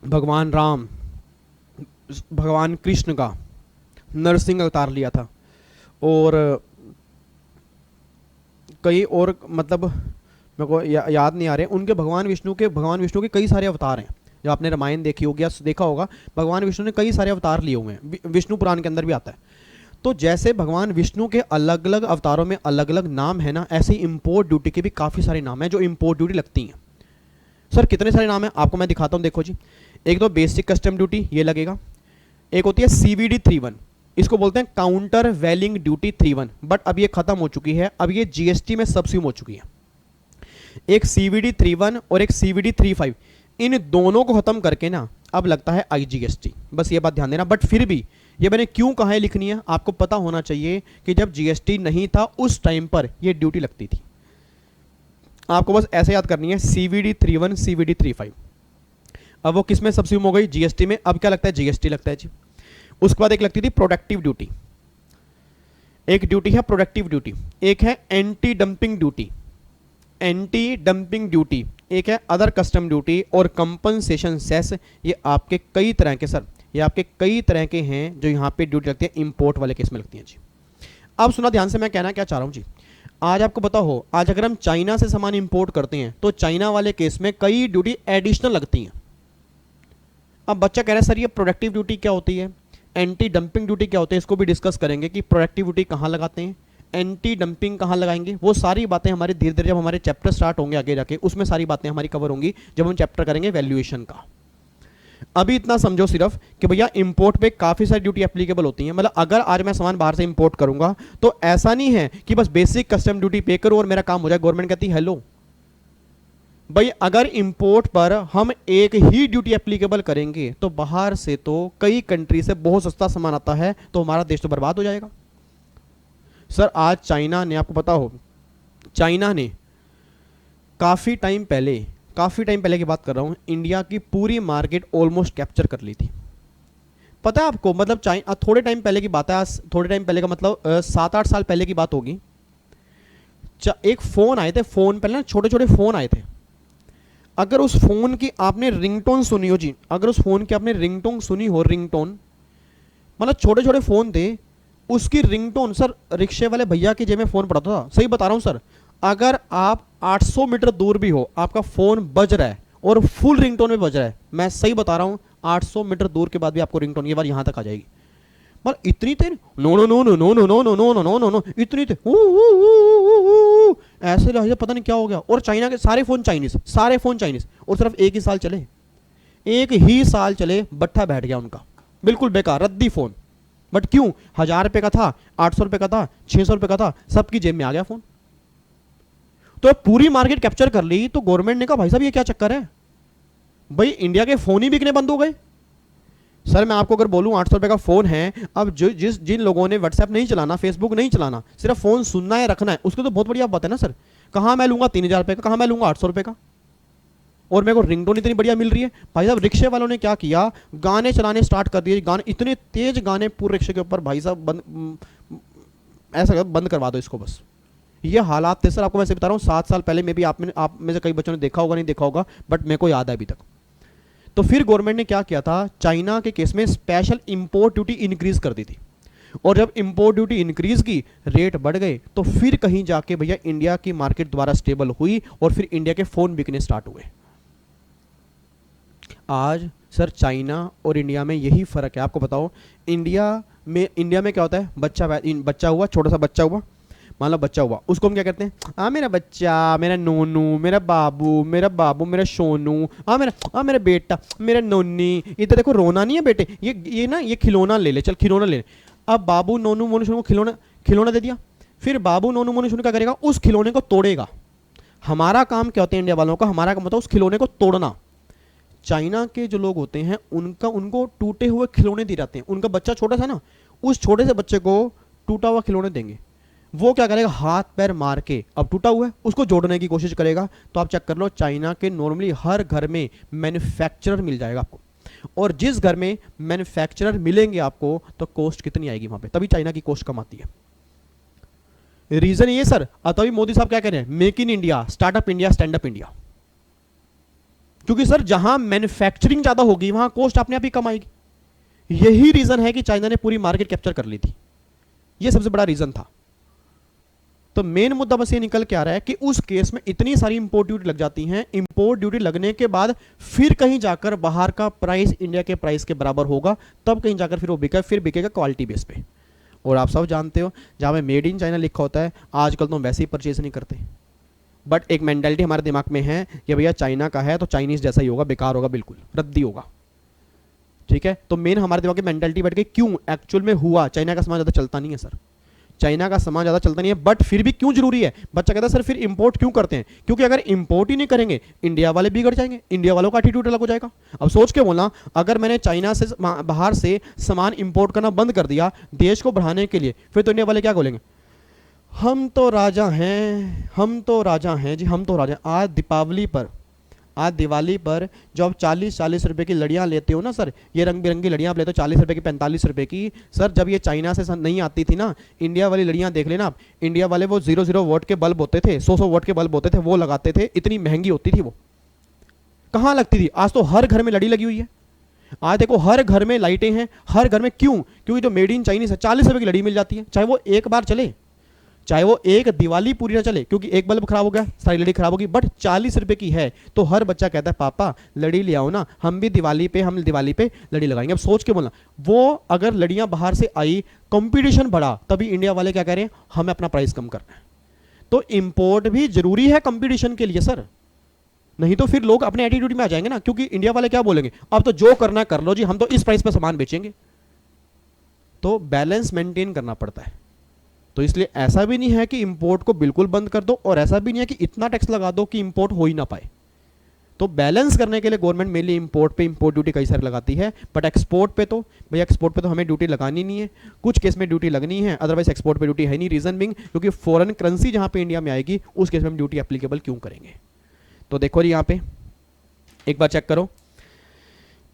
भगवान राम, भगवान कृष्ण का नरसिंह अवतार लिया था, और कई और, मतलब मेरे को याद नहीं आ रहे उनके। भगवान विष्णु के कई सारे अवतार हैं, जो आपने रामायण देखी होगी या देखा होगा, भगवान विष्णु ने कई सारे अवतार लिए हुए हैं, विष्णु पुराण के अंदर भी आता है। तो जैसे भगवान विष्णु के अलग अलग अवतारों में अलग अलग नाम है ना, ऐसे इंपोर्ट ड्यूटी के भी काफ़ी सारे नाम हैं जो इंपोर्ट ड्यूटी लगती हैं। सर कितने सारे नाम हैं आपको मैं दिखाता हूँ, देखो जी। एक तो बेसिक कस्टम ड्यूटी, ये लगेगा। एक होती है CVD 31, इसको बोलते हैं काउंटर वैलिंग ड्यूटी 31, बट अब ये खत्म हो चुकी है, अब ये GST में सबस्यूम हो चुकी है। एक CVD 31 और एक CVD 35, इन दोनों को खत्म करके ना अब लगता है IGST, बस ये बात ध्यान देना। बट फिर भी ये मैंने क्यों कहा है लिखनी है, आपको पता होना चाहिए कि जब GST नहीं था उस टाइम पर ये ड्यूटी लगती थी। आपको बस ऐसे याद करनी है, CVD 31 CVD 35। अब वो किस में सबस्यूम हो गई? GST में। अब क्या लगता है? GST लगता है जी। उसके बाद एक लगती थी प्रोडक्टिव ड्यूटी, एक ड्यूटी है प्रोडक्टिव ड्यूटी, एक है anti dumping duty, anti dumping duty, एक है अदर कस्टम ड्यूटी और कंपनसेशन सेस। ये आपके कई तरह के, सर ये आपके कई तरह के हैं जो यहाँ पे ड्यूटी लगती है, इंपोर्ट वाले केस में लगती है जी। अब सुना ध्यान से, मैं कहना क्या चाह रहा हूँ जी, आज आपको पता हो, आज अगर हम चाइना से सामान इंपोर्ट करते हैं तो चाइना वाले केस में कई ड्यूटी एडिशनल लगती हैं। अब बच्चा कह रहा है सर ये प्रोडक्टिव ड्यूटी क्या होती है, एंटी डंपिंग ड्यूटी क्या होती है, इसको भी डिस्कस करेंगे कि प्रोडक्टिव ड्यूटी कहाँ लगाते हैं, एंटी डंपिंग कहाँ लगाएंगे। वो सारी बातें हमारे धीरे धीरे जब हमारे चैप्टर स्टार्ट होंगे आगे जाके, उसमें सारी बातें हमारी कवर होंगी जब हम चैप्टर करेंगे वैल्यूएशन का। अभी इतना समझो सिर्फ कि भैया इंपोर्ट पे काफ़ी सारी ड्यूटी एप्लीकेबल होती है। मतलब अगर आज मैं सामान बाहर से इंपोर्ट करूंगा तो ऐसा नहीं है कि बस बेसिक कस्टम ड्यूटी पे करूं और मेरा काम हो जाए। गवर्नमेंट कहती है हेलो भाई, अगर इंपोर्ट पर हम एक ही ड्यूटी एप्लीकेबल करेंगे तो बाहर से तो कई कंट्री से बहुत सस्ता सामान आता है, तो हमारा देश तो बर्बाद हो जाएगा। सर आज चाइना ने, आपको पता हो, चाइना ने काफ़ी टाइम पहले की बात कर रहा हूँ, इंडिया की पूरी मार्केट ऑलमोस्ट कैप्चर कर ली थी। पता है आपको, मतलब चाइना, थोड़े टाइम पहले की बात है, थोड़े टाइम पहले का मतलब 7-8 साल पहले की बात होगी। एक फ़ोन आए थे, फ़ोन पहले ना छोटे छोटे फ़ोन आए थे। अगर उस फ़ोन की आपने रिंगटोन सुनी हो जी, अगर उस फ़ोन की आपने रिंगटोन सुनी हो, रिंगटोन मतलब छोटे छोटे फ़ोन थे, उसकी रिंगटोन सर रिक्शे वाले भैया की जेब में फ़ोन पड़ा था। सही बता रहा हूँ सर, अगर आप 800 मीटर दूर भी हो, आपका फ़ोन बज रहा है और फुल रिंगटोन में बज रहा है, मैं सही बता रहा हूँ 800 मीटर दूर के बाद भी आपको रिंगटोन ये बार यहाँ तक आ जाएगी। मतलब इतनी तेज, no no no no no no no no no no no no, इतनी तेज ऐसे लगे पता नहीं क्या हो गया। और चाइना के सारे फ़ोन चाइनीज़, सारे फ़ोन चाइनीज़, और सिर्फ एक ही साल चले, एक ही साल चले, बट्ठा बैठ गया उनका, बिल्कुल बेकार रद्दी फ़ोन। बट क्यों? 1000 रुपये का था, 800 रुपये का था, 600 रुपये का था, सबकी जेब में आ गया फ़ोन। तो पूरी मार्केट कैप्चर कर ली, तो गवर्नमेंट ने कहा भाई साहब ये क्या चक्कर है, भाई इंडिया के फ़ोन ही बिकने बंद हो गए। सर मैं आपको अगर बोलूं 800 रुपये का फ़ोन है, अब जिन लोगों ने व्हाट्सएप नहीं चलाना, फेसबुक नहीं चलाना, सिर्फ फ़ोन सुनना है, रखना है, उसके तो बहुत बढ़िया बात है ना सर। कहाँ मैं लूँगा 3000 रुपये का, कहाँ मैं लूँगा 800 रुपये का, और मेरे को रिंगटोन इतनी बढ़िया मिल रही है। भाई साहब रिक्शे वालों ने क्या किया, गाने चलाने स्टार्ट कर दिए, गाने इतने तेज गाने पूरे रिक्शे के ऊपर, भाई साहब ऐसा बंद करवा दो इसको बस। ये हालात थे सर, आपको वैसे बता रहा हूँ 7 साल पहले में भी आप में से कई बच्चों ने देखा होगा, नहीं देखा होगा, बट मेरे को याद है अभी तक। तो फिर गवर्नमेंट ने क्या किया था, चाइना के केस में स्पेशल इंपोर्ट ड्यूटी इंक्रीज कर दी थी, और जब इंपोर्ट ड्यूटी इंक्रीज की, रेट बढ़ गए, तो फिर कहीं जाके भैया इंडिया की मार्केट दोबारा स्टेबल हुई और फिर इंडिया के फ़ोन बिकने स्टार्ट हुए। आज सर चाइना और इंडिया में यही फ़र्क है। आपको बताओ इंडिया में क्या होता है, बच्चा हुआ, छोटा सा बच्चा हुआ, मान लो बच्चा हुआ, उसको हम क्या कहते हैं, मेरा बच्चा, मेरा नोनू, मेरा बाबू, मेरा सोनू, मेरा बेटा, मेरा नोनी। इधर देखो रोना नहीं है बेटे, ये ना ये खिलौना ले ले, चल खिलौना ले ले। अब बाबू नोनू मोनू को खिलौना दे दिया, फिर बाबू नोनू मोनू क्या करेगा, उस खिलौने को तोड़ेगा। हमारा काम क्या होता है इंडिया वालों का, हमारा काम होता है उस खिलौने को तोड़ना। चाइना के जो लोग होते हैं उनको टूटे हुए खिलौने दिए जाते हैं। उनका बच्चा छोटा सा ना, उस छोटे से बच्चे को टूटा हुआ खिलौने देंगे, वो क्या करेगा, हाथ पैर मार के, अब टूटा हुआ है उसको जोड़ने की कोशिश करेगा। तो आप चेक कर लो, चाइना के नॉर्मली हर घर में मैन्युफैक्चरर मिल जाएगा आपको, और जिस घर में मैन्युफैक्चरर मिलेंगे आपको तो कॉस्ट कितनी आएगी वहां पे, तभी चाइना की कॉस्ट कम आती है। रीजन ये सर, तभी मोदी साहब क्या कह रहे हैं, make in India, startup India, stand up India. क्योंकि सर जहां मैन्युफैक्चरिंग ज्यादा होगी वहां कॉस्ट अपने आप ही कम आएगी। यही रीजन है कि चाइना ने पूरी मार्केट कैप्चर कर ली थी, यह सबसे बड़ा रीजन था। तो मेन मुद्दा बस ये निकल के आ रहा है कि उस केस में इतनी सारी इंपोर्ट ड्यूटी लग जाती हैं, इंपोर्ट ड्यूटी लगने के बाद फिर कहीं जाकर बाहर का प्राइस इंडिया के प्राइस के बराबर होगा, तब कहीं जाकर फिर वो बिकेगा क्वालिटी बेस पे। और आप सब जानते हो, जहां पे मेड इन चाइना लिखा होता है आजकल तो हम वैसे ही परचेज नहीं करते, बट एक मेंटालिटी हमारे दिमाग में है कि भैया चाइना का है तो चाइनीज जैसा ही होगा, बेकार होगा, बिल्कुल रद्दी होगा। ठीक है, तो मेन हमारे दिमाग की मेंटालिटी बैठ गई। क्यों? एक्चुअल में हुआ चाइना का सामान ज्यादा चलता नहीं है सर, चाइना का सामान ज्यादा चलता नहीं है, बट फिर भी क्यों जरूरी है? बच्चा कहता है सर फिर इंपोर्ट क्यों करते हैं? क्योंकि अगर इंपोर्ट ही नहीं करेंगे इंडिया वाले बिगड़ जाएंगे, इंडिया वालों का एटीट्यूड अलग हो जाएगा। अब सोच के बोलना, अगर मैंने चाइना से बाहर से सामान इंपोर्ट करना बंद कर दिया देश को बढ़ाने के लिए, फिर तो इंडिया वाले क्या बोलेंगे, हम तो राजा हैं, हम तो राजा हैं जी, हम तो राजा। आज दिवाली पर जो आप 40-40 रुपए की लड़ियाँ लेते हो ना सर, ये रंग बिरंगी लड़ियाँ आप लेते हो 40 रुपए की, 45 रुपए की। सर जब ये चाइना से नहीं आती थी ना, इंडिया वाली लड़ियाँ देख लेना आप, इंडिया वाले वो 0-0 वोट के बल्ब होते थे, 100-100 वोट के बल्ब होते थे, वो लगाते थे, इतनी महंगी होती थी वो। कहाँ लगती थी? आज तो हर घर में लड़ी लगी हुई है। आज देखो हर घर में लाइटें हैं, हर घर में। क्यों? क्योंकि जो मेड इन चाइनीज है 40 रुपए की लड़ी मिल जाती है, चाहे वो एक बार चले, चाहे वो एक दिवाली पूरी ना चले, क्योंकि एक बल्ब खराब हो गया सारी लड़ी खराब होगी, बट 40 रुपए की है तो हर बच्चा कहता है पापा लड़ी ले आओ ना, हम दिवाली पे लड़ी लगाएंगे। अब सोच के बोलना, वो अगर लड़ियां बाहर से आई, कंपटीशन बढ़ा, तभी इंडिया वाले क्या कह रहे हैं, हमें अपना प्राइस कम करना है। तो इंपोर्ट भी जरूरी है कंपटीशन के लिए सर, नहीं तो फिर लोग अपने एटीट्यूड में आ जाएंगे ना, क्योंकि इंडिया वाले क्या बोलेंगे, अब तो जो करना कर लो जी, हम तो इस प्राइस पे सामान बेचेंगे। तो बैलेंस मेंटेन करना पड़ता है। तो इसलिए ऐसा भी नहीं है कि इंपोर्ट को बिल्कुल बंद कर दो, और ऐसा भी नहीं है कि इतना टैक्स लगा दो कि इंपोर्ट हो ही ना पाए। तो बैलेंस करने के लिए गवर्नमेंट मेनली इंपोर्ट पे इंपोर्ट ड्यूटी कई सारी लगाती है, बट एक्सपोर्ट पे तो भैया, एक्सपोर्ट पे तो हमें ड्यूटी लगानी नहीं है। कुछ केस में ड्यूटी लगनी है, अदरवाइज एक्सपोर्ट पे ड्यूटी है नहीं। रीजन बिंग, क्योंकि फॉरेन करेंसी जहां पे इंडिया में आएगी उस केस में हम ड्यूटी एप्लीकेबल क्यों करेंगे। तो देखो जी, यहाँ पे एक बार चेक करो,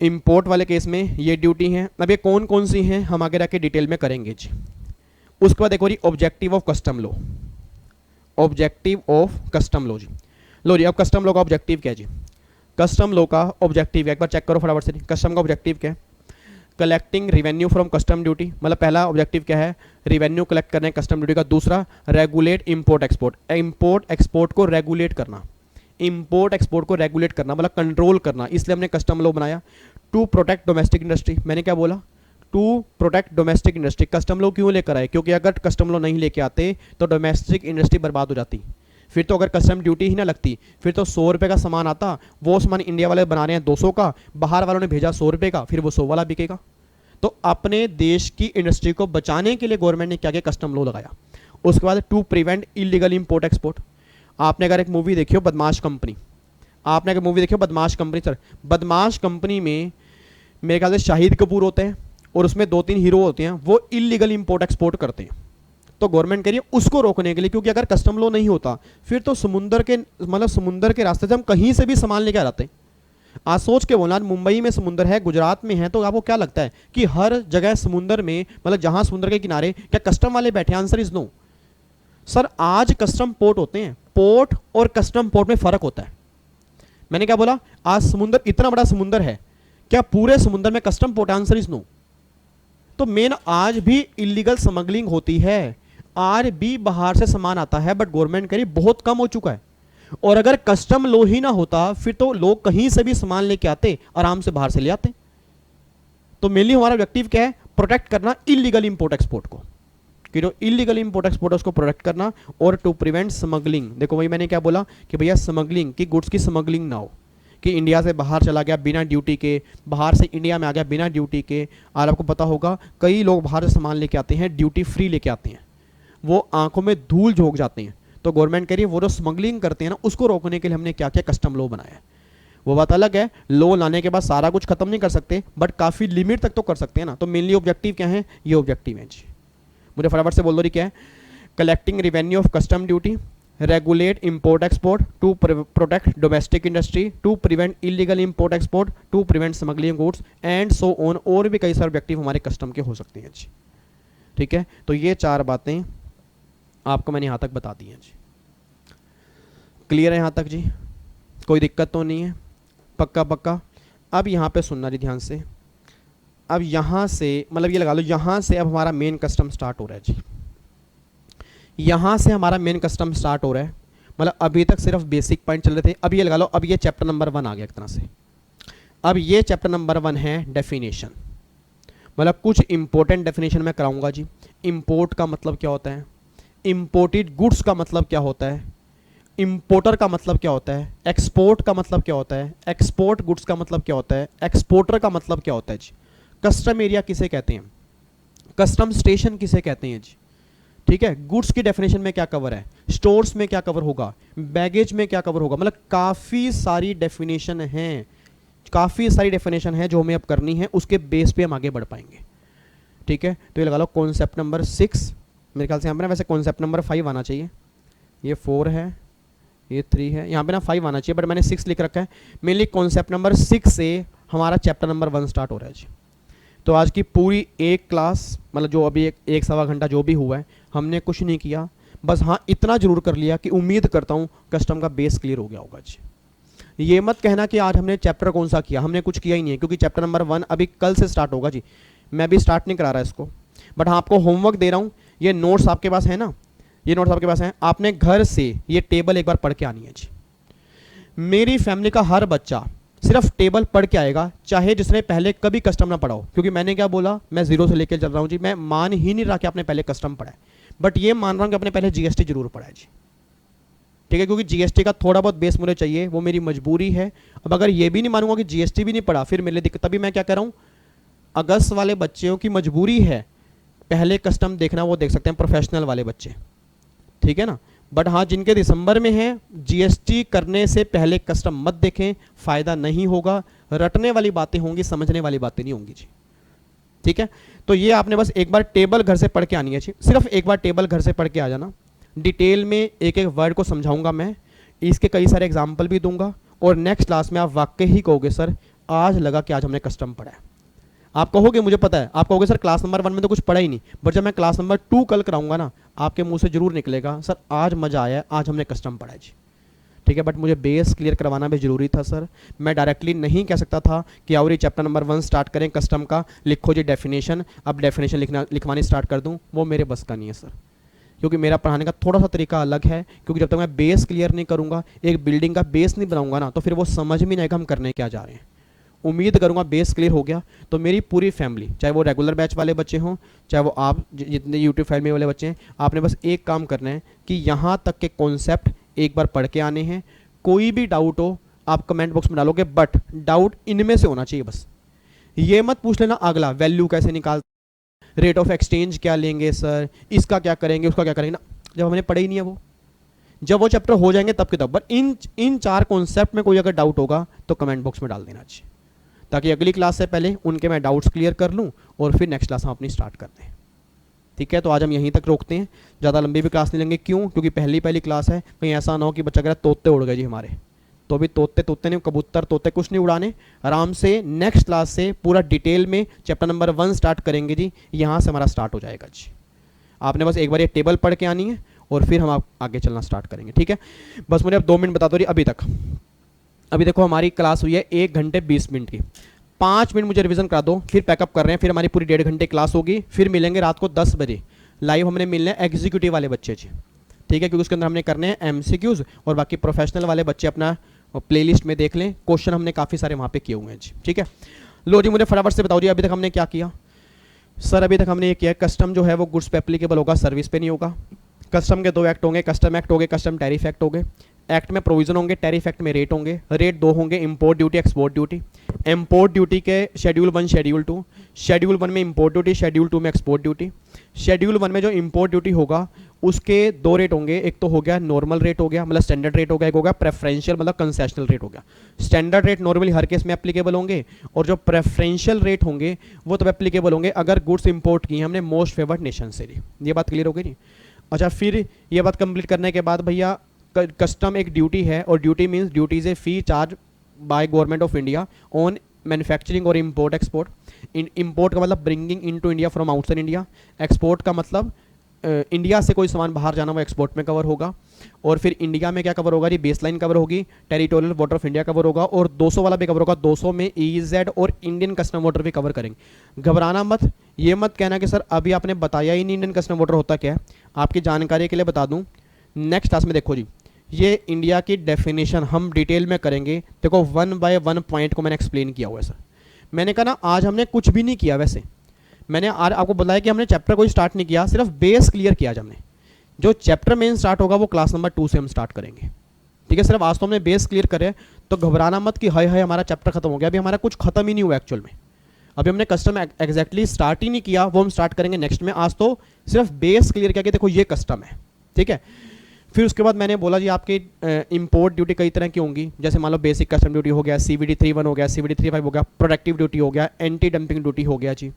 इंपोर्ट वाले केस में ये ड्यूटी है। अब ये कौन कौन सी हैं हम आगे जाके डिटेल में करेंगे जी। उसके बाद देखो जी, objective of custom law, objective of custom law जी। लो जी, अब कस्टम लॉ का ऑब्जेक्टिव क्या है जी? कस्टम लॉ का ऑब्जेक्टिव एक बार चेक करो फटाफट से। कस्टम का ऑब्जेक्टिव क्या है? Collecting revenue from custom duty, मतलब पहला ऑब्जेक्टिव क्या है, रिवेन्यू कलेक्ट करने कस्टम ड्यूटी का। दूसरा, regulate import export, import export को रेगुलेट करना, इंपोर्ट एक्सपोर्ट को रेगुलेट करना मतलब कंट्रोल करना, इसलिए हमने कस्टम लॉ बनाया। टू प्रोटेक्ट डोमेस्टिक इंडस्ट्री, मैंने क्या बोला, to protect domestic industry. Custom law क्यों लेकर आए? क्योंकि अगर कस्टम लॉ नहीं लेके आते तो डोमेस्टिक इंडस्ट्री बर्बाद हो जाती। फिर तो अगर कस्टम ड्यूटी ही ना लगती, फिर तो 100 रुपये का सामान आता, वो सामान इंडिया वाले बना रहे हैं 200 का, बाहर वालों ने भेजा 100 रुपये का, फिर वो 100 वाला बिकेगा। तो अपने देश की इंडस्ट्री को बचाने के लिए गवर्नमेंट ने क्या किया, कस्टम लॉ लगाया। उसके बाद to prevent illegal import export. आपने अगर एक मूवी देखी हो बदमाश कंपनी, आपने अगर मूवी देखी हो बदमाश कंपनी, सर बदमाश कंपनी में मेरे ख्याल से शाहिद कपूर होते हैं और उसमें 2-3 हीरो होते हैं, वो इलीगल इंपोर्ट एक्सपोर्ट करते हैं। तो गवर्नमेंट कह रही है उसको रोकने के लिए, क्योंकि अगर कस्टम लॉ नहीं होता फिर तो समुंदर के रास्ते से हम कहीं से भी सामान लेके आ जाते हैं। आज सोच के बोलना, मुंबई में समुंदर है, गुजरात में है, तो आपको क्या लगता है कि हर जगह समुंदर में, मतलब जहां समुंदर के किनारे क्या कस्टम वाले बैठे? Answer is no sir. आज कस्टम पोर्ट होते हैं, पोर्ट और कस्टम पोर्ट में फर्क होता है। मैंने क्या बोला, आज समुंदर, इतना बड़ा समुंदर है, क्या पूरे समुंदर में custom port? Answer is no. तो मेन आज भी इलीगल स्मगलिंग होती है, आज भी बाहर से सामान आता है, बट गवर्नमेंट कह रही बहुत कम हो चुका है। और अगर कस्टम लॉ ही ना होता फिर तो लोग कहीं से भी सामान लेके आते, आराम से बाहर से ले आते। तो मेनली हमारा ऑब्जेक्टिव क्या है, प्रोटेक्ट करना इलीगल इंपोर्ट एक्सपोर्ट को, कि जो इलीगल इंपोर्ट एक्सपोर्ट है उसको प्रोटेक्ट करना, और टू प्रिवेंट स्मगलिंग। देखो वही मैंने क्या बोला कि भैया स्मगलिंग की, गुड्स की स्मगलिंग ना हो, कि इंडिया से बाहर चला गया बिना ड्यूटी के, बाहर से इंडिया में आ गया बिना ड्यूटी के। और आपको पता होगा कई लोग बाहर से सामान लेके आते हैं, ड्यूटी फ्री लेके आते हैं, वो आंखों में धूल झोंक जाते हैं। तो गवर्नमेंट कह रही है वो जो स्मगलिंग करते हैं ना, उसको रोकने के लिए हमने क्या किया, कस्टम लॉ बनाया है। वो बात अलग है, लॉ लाने के बाद सारा कुछ खत्म नहीं कर सकते, बट काफ़ी लिमिट तक तो कर सकते हैं ना। तो मेनली ऑब्जेक्टिव क्या है, ये ऑब्जेक्टिव है जी। मुझे फटाफट से बोल दो रही क्या है, collecting revenue of custom duty, regulate import export to protect domestic industry, to prevent illegal import export, to prevent smuggling goods and so on. और भी कई सारे ऑब्जेक्टिव हमारे कस्टम के हो सकते हैं जी। ठीक है, तो ये 4 बातें आपको मैंने यहाँ तक बता दी हैं जी। क्लियर है यहाँ तक जी, कोई दिक्कत तो नहीं है, पक्का पक्का। अब यहाँ पे सुनना जी ध्यान से। अब यहाँ से मतलब ये लगा लो, यहाँ से अब हमारा मेन कस्टम स्टार्ट हो रहा है जी। यहाँ से हमारा मेन कस्टम स्टार्ट हो रहा है, मतलब अभी तक सिर्फ बेसिक पॉइंट चल रहे थे। अब ये लगा लो, अब ये चैप्टर नंबर 1 आ गया एक तरह से। अब ये चैप्टर नंबर 1 है डेफिनेशन, मतलब कुछ इंपॉर्टेंट डेफिनेशन मैं कराऊंगा जी। इंपोर्ट का मतलब क्या होता है, इंपोर्टेड गुड्स का मतलब क्या होता है, इंपोर्टर का मतलब क्या होता है, एक्सपोर्ट का मतलब क्या होता है, एक्सपोर्ट गुड्स का मतलब क्या होता है, एक्सपोर्टर का मतलब क्या होता है जी, कस्टम एरिया किसे कहते हैं, कस्टम स्टेशन किसे कहते हैं जी। ठीक है, गुड्स की डेफिनेशन में क्या कवर है, स्टोर्स में क्या कवर होगा, बैगेज में क्या कवर होगा, मतलब काफ़ी सारी डेफिनेशन हैं, काफ़ी सारी डेफिनेशन है जो हमें अब करनी है, उसके बेस पे हम आगे बढ़ पाएंगे। ठीक है, तो ये लगा लो कॉन्सेप्ट नंबर 6, मेरे ख्याल से यहाँ पे ना वैसे कॉन्सेप्ट नंबर 5 आना चाहिए, ये 4 है, ये 3 है, यहाँ पे ना 5 आना चाहिए, बट मैंने 6 लिख रखा है। मेनली कॉन्सेप्ट नंबर 6 से हमारा चैप्टर नंबर 1 स्टार्ट हो रहा है जी। तो आज की पूरी एक क्लास, मतलब जो अभी एक सवा घंटा जो भी हुआ है, हमने कुछ नहीं किया, बस हाँ इतना जरूर कर लिया कि उम्मीद करता हूँ कस्टम का बेस क्लियर हो गया होगा जी। ये मत कहना कि आज हमने चैप्टर कौन सा किया, हमने कुछ किया ही नहीं है, क्योंकि चैप्टर नंबर 1 अभी कल से स्टार्ट होगा जी। मैं भी स्टार्ट नहीं करा रहा इसको, बट हाँ आपको होमवर्क दे रहा हूँ। ये नोट्स आपके पास है ना, ये नोट्स आपके पास हैं, आपने घर से ये टेबल एक बार पढ़ के आनी है जी। मेरी फैमिली का हर बच्चा सिर्फ टेबल पढ़ के आएगा, चाहे जिसने पहले कभी कस्टम ना पढ़ा हो। क्योंकि मैंने क्या बोला, मैं 0 से लेकर चल रहा हूँ जी। मैं मान ही नहीं रहा कि आपने पहले कस्टम पढ़ा है, बट ये मान रहा हूँ कि आपने पहले जीएसटी जरूर पढ़ा है जी। ठीक है, क्योंकि जीएसटी का थोड़ा बहुत बेस मुझे चाहिए, वो मेरी मजबूरी है। अब अगर ये भी नहीं मानूंगा कि जीएसटी भी नहीं पढ़ा, फिर मेरे लिए दिक्कत। तभी मैं क्या कह रहा हूँ, अगस्त वाले बच्चों की मजबूरी है पहले कस्टम देखना, वो देख सकते हैं प्रोफेशनल वाले बच्चे। ठीक है ना, बट हाँ जिनके दिसंबर में है, जीएसटी करने से पहले कस्टम मत देखें, फायदा नहीं होगा। रटने वाली बातें होंगी, समझने वाली बातें नहीं होंगी जी। ठीक है, तो ये आपने बस एक बार टेबल घर से पढ़ के आनी है जी। सिर्फ एक बार टेबल घर से पढ़ के आ जाना। डिटेल में एक एक वर्ड को समझाऊंगा मैं, इसके कई सारे एग्जाम्पल भी दूंगा, और नेक्स्ट क्लास में आप वाकई ही कहोगे सर आज लगा कि आज हमने कस्टम पढ़ा है। आप कहोगे, मुझे पता है, आप कहोगे सर क्लास नंबर 1 में तो कुछ पढ़ा ही नहीं, बट जब मैं क्लास नंबर 2 कल कराऊंगा ना, आपके मुंह से जरूर निकलेगा सर आज मजा आया, आज हमने कस्टम पढ़ा है जी। ठीक है, बट मुझे बेस क्लियर करवाना भी जरूरी था सर। मैं डायरेक्टली नहीं कह सकता था कि आओ ये चैप्टर नंबर 1 स्टार्ट करें कस्टम का, लिखो जी डेफिनेशन, अब डेफिनेशन लिखवानी स्टार्ट कर दूँ, वो मेरे बस का नहीं है सर। क्योंकि मेरा पढ़ाने का थोड़ा सा तरीका अलग है, क्योंकि जब तक मैं बेस क्लियर नहीं करूँगा, एक बिल्डिंग का बेस नहीं बनाऊंगा ना, तो फिर वो समझ में नहीं आएगा हम करने क्या जा रहे हैं। उम्मीद करूंगा बेस क्लियर हो गया, तो मेरी पूरी फैमिली, चाहे वो रेगुलर बैच वाले बच्चे हों, चाहे वो आप जितने यूट्यूब फैमिली वाले बच्चे हैं, आपने बस एक काम करना है कि यहाँ तक के कॉन्सेप्ट एक बार पढ़ के आने हैं। कोई भी डाउट हो आप कमेंट बॉक्स में डालोगे, बट डाउट इनमें से होना चाहिए बस। ये मत पूछ लेना अगला वैल्यू कैसे निकालते, रेट ऑफ एक्सचेंज क्या लेंगे सर, इसका क्या करेंगे, उसका क्या करेंगे ना, जब हमने पढ़ा ही नहीं है वो। जब वो चैप्टर हो जाएंगे तब के तब। बट इन 4 कॉन्सेप्ट में कोई अगर डाउट होगा तो कमेंट बॉक्स में डाल देना चाहिए, ताकि अगली क्लास से पहले उनके मैं डाउट्स क्लियर कर लूँ और फिर नेक्स्ट क्लास हम अपनी स्टार्ट कर दें। ठीक है, तो आज हम यहीं तक रोकते हैं, ज़्यादा लंबी भी क्लास नहीं लेंगे। क्यों? क्योंकि पहली क्लास है, कहीं ऐसा ना हो कि बच्चा कह रहा तोते उड़ गए जी हमारे। तो अभी तोते नहीं, कबूतर तोते कुछ नहीं उड़ाने। आराम से नेक्स्ट क्लास से पूरा डिटेल में चैप्टर नंबर 1 स्टार्ट करेंगे जी। यहाँ से हमारा स्टार्ट हो जाएगा जी। आपने बस एक बार ये टेबल पढ़ के आनी है और फिर हम आगे चलना स्टार्ट करेंगे। ठीक है, बस मुझे अब 2 मिनट बता दो रही अभी देखो हमारी क्लास हुई है 1 घंटे 20 मिनट की। 5 मिनट मुझे रिवीजन करा दो, फिर पैकअप कर रहे हैं, फिर हमारी पूरी 1.5 घंटे क्लास होगी। फिर मिलेंगे रात को 10 बजे लाइव। हमने मिलना है एग्जीक्यूटिव वाले बच्चे जी। ठीक है, क्योंकि उसके अंदर हमने करने हैं MCQs, और बाकी प्रोफेशनल वाले बच्चे अपना प्लेलिस्ट में देख लें, क्वेश्चन हमने काफ़ी सारे वहाँ पे किए हुए हैं जी। ठीक है, लो जी मुझे फटाफट से बताओ जी अभी तक हमने क्या किया। सर अभी तक हमने ये किया, कस्टम जो है वो गुड्स पे एप्लीकेबल होगा, सर्विस पे नहीं होगा। कस्टम के 2 एक्ट होंगे, कस्टम एक्ट हो गए, कस्टम टैरिफ एक्ट हो गए। एक्ट में प्रोविजन होंगे, टैरिफ एक्ट में रेट होंगे। रेट दो होंगे, import duty, export duty. Import duty के शेड्यूल 1, शेड्यूल 2। शेड्यूल 1 में इंपोर्ट ड्यूटी, शेड्यूल 2 में एक्सपोर्ट ड्यूटी। शेड्यूल 1 में जो इंपोर्ट ड्यूटी होगा उसके दो रेट होंगे, एक तो हो गया नॉर्मल रेट हो गया मतलब स्टैंडर्ड रेट हो गया, एक हो गया प्रेफरेंशियल मतलब कंसेशनल रेट हो गया। स्टैंडर्ड रेट नॉर्मली हर केस में एप्लीकेबल होंगे, और जो प्रेफरेंशियल रेट होंगे वो तब एप्लीकेबल होंगे अगर गुड्स इंपोर्ट की हमने मोस्ट फेवर्ड नेशन से ली। ये बात क्लियर हो गई नहीं? अच्छा, फिर ये बात कंप्लीट करने के बाद भैया कस्टम एक ड्यूटी है, और duty means duty is a fee charge by government of India on manufacturing और इंपोर्ट एक्सपोर्ट। इंपोर्ट का मतलब bringing into India from outside India. Export का मतलब इंडिया से कोई सामान बाहर जाना वो एक्सपोर्ट में कवर होगा। और फिर इंडिया में क्या कवर होगा जी? बेस लाइन कवर होगी, territorial water of India cover होगा, और 200 वाला भी कवर होगा। 200 में EEZ और इंडियन कस्टम वाटर भी कवर करेंगे। घबराना मत, ये मत कहना कि सर अभी आपने बताया ही नहीं इंडियन कस्टम वाटर होता क्या है। आपकी जानकारी के लिए बता दूं, नेक्स्ट क्लास में देखो जी, ये इंडिया की डेफिनेशन हम डिटेल में करेंगे। देखो 1 बाय 1 पॉइंट को मैंने एक्सप्लेन किया हुआ है सर। मैंने कहा ना आज हमने कुछ भी नहीं किया, वैसे मैंने आज आपको बताया कि हमने चैप्टर कोई स्टार्ट नहीं किया, सिर्फ बेस क्लियर किया आज हमने। जो चैप्टर मेन स्टार्ट होगा वो क्लास नंबर 2 से हम स्टार्ट करेंगे, ठीक है। सिर्फ आज तो हमने बेस क्लियर करे, तो घबराना मत कि हाय हाय हमारा चैप्टर खत्म हो गया। अभी हमारा कुछ खत्म ही नहीं हुआ एक्चुअल में। अभी हमने कस्टम एग्जैक्टली स्टार्ट ही नहीं किया, वो हम स्टार्ट करेंगे नेक्स्ट में। आज तो सिर्फ बेस क्लियर किया कि देखो ये कस्टम है, ठीक है। फिर उसके बाद मैंने बोला जी आपकी इंपोर्ट ड्यूटी कई तरह की होंगी, जैसे मान लो बेसिक कस्टम ड्यूटी हो गया, CVD 31 हो गया, CVD 35 हो गया, प्रोडक्टिव ड्यूटी हो गया, एंटी डंपिंग ड्यूटी हो गया जी,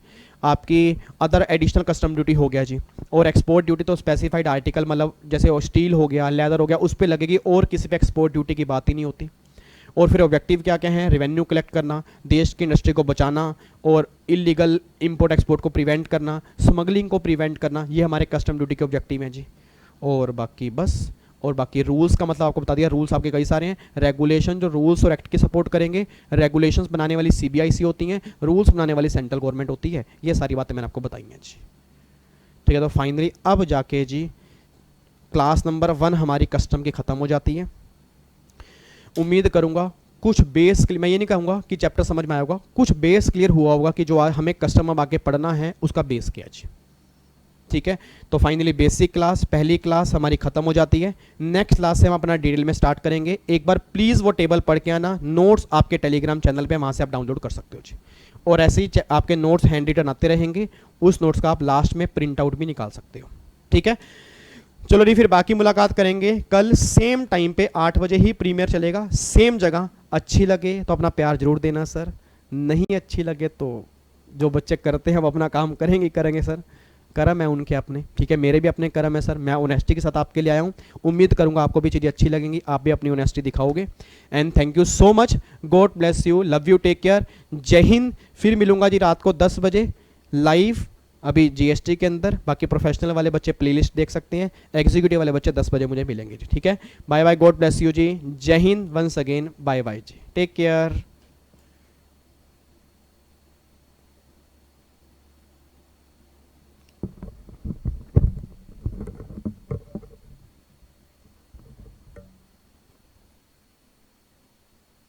आपकी अदर एडिशनल कस्टम ड्यूटी हो गया जी। और एक्सपोर्ट ड्यूटी तो स्पेसिफाइड आर्टिकल मतलब जैसे स्टील हो गया, लेदर हो गया, उस पर लगेगी, और किसी पे एक्सपोर्ट ड्यूटी की बात ही नहीं होती। और फिर ऑब्जेक्टिव क्या क्या है? रेवेन्यू कलेक्ट करना, देश की इंडस्ट्री को बचाना, और इलीगल इंपोर्ट एक्सपोर्ट को प्रिवेंट करना, स्मगलिंग को प्रिवेंट करना, ये हमारे कस्टम ड्यूटी के ऑब्जेक्टिव हैं जी। और बाकी बस, और बाकी रूल्स का मतलब आपको बता दिया। रूल्स आपके कई सारे हैं। रेगुलेशन जो रूल्स और एक्ट की सपोर्ट करेंगे, रेगुलेशंस बनाने वाली CBIC होती हैं, रूल्स बनाने वाली सेंट्रल गवर्नमेंट होती है। ये सारी बातें मैंने आपको बताई हैं जी, ठीक है। तो फाइनली अब जाके जी क्लास नंबर 1 हमारी कस्टम की ख़त्म हो जाती है। उम्मीद करूँगा कुछ बेस क्लियर, मैं ये नहीं कहूँगा कि चैप्टर समझ में आया होगा, कुछ बेस क्लियर हुआ होगा कि जो आज हमें कस्टम अब आगे पढ़ना है उसका बेस क्या है जी, ठीक है। तो फाइनली बेसिक क्लास, पहली क्लास हमारी खत्म हो जाती है। नेक्स्ट क्लास से हम अपना डिटेल में स्टार्ट करेंगे। एक बार प्लीज़ वो टेबल पढ़ के आना। नोट्स आपके टेलीग्राम चैनल पे, वहाँ से आप डाउनलोड कर सकते हो जी। और ऐसे ही आपके नोट्स हैंड रिटन आते रहेंगे, उस नोट्स का आप लास्ट में प्रिंट आउट भी निकाल सकते हो, ठीक है। चलो जी, फिर बाकी मुलाकात करेंगे कल सेम टाइम पे 8 बजे ही प्रीमियर चलेगा, सेम जगह। अच्छी लगे तो अपना प्यार जरूर देना सर, नहीं अच्छी लगे तो जो बच्चे करते हैं वो अपना काम करेंगे सर। कर्म है उनके अपने, ठीक है, मेरे भी अपने कर्म है सर। मैं ऑनेस्टी के साथ आपके लिए आया हूँ। उम्मीद करूँगा आपको भी चीज़ें अच्छी लगेंगी, आप भी अपनी ऑनेस्टी दिखाओगे। And thank you so much, God bless you, love you, take care, Jai Hind. फिर मिलूंगा जी रात को 10 बजे लाइव, अभी GST के अंदर। बाकी प्रोफेशनल वाले बच्चे प्लेलिस्ट देख सकते हैं, एग्जीक्यूटिव वाले बच्चे 10 बजे मुझे मिलेंगे जी, ठीक है। Bye bye, God bless you जी, Jai Hind, once again, bye bye जी, टेक केयर।